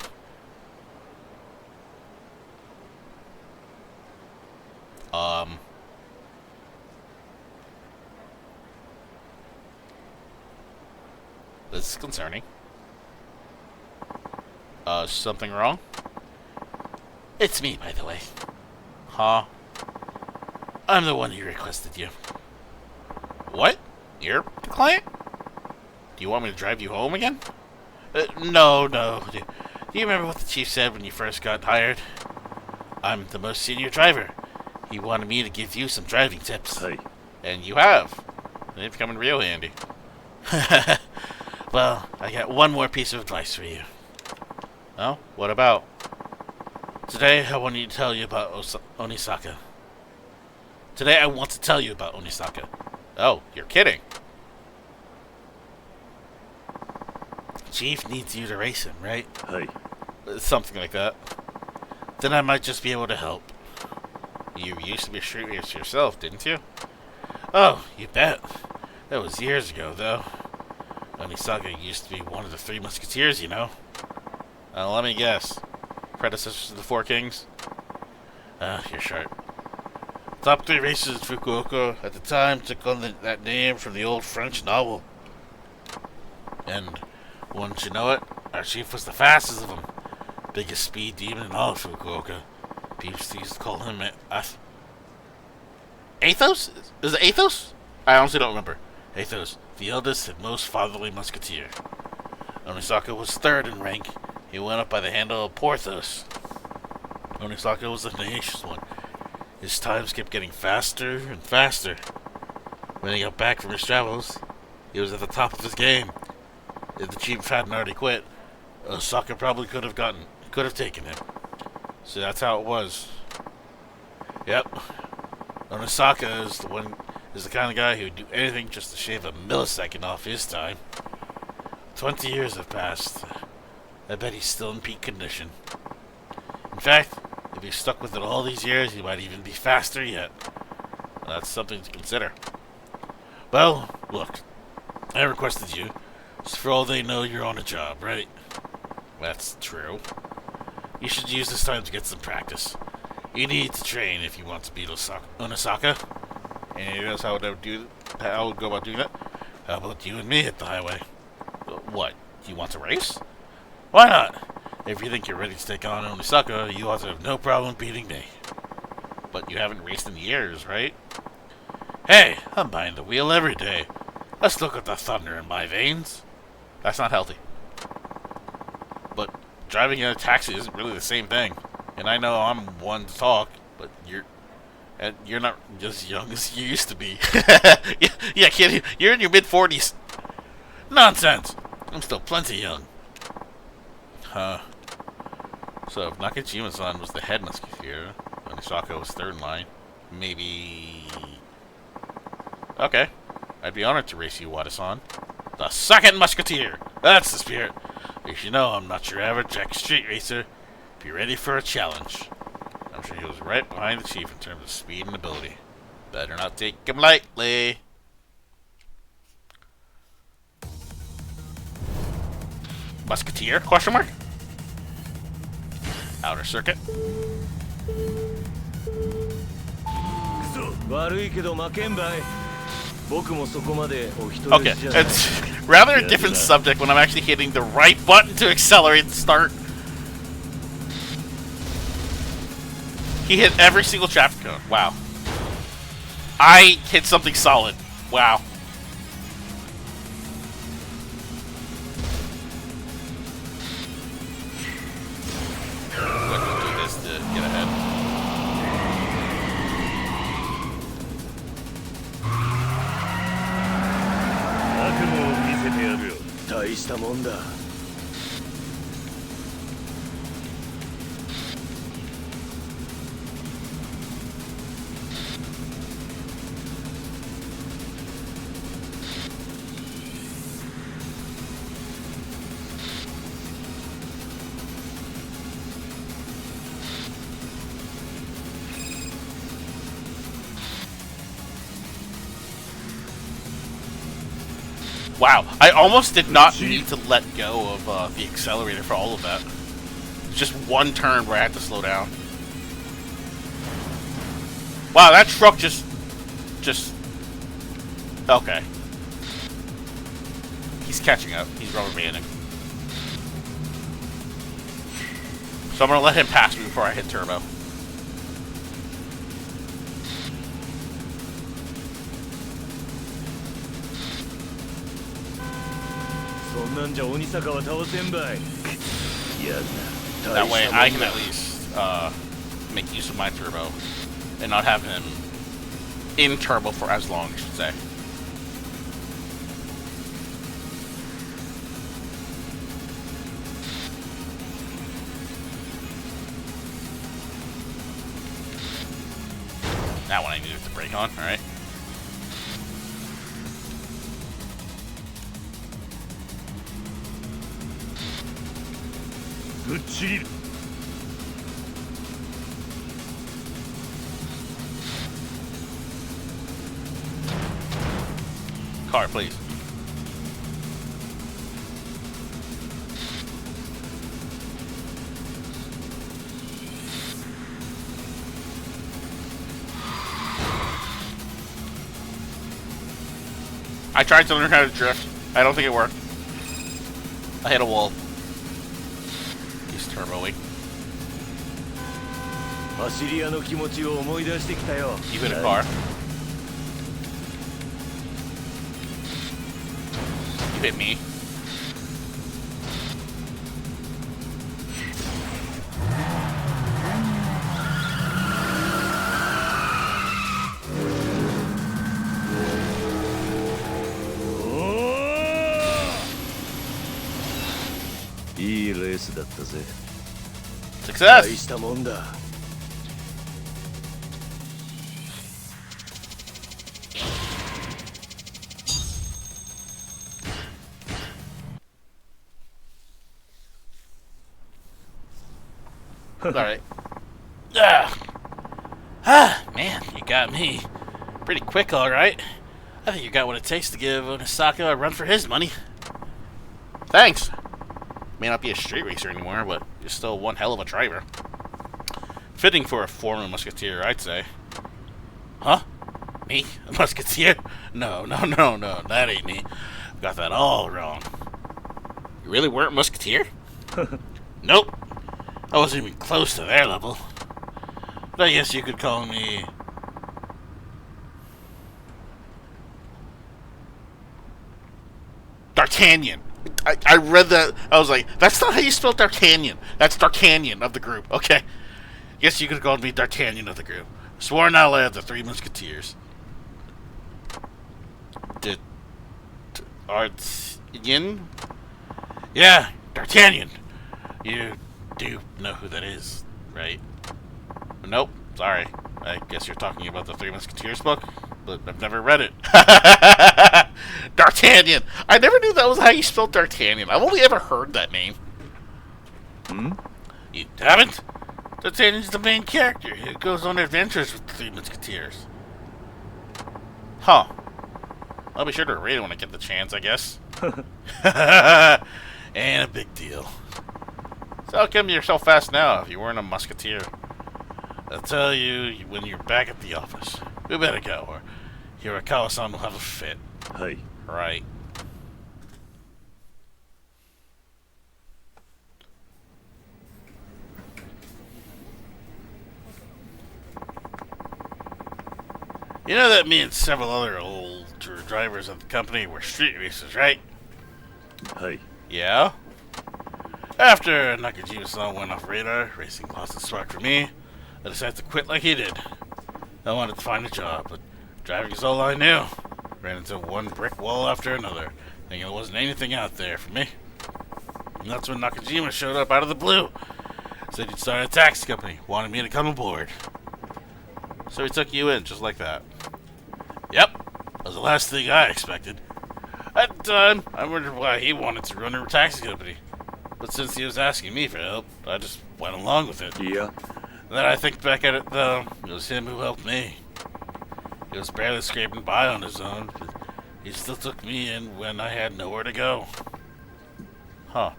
This is concerning. Something wrong? It's me, by the way. Huh? I'm the one who requested you. What? You're the client? Do you want me to drive you home again? No. Do you remember what the chief said when you first got hired? I'm the most senior driver. He wanted me to give you some driving tips. Hey. And you have. They've come in real handy. Well, I got one more piece of advice for you. Oh? What about? Today, I want to tell you about Onisaka. Today, I want to tell you about Onisaka. Oh, you're kidding. Chief needs you to race him, right? Hey. Something like that. Then I might just be able to help. You used to be a street racer yourself, didn't you? Oh, you bet. That was years ago, though. Onisaka used to be one of the Three Musketeers, you know. Let me guess. Predecessors to the Four Kings? You're sharp. Top 3 racers in Fukuoka at the time took on that name from the old French novel. And, wouldn't you know it, our chief was the fastest of them. Biggest speed demon in all of Fukuoka. People used to call him Athos? Is it Athos? I honestly don't remember. Athos, the eldest and most fatherly musketeer. Onisaka was third in rank. He went up by the handle of Porthos. Onisaka was the tenacious one. His times kept getting faster and faster. When he got back from his travels, he was at the top of his game. If the chief hadn't already quit, Osaka probably could have taken him. So that's how it was. Yep. Onisaka is the kind of guy who would do anything just to shave a millisecond off his time. 20 years have passed. I bet he's still in peak condition. In fact, if he's stuck with it all these years, he might even be faster yet. That's something to consider. Well, look, I requested you, so for all they know, you're on a job, right? That's true. You should use this time to get some practice. You need to train if you want to beat Onisaka. And here's how I would go about doing that. How about you and me hit the highway? What? Do you want to race? Why not? If you think you're ready to take on Onisaka, you ought to have no problem beating me. But you haven't raced in years, right? Hey, I'm behind the wheel every day. Let's look at the thunder in my veins. That's not healthy. But driving in a taxi isn't really the same thing. And I know I'm one to talk, but you're not as young as you used to be. Yeah, kid, you're in your mid-40s. Nonsense! I'm still plenty young. Huh. So if Nakajima-san was the head musketeer, Onisaka was third in line, maybe... Okay. I'd be honored to race you, Wada-san. The second musketeer! That's the spirit! You should know I'm not your average street racer. Be ready for a challenge. I'm sure he was right behind the chief in terms of speed and ability. Better not take him lightly. Musketeer? Question mark? Outer circuit. 悪いけど負けんばい。僕もそこまでお人 Okay, よしじゃない。 it's rather a different subject when I'm actually hitting the right button to accelerate the start. He hit every single traffic cone. Wow. I hit something solid. Wow. Let's do this to get ahead.「大したもんだ」 Wow, I almost did not need to let go of the accelerator for all of that. Just one turn where I had to slow down. Wow, that truck just... Okay. He's catching up. He's rubber banding. So I'm gonna let him pass me before I hit turbo. そんなんじゃ鬼坂は倒せんばい。やだ。 That way I can at least make use of my turbo and not have him in turbo for as long, I should say. That one I needed to brake on, alright. Car, please. I tried to learn how to drift. I don't think it worked. I hit a wall. He's turboing. 走り屋の気持ちを思い出してきたよ。 You hit a car. You hit me. Success! 大したもんだ。 Alright. Ah, man, you got me. Pretty quick, alright. I think you got what it takes to give Onisaka a run for his money. Thanks. May not be a street racer anymore, but you're still one hell of a driver. Fitting for a former musketeer, I'd say. Huh? Me? A musketeer? No, that ain't me. Got that all wrong. You really weren't a musketeer? Nope. I wasn't even close to their level. But I guess you could call me... D'Artagnan. I read that. I was like, that's not how you spell D'Artagnan. That's D'Artagnan of the group. Okay. Guess you could have called me D'Artagnan of the group. Sworn ally of the Three Musketeers. D'Artagnan? Yeah, D'Artagnan. You do know who that is, right? Nope. Sorry. I guess you're talking about the Three Musketeers book, but I've never read it. D'Artagnan. I never knew that was how you spelled D'Artagnan. I've only ever heard that name. Hmm? You haven't? D'Artagnan's the main character. He goes on adventures with the Three Musketeers. Huh. I'll be sure to read it when I get the chance, I guess. And a big deal. So how come you're so fast now if you weren't a musketeer? I'll tell you when you're back at the office. We better go, or Hirakawa-san will have a fit. はい。 Right. You know that me and several other older drivers of the company were street racers, right? はい。 Yeah? After Nakajima-san went off radar, racing lost its spark for me, I decided to quit like he did. I wanted to find a job, but driving is all I knew. Ran into one brick wall after another, thinking there wasn't anything out there for me. And that's when Nakajima showed up out of the blue. Said he'd start a taxi company, wanted me to come aboard. So he took you in, just like that. Yep, that was the last thing I expected. At the time, I wondered why he wanted to run a taxi company. But since he was asking me for help, I just went along with it. いや、 Then I think back at it, though, it was him who helped me. He was barely scraping by on his own, but he still took me in when I had nowhere to go. Huh.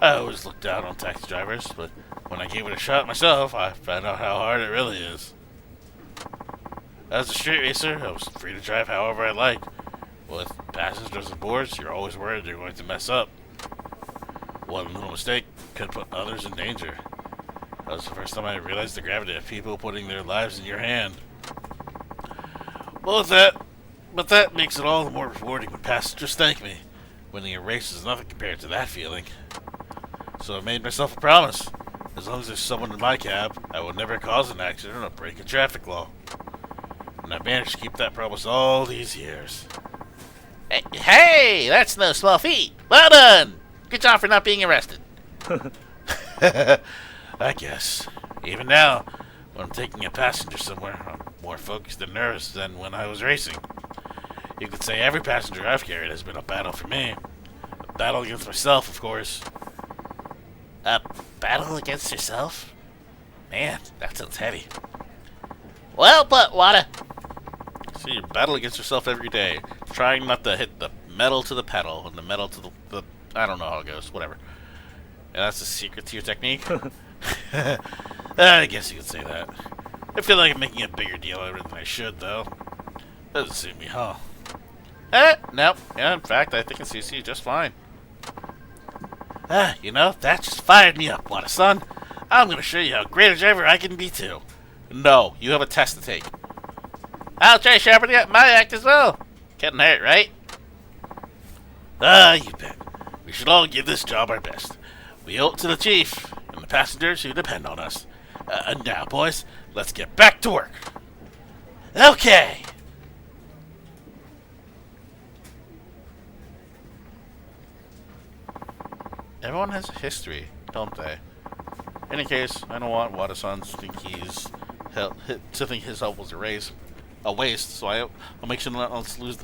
I always looked down on taxi drivers, but when I gave it a shot myself, I found out how hard it really is. As a street racer, I was free to drive however I liked. With passengers aboard, you're always worried you're going to mess up. One little mistake could put others in danger. That was the first time I realized the gravity of people putting their lives in your hand. But that makes it all the more rewarding when passengers thank me. Winning a race is nothing compared to that feeling. So I made myself a promise. As long as there's someone in my cab, I will never cause an accident or break a traffic law. And I managed to keep that promise all these years. Hey, that's no small feat. Well done. Good job for not being arrested. I guess. Even now, when I'm taking a passenger somewhere, I'm more focused and nervous than when I was racing. You could say every passenger I've carried has been a battle for me. A battle against myself, of course. A battle against yourself? Man, that sounds heavy. Well put, Wada. So you battle against yourself every day, trying not to hit the metal to the pedal and the metal to the I don't know how it goes, whatever. And that's the secret to your technique? I guess you could say that. I feel like I'm making a bigger deal out of it than I should, though. Doesn't suit me, huh? Nope. Yeah, in fact, I think it suits you just fine. You know, that just fired me up, Wada-san. I'm gonna show you how great a driver I can be, too. No, you have a test to take. I'll try sharpening up my act as well. Couldn't hurt, right? You bet. We should all give this job our best. We owe it to the chief and the passengers who depend on us. Now, boys, let's get back to work. Okay. Everyone has a history, don't they? In any case, I don't want Wada-san to think his help was a waste. So I'll make sure not to lose.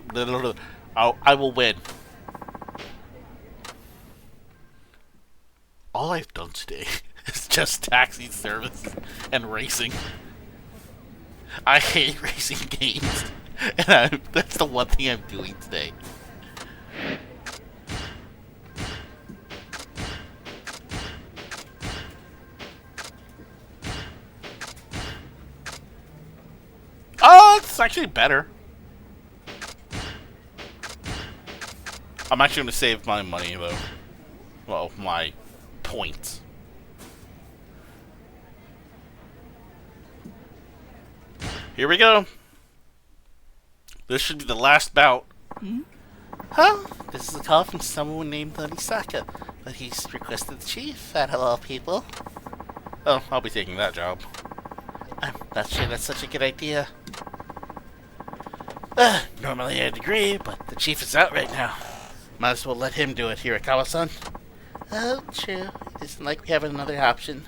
I will win. All I've done today is just taxi service and racing. I hate racing games, and that's the one thing I'm doing today. Oh, it's actually better. I'm actually going to save my money, though. Well, my points. Here we go. This should be the last bout. Huh? This is a call from someone named Onisaka, but he's requested the chief out of all people. Oh, I'll be taking that job. I'm not sure that's such a good idea. Normally I'd agree, but the chief is out right now. Might as well let him do it, Hirakawa-san. Oh, true. It isn't like we have another option.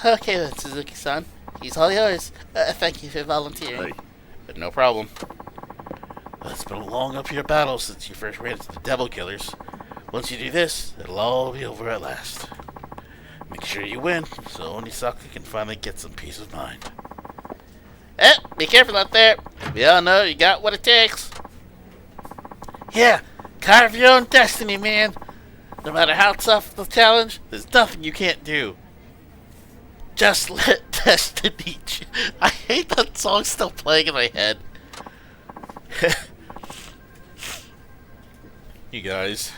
Okay then, Suzuki-san. He's all yours. Thank you for volunteering. はい But no problem. Well, it's been a long uphill battle since you first ran into the Devil Killers. Once you do this, it'll all be over at last. Make sure you win, so Onisaka can finally get some peace of mind. Be careful out there. We all know you got what it takes. Yeah, carve your own destiny, man. No matter how tough the challenge, there's nothing you can't do. Just let destiny I hate that song still playing in my head. You guys,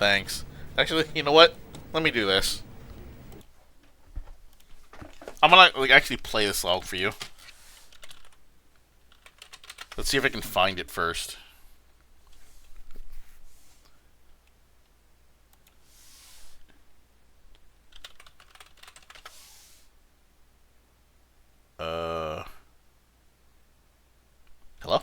thanks. Actually, you know what? Let me do this. I'm gonna actually play the song for you. Let's see if I can find it first. Hello?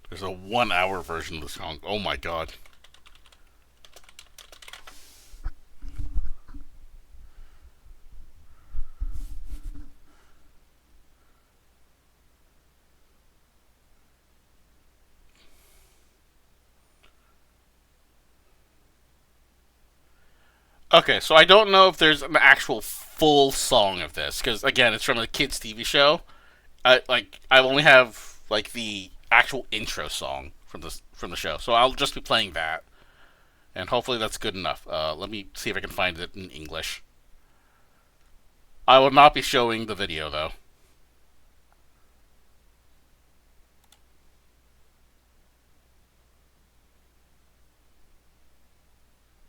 There's a 1 hour version of the song. Oh my god. Okay, so I don't know if there's an actual full song of this, because again, it's from a kids' TV show. I only have like the actual intro song from the show, so I'll just be playing that, and hopefully that's good enough. Let me see if I can find it in English. I will not be showing the video though.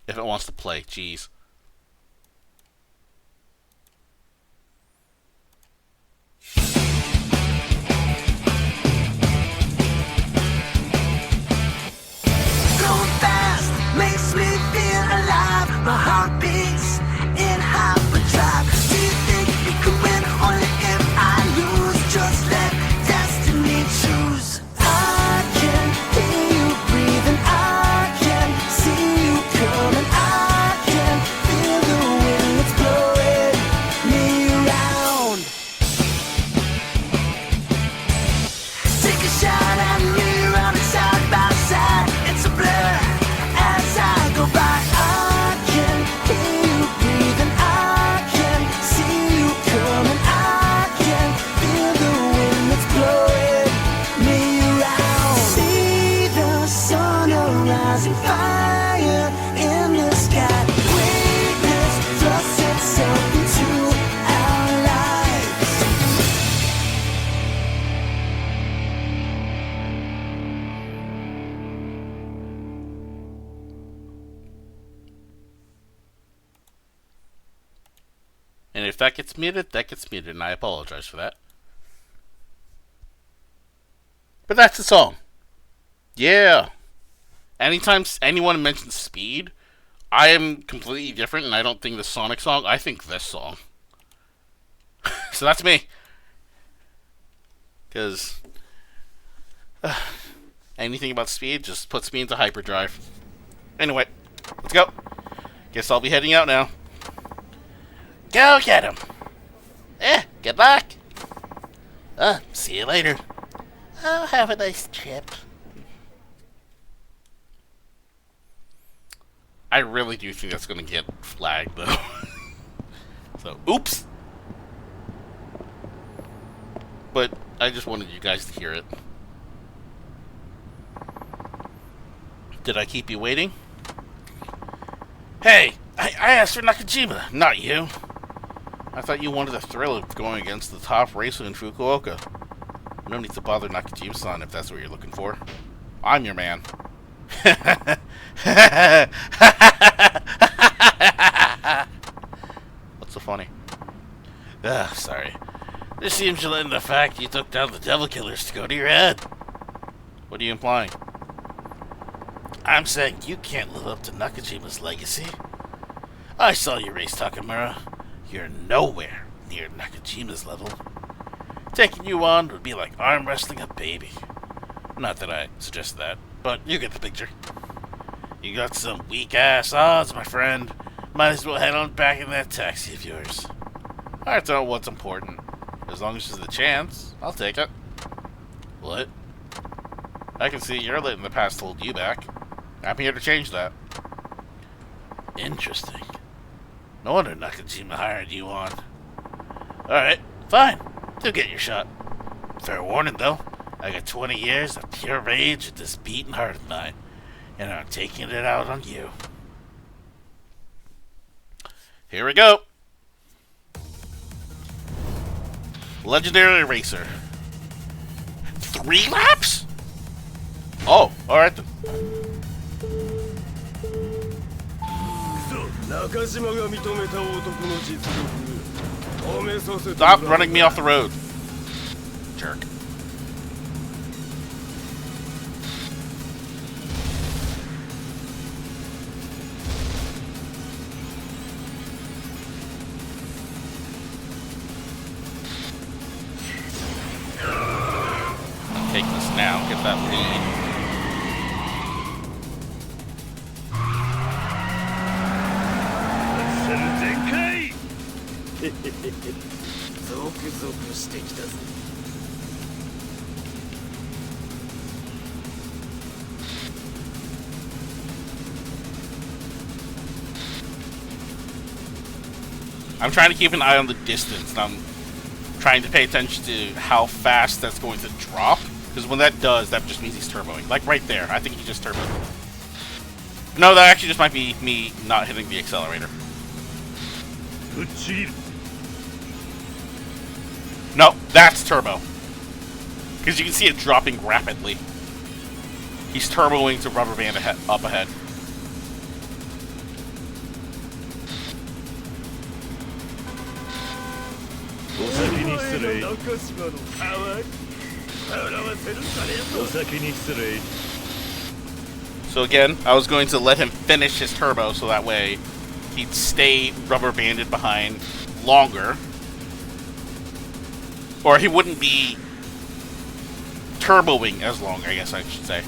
If it wants to play, jeez. Makes me feel alive. My heart beats in hyperdrive. Do you think you could win? Only if I lose. Just let destiny choose. I can hear you breathing. I can see you coming. I can feel the wind that's blowing me around. Take a shot at me, running side by side. It's a blur. Fire in the sky. Weakness thrusts itself into our lives. And if that gets muted, and I apologize for that. But that's the song. Yeah. Anytime anyone mentions speed, I am completely different, and I don't think the Sonic song. I think this song. So that's me. Because anything about speed just puts me into hyperdrive. Anyway, let's go. Guess I'll be heading out now. Go get him. Good luck. See you later. Oh, have a nice trip. I really do think that's going to get flagged, though. So, oops! But I just wanted you guys to hear it. Did I keep you waiting? Hey! I asked for Nakajima, not you! I thought you wanted the thrill of going against the top racer in Fukuoka. No need to bother Nakajima-san if that's what you're looking for. I'm your man. What's so funny? Sorry. This seems to lend the fact you took down the Devil Killers to go to your head. What are you implying? I'm saying you can't live up to Nakajima's legacy. I saw you race Takamura. You're nowhere near Nakajima's level. Taking you on would be like arm wrestling a baby. Not that I suggest that, but you get the picture. You got some weak-ass odds, my friend. Might as well head on back in that taxi of yours. I don't know what's important. As long as there's a chance, I'll take it. What? I can see you're letting the past hold you back. I'm here to change that. Interesting. No wonder Nakajima hired you on. Alright, fine. Do get your shot. Fair warning, though. I got 20 years of pure rage at this beating heart of mine, and I'm taking it out on you. Here we go. Legendary Racer. 3 laps? Oh, alright then. 中島が認めた男の実力試させて Stop running me off the road. Jerk. Take this now, get that lead. ゾクゾクしてきたぜ I'm trying to keep an eye on the distance, and I'm trying to pay attention to how fast that's going to drop, because when that does, that just means he's turboing. Like right there, I think he just turboed. No, that actually just might be me not hitting the accelerator. No, that's turbo. Because you can see it dropping rapidly. He's turboing to rubber band ahead, up ahead. So again, I was going to let him finish his turbo so that way he'd stay rubber banded behind longer. Or he wouldn't be turboing as long, I guess I should say.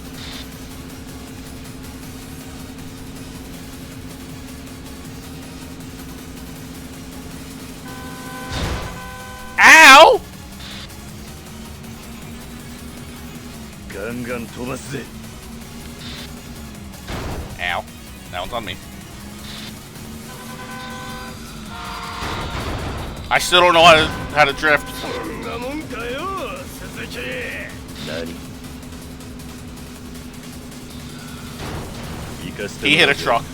Ow! Ow. That one's on me. I still don't know how to drift. He hit a truck.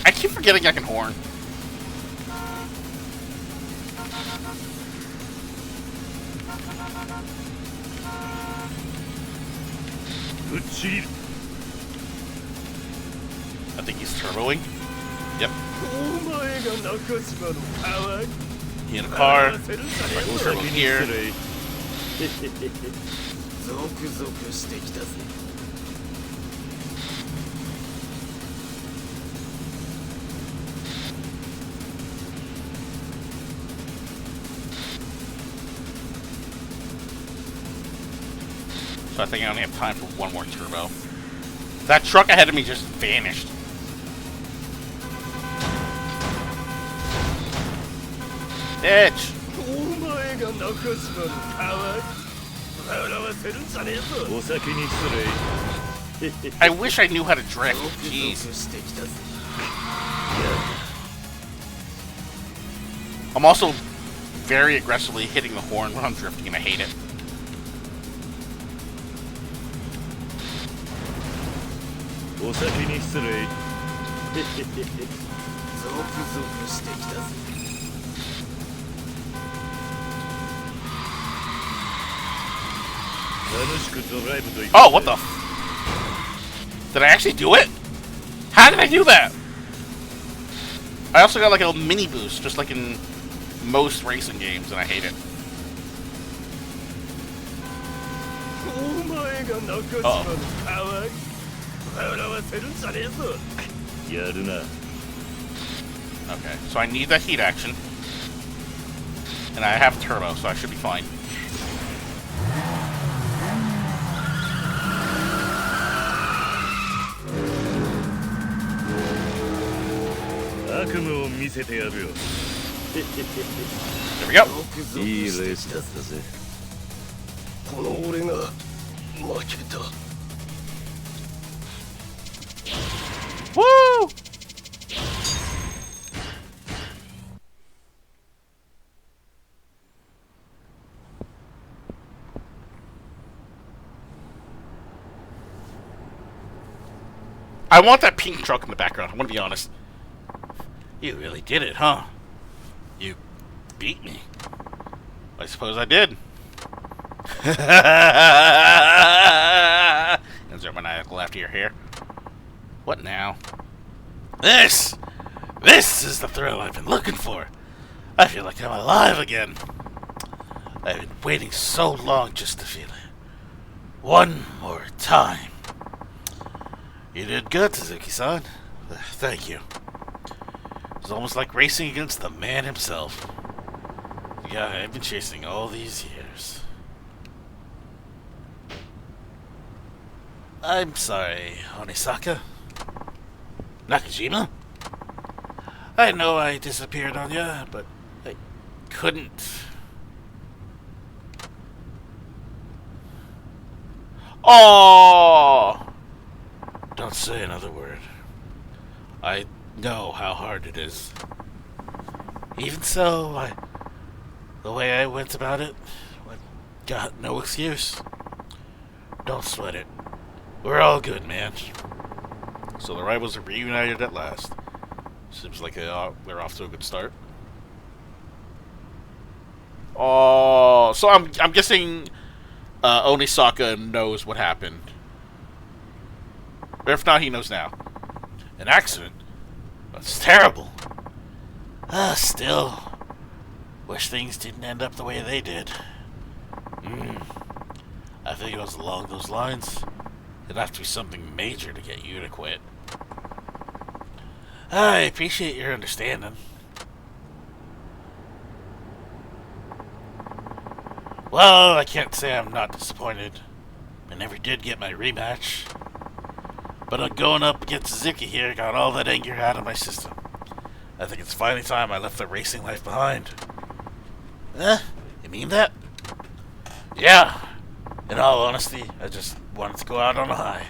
I keep forgetting I can horn. I think he's turboing. Yep. He in a car. Like turbo here. So I think I only have time for one more turbo. That truck ahead of me just vanished. Bitch! I wish I knew how to drift. Jeez. I'm also very aggressively hitting the horn when I'm drifting, and I hate it. Oh, what the Did I actually do it? How did I do that? I also got like a mini boost, just like in most racing games, and I hate it. Okay, so I need that heat action. And I have turbo, so I should be fine. There we go. いいレースだったぜ。この俺が負けた。 Woo! I want that pink truck in the background, I want to be honest. You really did it, huh? You beat me. I suppose I did. Insert maniacal laughter your hair. What now? This is the thrill I've been looking for. I feel like I'm alive again. I've been waiting so long just to feel it. One more time. You did good, Suzuki-san. Thank you. It's almost like racing against the man himself. The guy I've been chasing all these years. I'm sorry, Onisaka. Nakajima? I know I disappeared on you, but I couldn't. Oh! Don't say another word. I know how hard it is. Even so, the way I went about it, I got no excuse. Don't sweat it. We're all good, man. So the rivals are reunited at last. Seems like they're off to a good start. Oh, so I'm guessing Onisaka knows what happened. Or if not, he knows now. An accident? That's terrible. Still, wish things didn't end up the way they did. I think it was along those lines. It'd have to be something major to get you to quit. I appreciate your understanding. Well, I can't say I'm not disappointed. I never did get my rematch. But going up against Suzuki here got all that anger out of my system. I think it's finally time I left the racing life behind. You mean that? Yeah. In all honesty, I just wanted to go out on a high.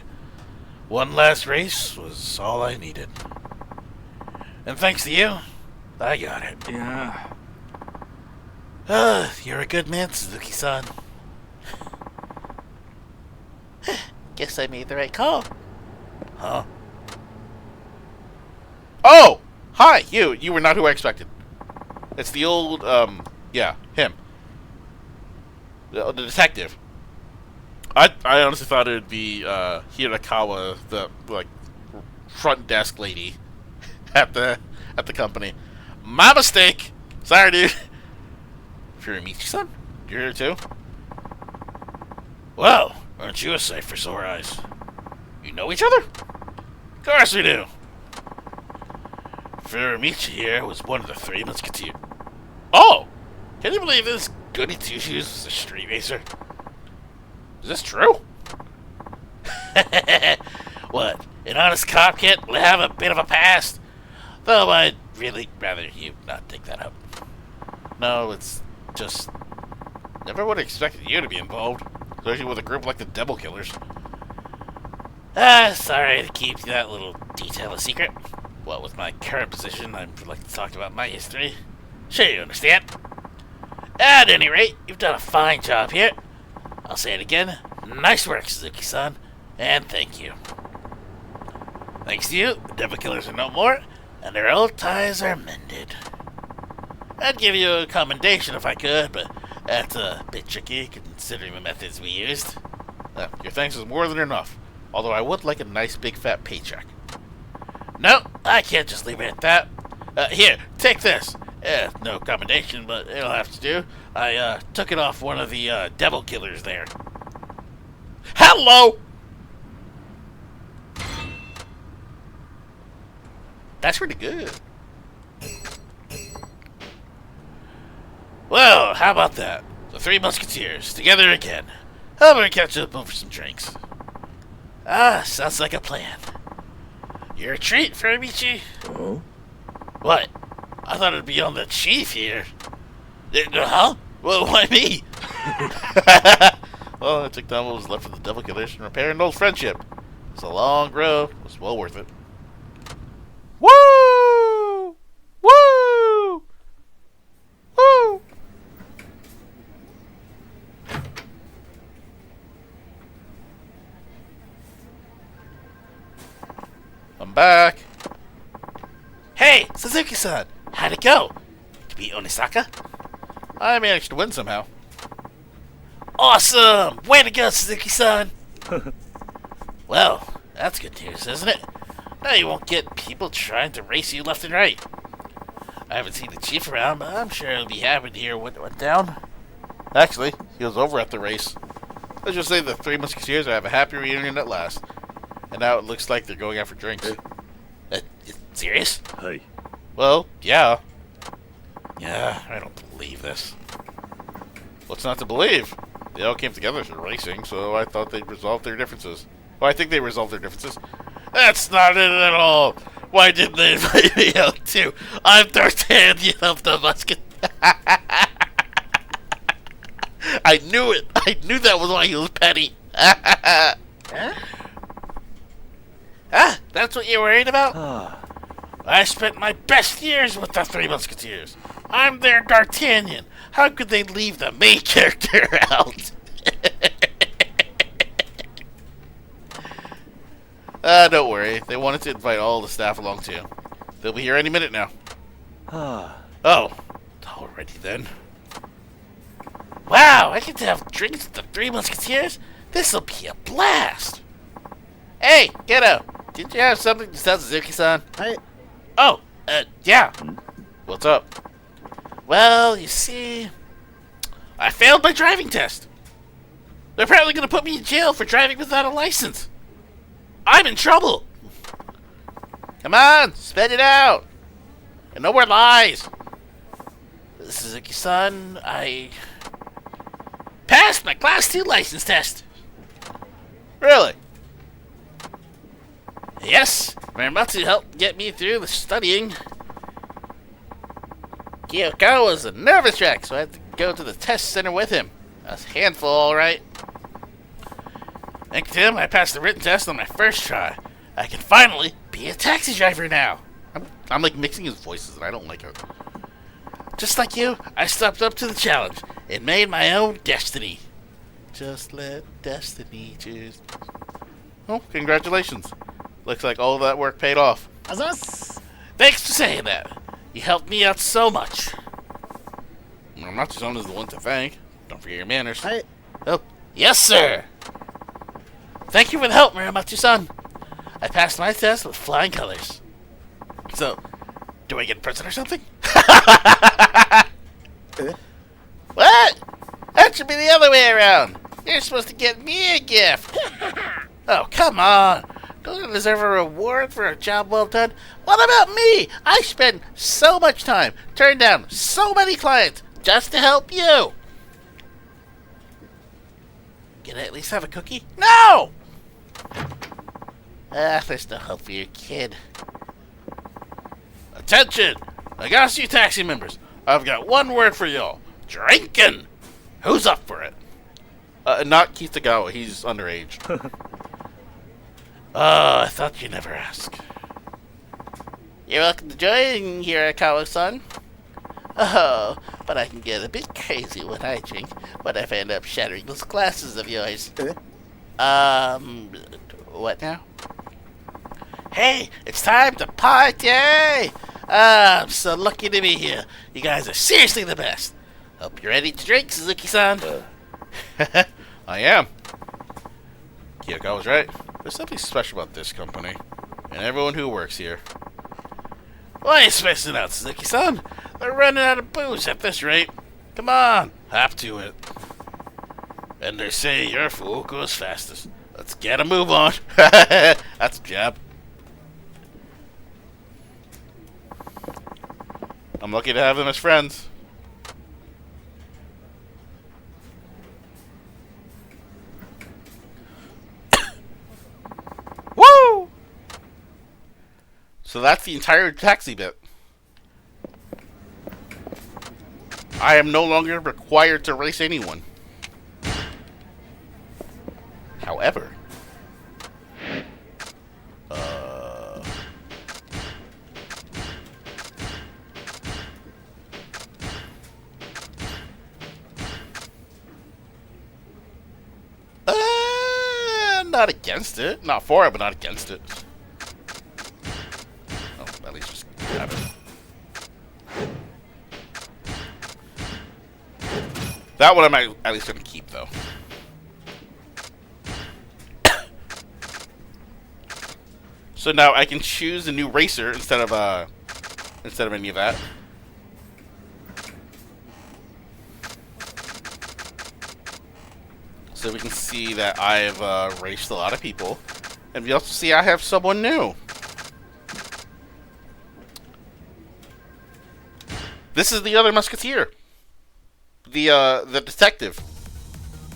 One last race was all I needed. And thanks to you, I got it. Yeah. You're a good man, Suzuki-san. Guess I made the right call. Huh? Oh! Hi, you! You were not who I expected. It's the old, yeah, him. The detective. I honestly thought it would be, Hirakawa, the, like, front desk lady at the company. My mistake! Sorry, dude. Furumichi-san? You're here too? Well, aren't you a sight for sore eyes? You know each other? Of course we do. Furumichi here was one of the three musketeers. Oh! Can you believe this goody two-shoes was a street racer? Is this true? What? An honest cop can't have a bit of a past? Though I'd really rather you not take that up. No, it's just... Never would have expected you to be involved. Especially with a group like the Devil Killers. Sorry to keep that little detail a secret. Well, with my current position, I'd like to talk about my history. Sure you understand. At any rate, you've done a fine job here. I'll say it again. Nice work, Suzuki-san. And thank you. Thanks to you, the devil killers are no more, and their old ties are mended. I'd give you a commendation if I could, but that's a bit tricky considering the methods we used. Your thanks is more than enough. Although I would like a nice big fat paycheck. No, I can't just leave it at that. Here, take this. No commendation, but it'll have to do. I took it off one of the devil killers there. Hello! That's pretty good. Well, how about that? The Three Musketeers, together again. I'm gonna catch up over some drinks. Sounds like a plan. You're a treat, Furimichi. Oh? What? I thought it'd be on the chief here. Huh? Well, why me? Well, I took down what was left of the devil killers and repaired an old friendship. It's a long road. It was well worth it. Woo! Woo! Woo! I'm back. Hey, Suzuki-san! How'd it go? Did you beat Onisaka? I managed to win somehow. Awesome! Way to go, Suzuki-san! Well, that's good news, isn't it? Now you won't get people trying to race you left and right. I haven't seen the chief around, but I'm sure he'll be happy to hear what went down. Actually, he was over at the race. Let's just say the Three Musketeers have a happy reunion at last. And now it looks like they're going out for drinks. Serious? はい。 Well, yeah. Yeah, I don't believe this. What's not to believe? They all came together for racing, so I thought they'd resolve their differences. Well, I think they resolved their differences. That's not it at all! Why didn't they invite me out too? I'm D'Artagnan of the Musket. I knew it! I knew that was why he was petty! Huh? That's what you're worried about? I spent my best years with the Three Musketeers. I'm their D'Artagnan. How could they leave the main character out? Don't worry. They wanted to invite all the staff along too. They'll be here any minute now. Oh, already then. Wow, I get to have drinks with the Three Musketeers? This'll be a blast. Hey, kiddo, didn't you have something to tell Suzuki-san? Oh, yeah. What's up? Well, you see, I failed my driving test. They're probably going to put me in jail for driving without a license. I'm in trouble. Come on, spit it out. And no more lies. Suzuki-san, I passed my Class 2 license test. Really? Yes, Muramatsu helped get me through the studying. Kyoko was a nervous wreck, so I had to go to the test center with him. That's a handful, all right. Thanks to him, I passed the written test on my first try. I can finally be a taxi driver now. I'm like mixing his voices and I don't like it. Just like you, I stepped up to the challenge and made my own destiny. Just let destiny choose. Oh, congratulations. Looks like all of that work paid off. Thanks for saying that. You helped me out so much. Matsuson is the one to thank. Don't forget your manners. Oh, yes, sir. Thank you for the help, Muramatsu-san. I passed my test with flying colors. So, do I get a present or something? What? That should be the other way around. You're supposed to get me a gift. Oh, come on. Don't I deserve a reward for a job well done? What about me? I spend so much time, turned down so many clients just to help you. Can I at least have a cookie? No! There's no hope for your kid. Attention! Nagase taxi members, I've got one word for y'all. Drinking! Who's up for it? Not Kitagawa. He's underage. Oh, I thought you'd never ask. You're welcome to join, Hirakawa-san. Oh, but I can get a bit crazy when I drink. But if I end up shattering those glasses of yours. What now? Hey, it's time to party! I'm so lucky to be here. You guys are seriously the best. Hope you're ready to drink, Suzuki-san. I am. Kyoko was right. There's something special about this company and everyone who works here. Why are you spacing out, Suzuki-san? They're running out of booze at this rate. Come on, hop to it. And they say your fool goes fastest. Let's get a move on. That's a jab. I'm lucky to have them as friends. Woo! So that's the entire taxi bit. I am no longer required to race anyone. However, not against it. Not for it, but not against it. Oh, at least just grab it. That one I might at least gonna keep though. So now I can choose a new racer instead of any of that. So we can see that I've raced a lot of people, and we also see I have someone new. This is the other musketeer, the detective.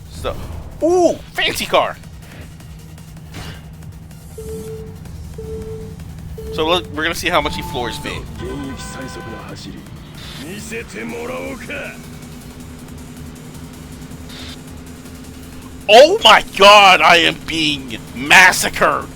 So, ooh, fancy car. So look, we're gonna see how much he floors me. 現役最速の走り見せてもらおうか Oh my god, I am being massacred!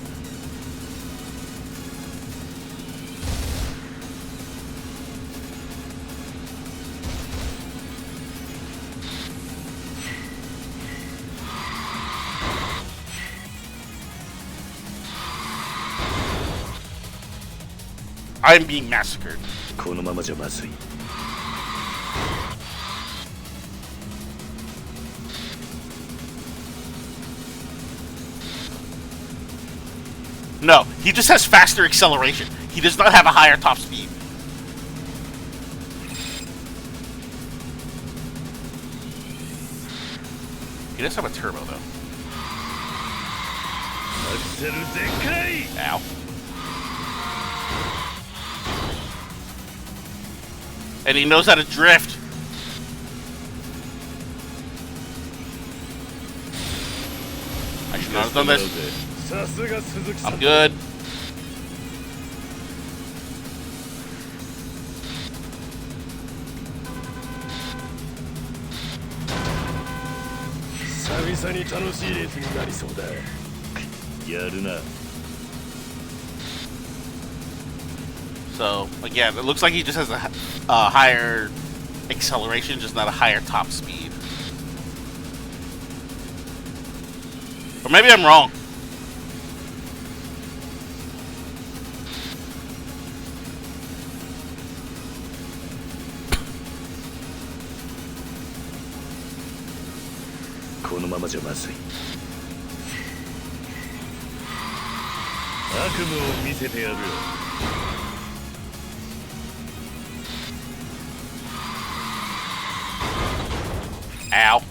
I'm being massacred. このままじゃまずい No, he just has faster acceleration. He does not have a higher top speed. He does have a turbo though. アクセルでかい Ow. And he knows how to drift. I should not have done this. さすが鈴木さん I'm good. 久々に楽しいレースになりそうだやるな So again, it looks like he just has a higher acceleration, just not a higher top speed. Or maybe I'm wrong.「このままじゃまずい」「悪夢を見せてやるよ」 Ow.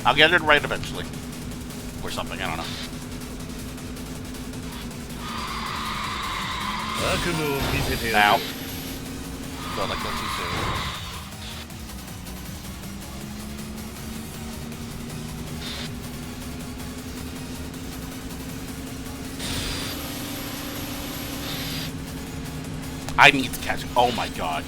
I'll get it right eventually. Or something, I don't know. 悪夢を見せてやる Ow. よ Felt like that too soon. I need to catch him. Oh my god.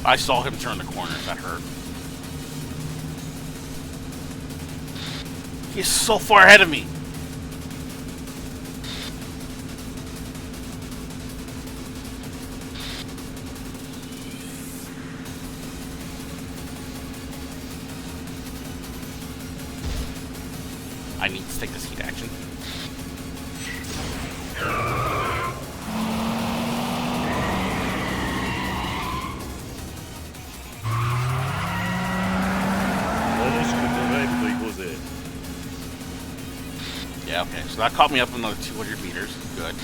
I saw him turn the corner. That hurt. He's so far ahead of me. I need to take this heat action. Yeah, okay, so that caught me up another 200 meters. Good.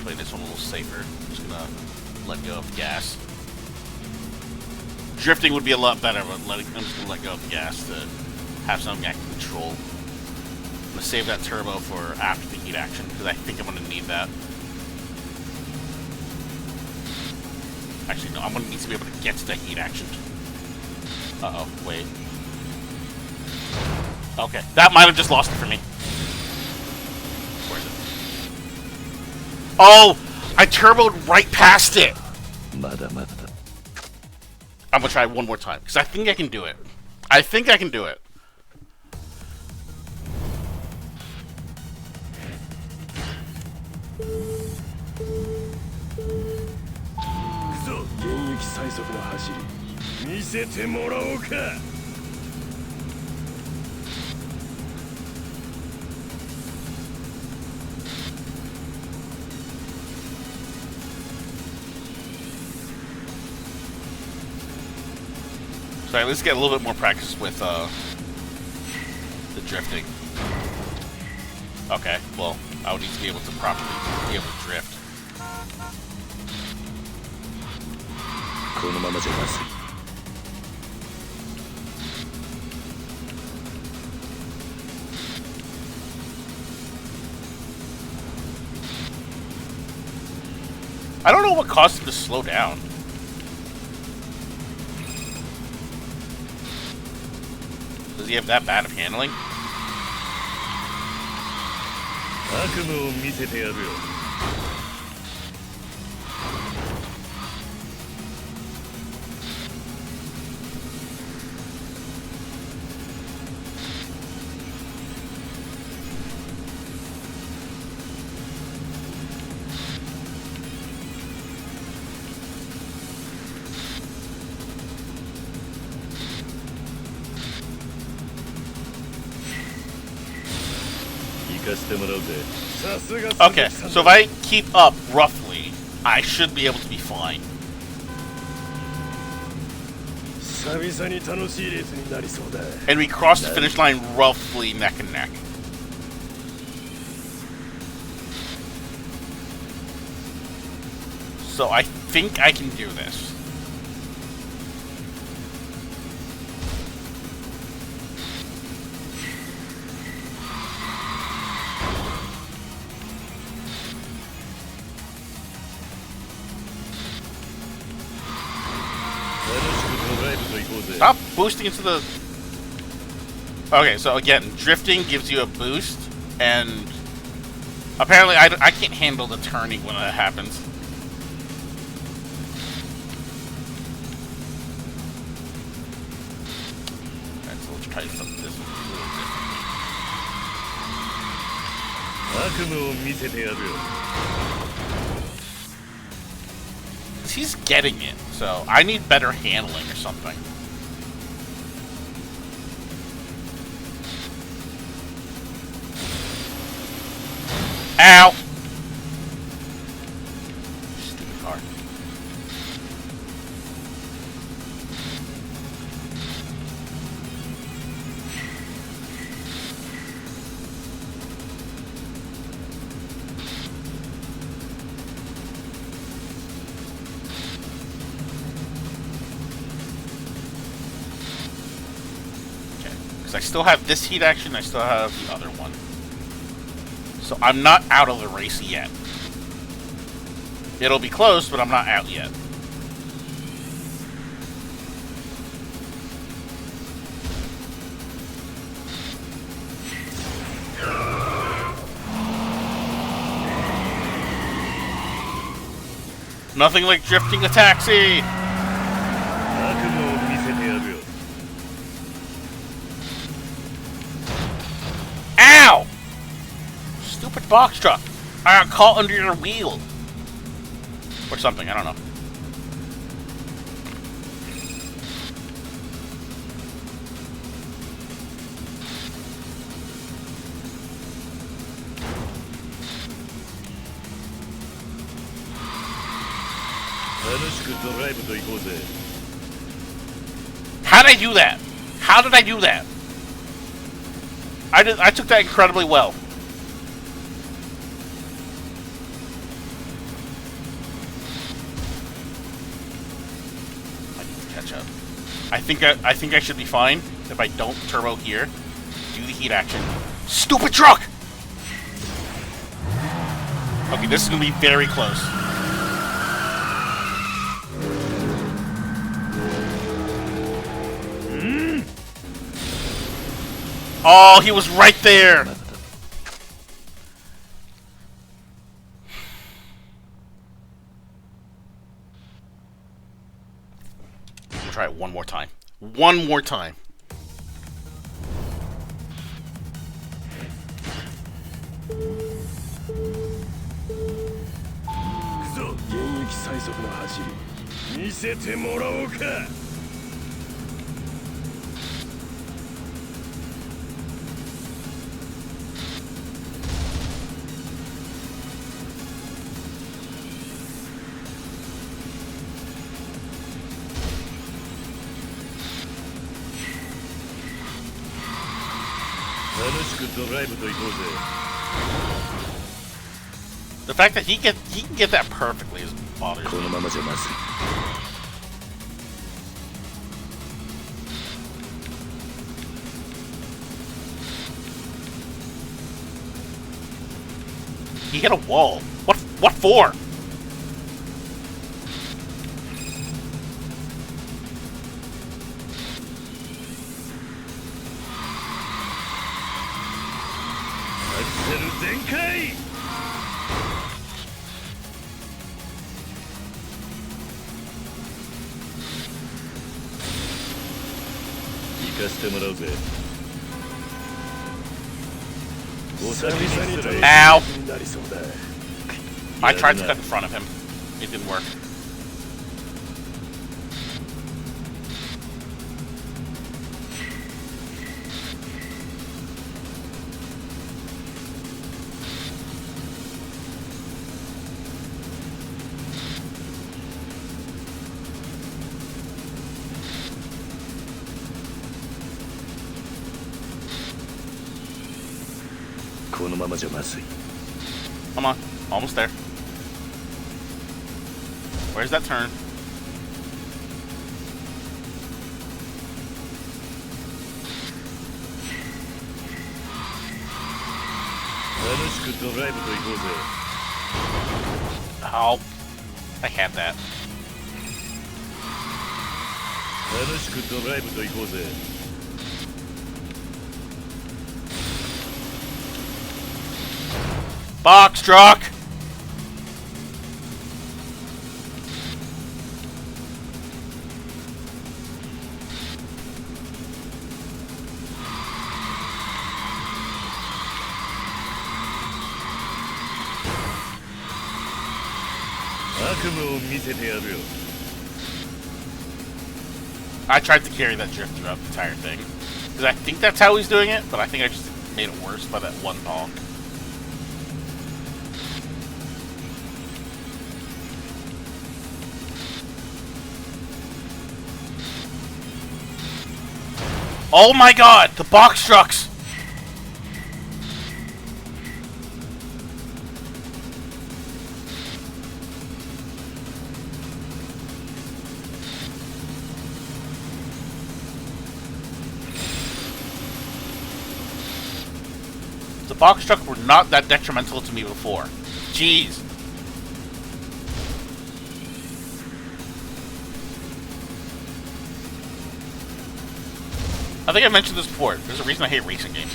Play this one a little safer. Just gonna let go of gas. Drifting would be a lot better, but I'm just gonna let go of gas to have something I can control. I'm gonna save that turbo for after the heat action, because I think I'm gonna need that. Actually, no, I'm gonna need to be able to get to that heat action. Uh-oh, wait. Okay, that might have just lost it for me. Where is it? Oh! I turboed right past it! I'm gonna try it one more time, because I think I can do it. I think I can do it. Sorry, let's get a little bit more practice with the drifting. Okay, well, I would need to be able to properly be able to drift. I don't know what caused him to slow down. Does he have that bad of handling? Okay, so if I keep up roughly, I should be able to be fine. And we crossed the finish line roughly neck and neck. So I think I can do this. Stop boosting into the... Okay, so again, drifting gives you a boost, and apparently I can't handle the turning when that happens. Alright, so let's try something this one a little different. He's getting it, so I need better handling or something. Ow! Stupid car. Okay, because I still have this heat action, I still have the other one. So I'm not out of the race yet. It'll be close, but I'm not out yet. Nothing like drifting a taxi! 悪夢を見せてやるよ。 Ow! Stupid box truck. I got caught under your wheel. Or something, I don't know. How did I do that? How did I do that? I took that incredibly well. I need to catch up. I think I should be fine if I don't turbo here. Do the heat action. Stupid truck! Okay, this is gonna be very close. Oh, he was right there! We'll try it one more time. One more time. 現役最速の走り見せてもらおうか。楽しくドライブと行こうぜ。 The fact that he can get that perfectly is bothering こ me. のままじゃまずい。 He hit a wall. What for? Ow! I tried to cut in front of him. It didn't work. Come on, almost there. Where's that turn? Oh, I had that. Box truck! I tried to carry that drift throughout the entire thing. Because I think that's how he's doing it, but I think I just made it worse by that one honk. Oh my god! The box trucks! The box trucks were not that detrimental to me before. Jeez. I think I mentioned this before. There's a reason I hate racing games.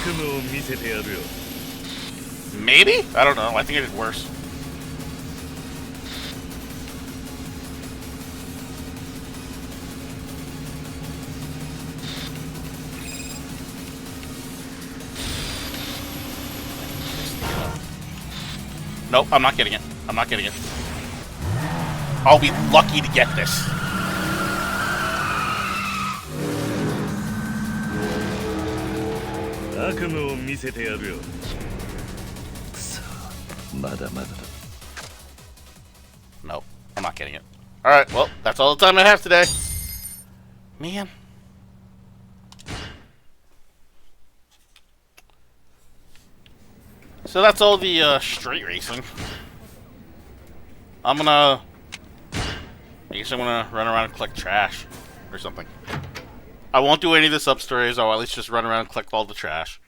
夢を見せてやるよ。 Maybe? I don't know. I think I did worse. Nope, I'm not getting it. I'm not getting it. I'll be lucky to get this. 悪夢を見せてやるよ。くそ、まだまだだ。 Nope, I'm not getting it. Alright, well, that's all the time I have today. Man. So that's all the street racing. I guess I'm gonna run around and collect trash or something. I won't do any of the sub stories. I'll at least just run around and collect all the trash.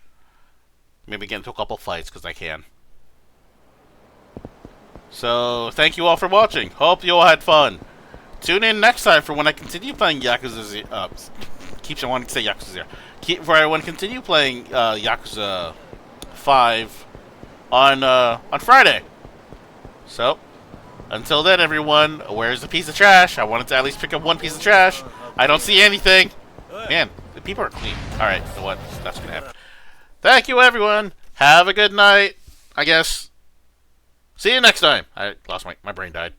Maybe get into a couple fights because I can. So thank you all for watching. Hope you all had fun. Tune in next time for when I continue playing Yakuza. Keeps on wanting to say Yakuza 0. For when I continue playing Yakuza 5 on Friday. So until then, everyone, where's the piece of trash? I wanted to at least pick up one piece of trash. I don't see anything. Man, the people are clean. Alright, so what? That's gonna happen. Thank you, everyone. Have a good night, I guess. See you next time. I lost my brain died.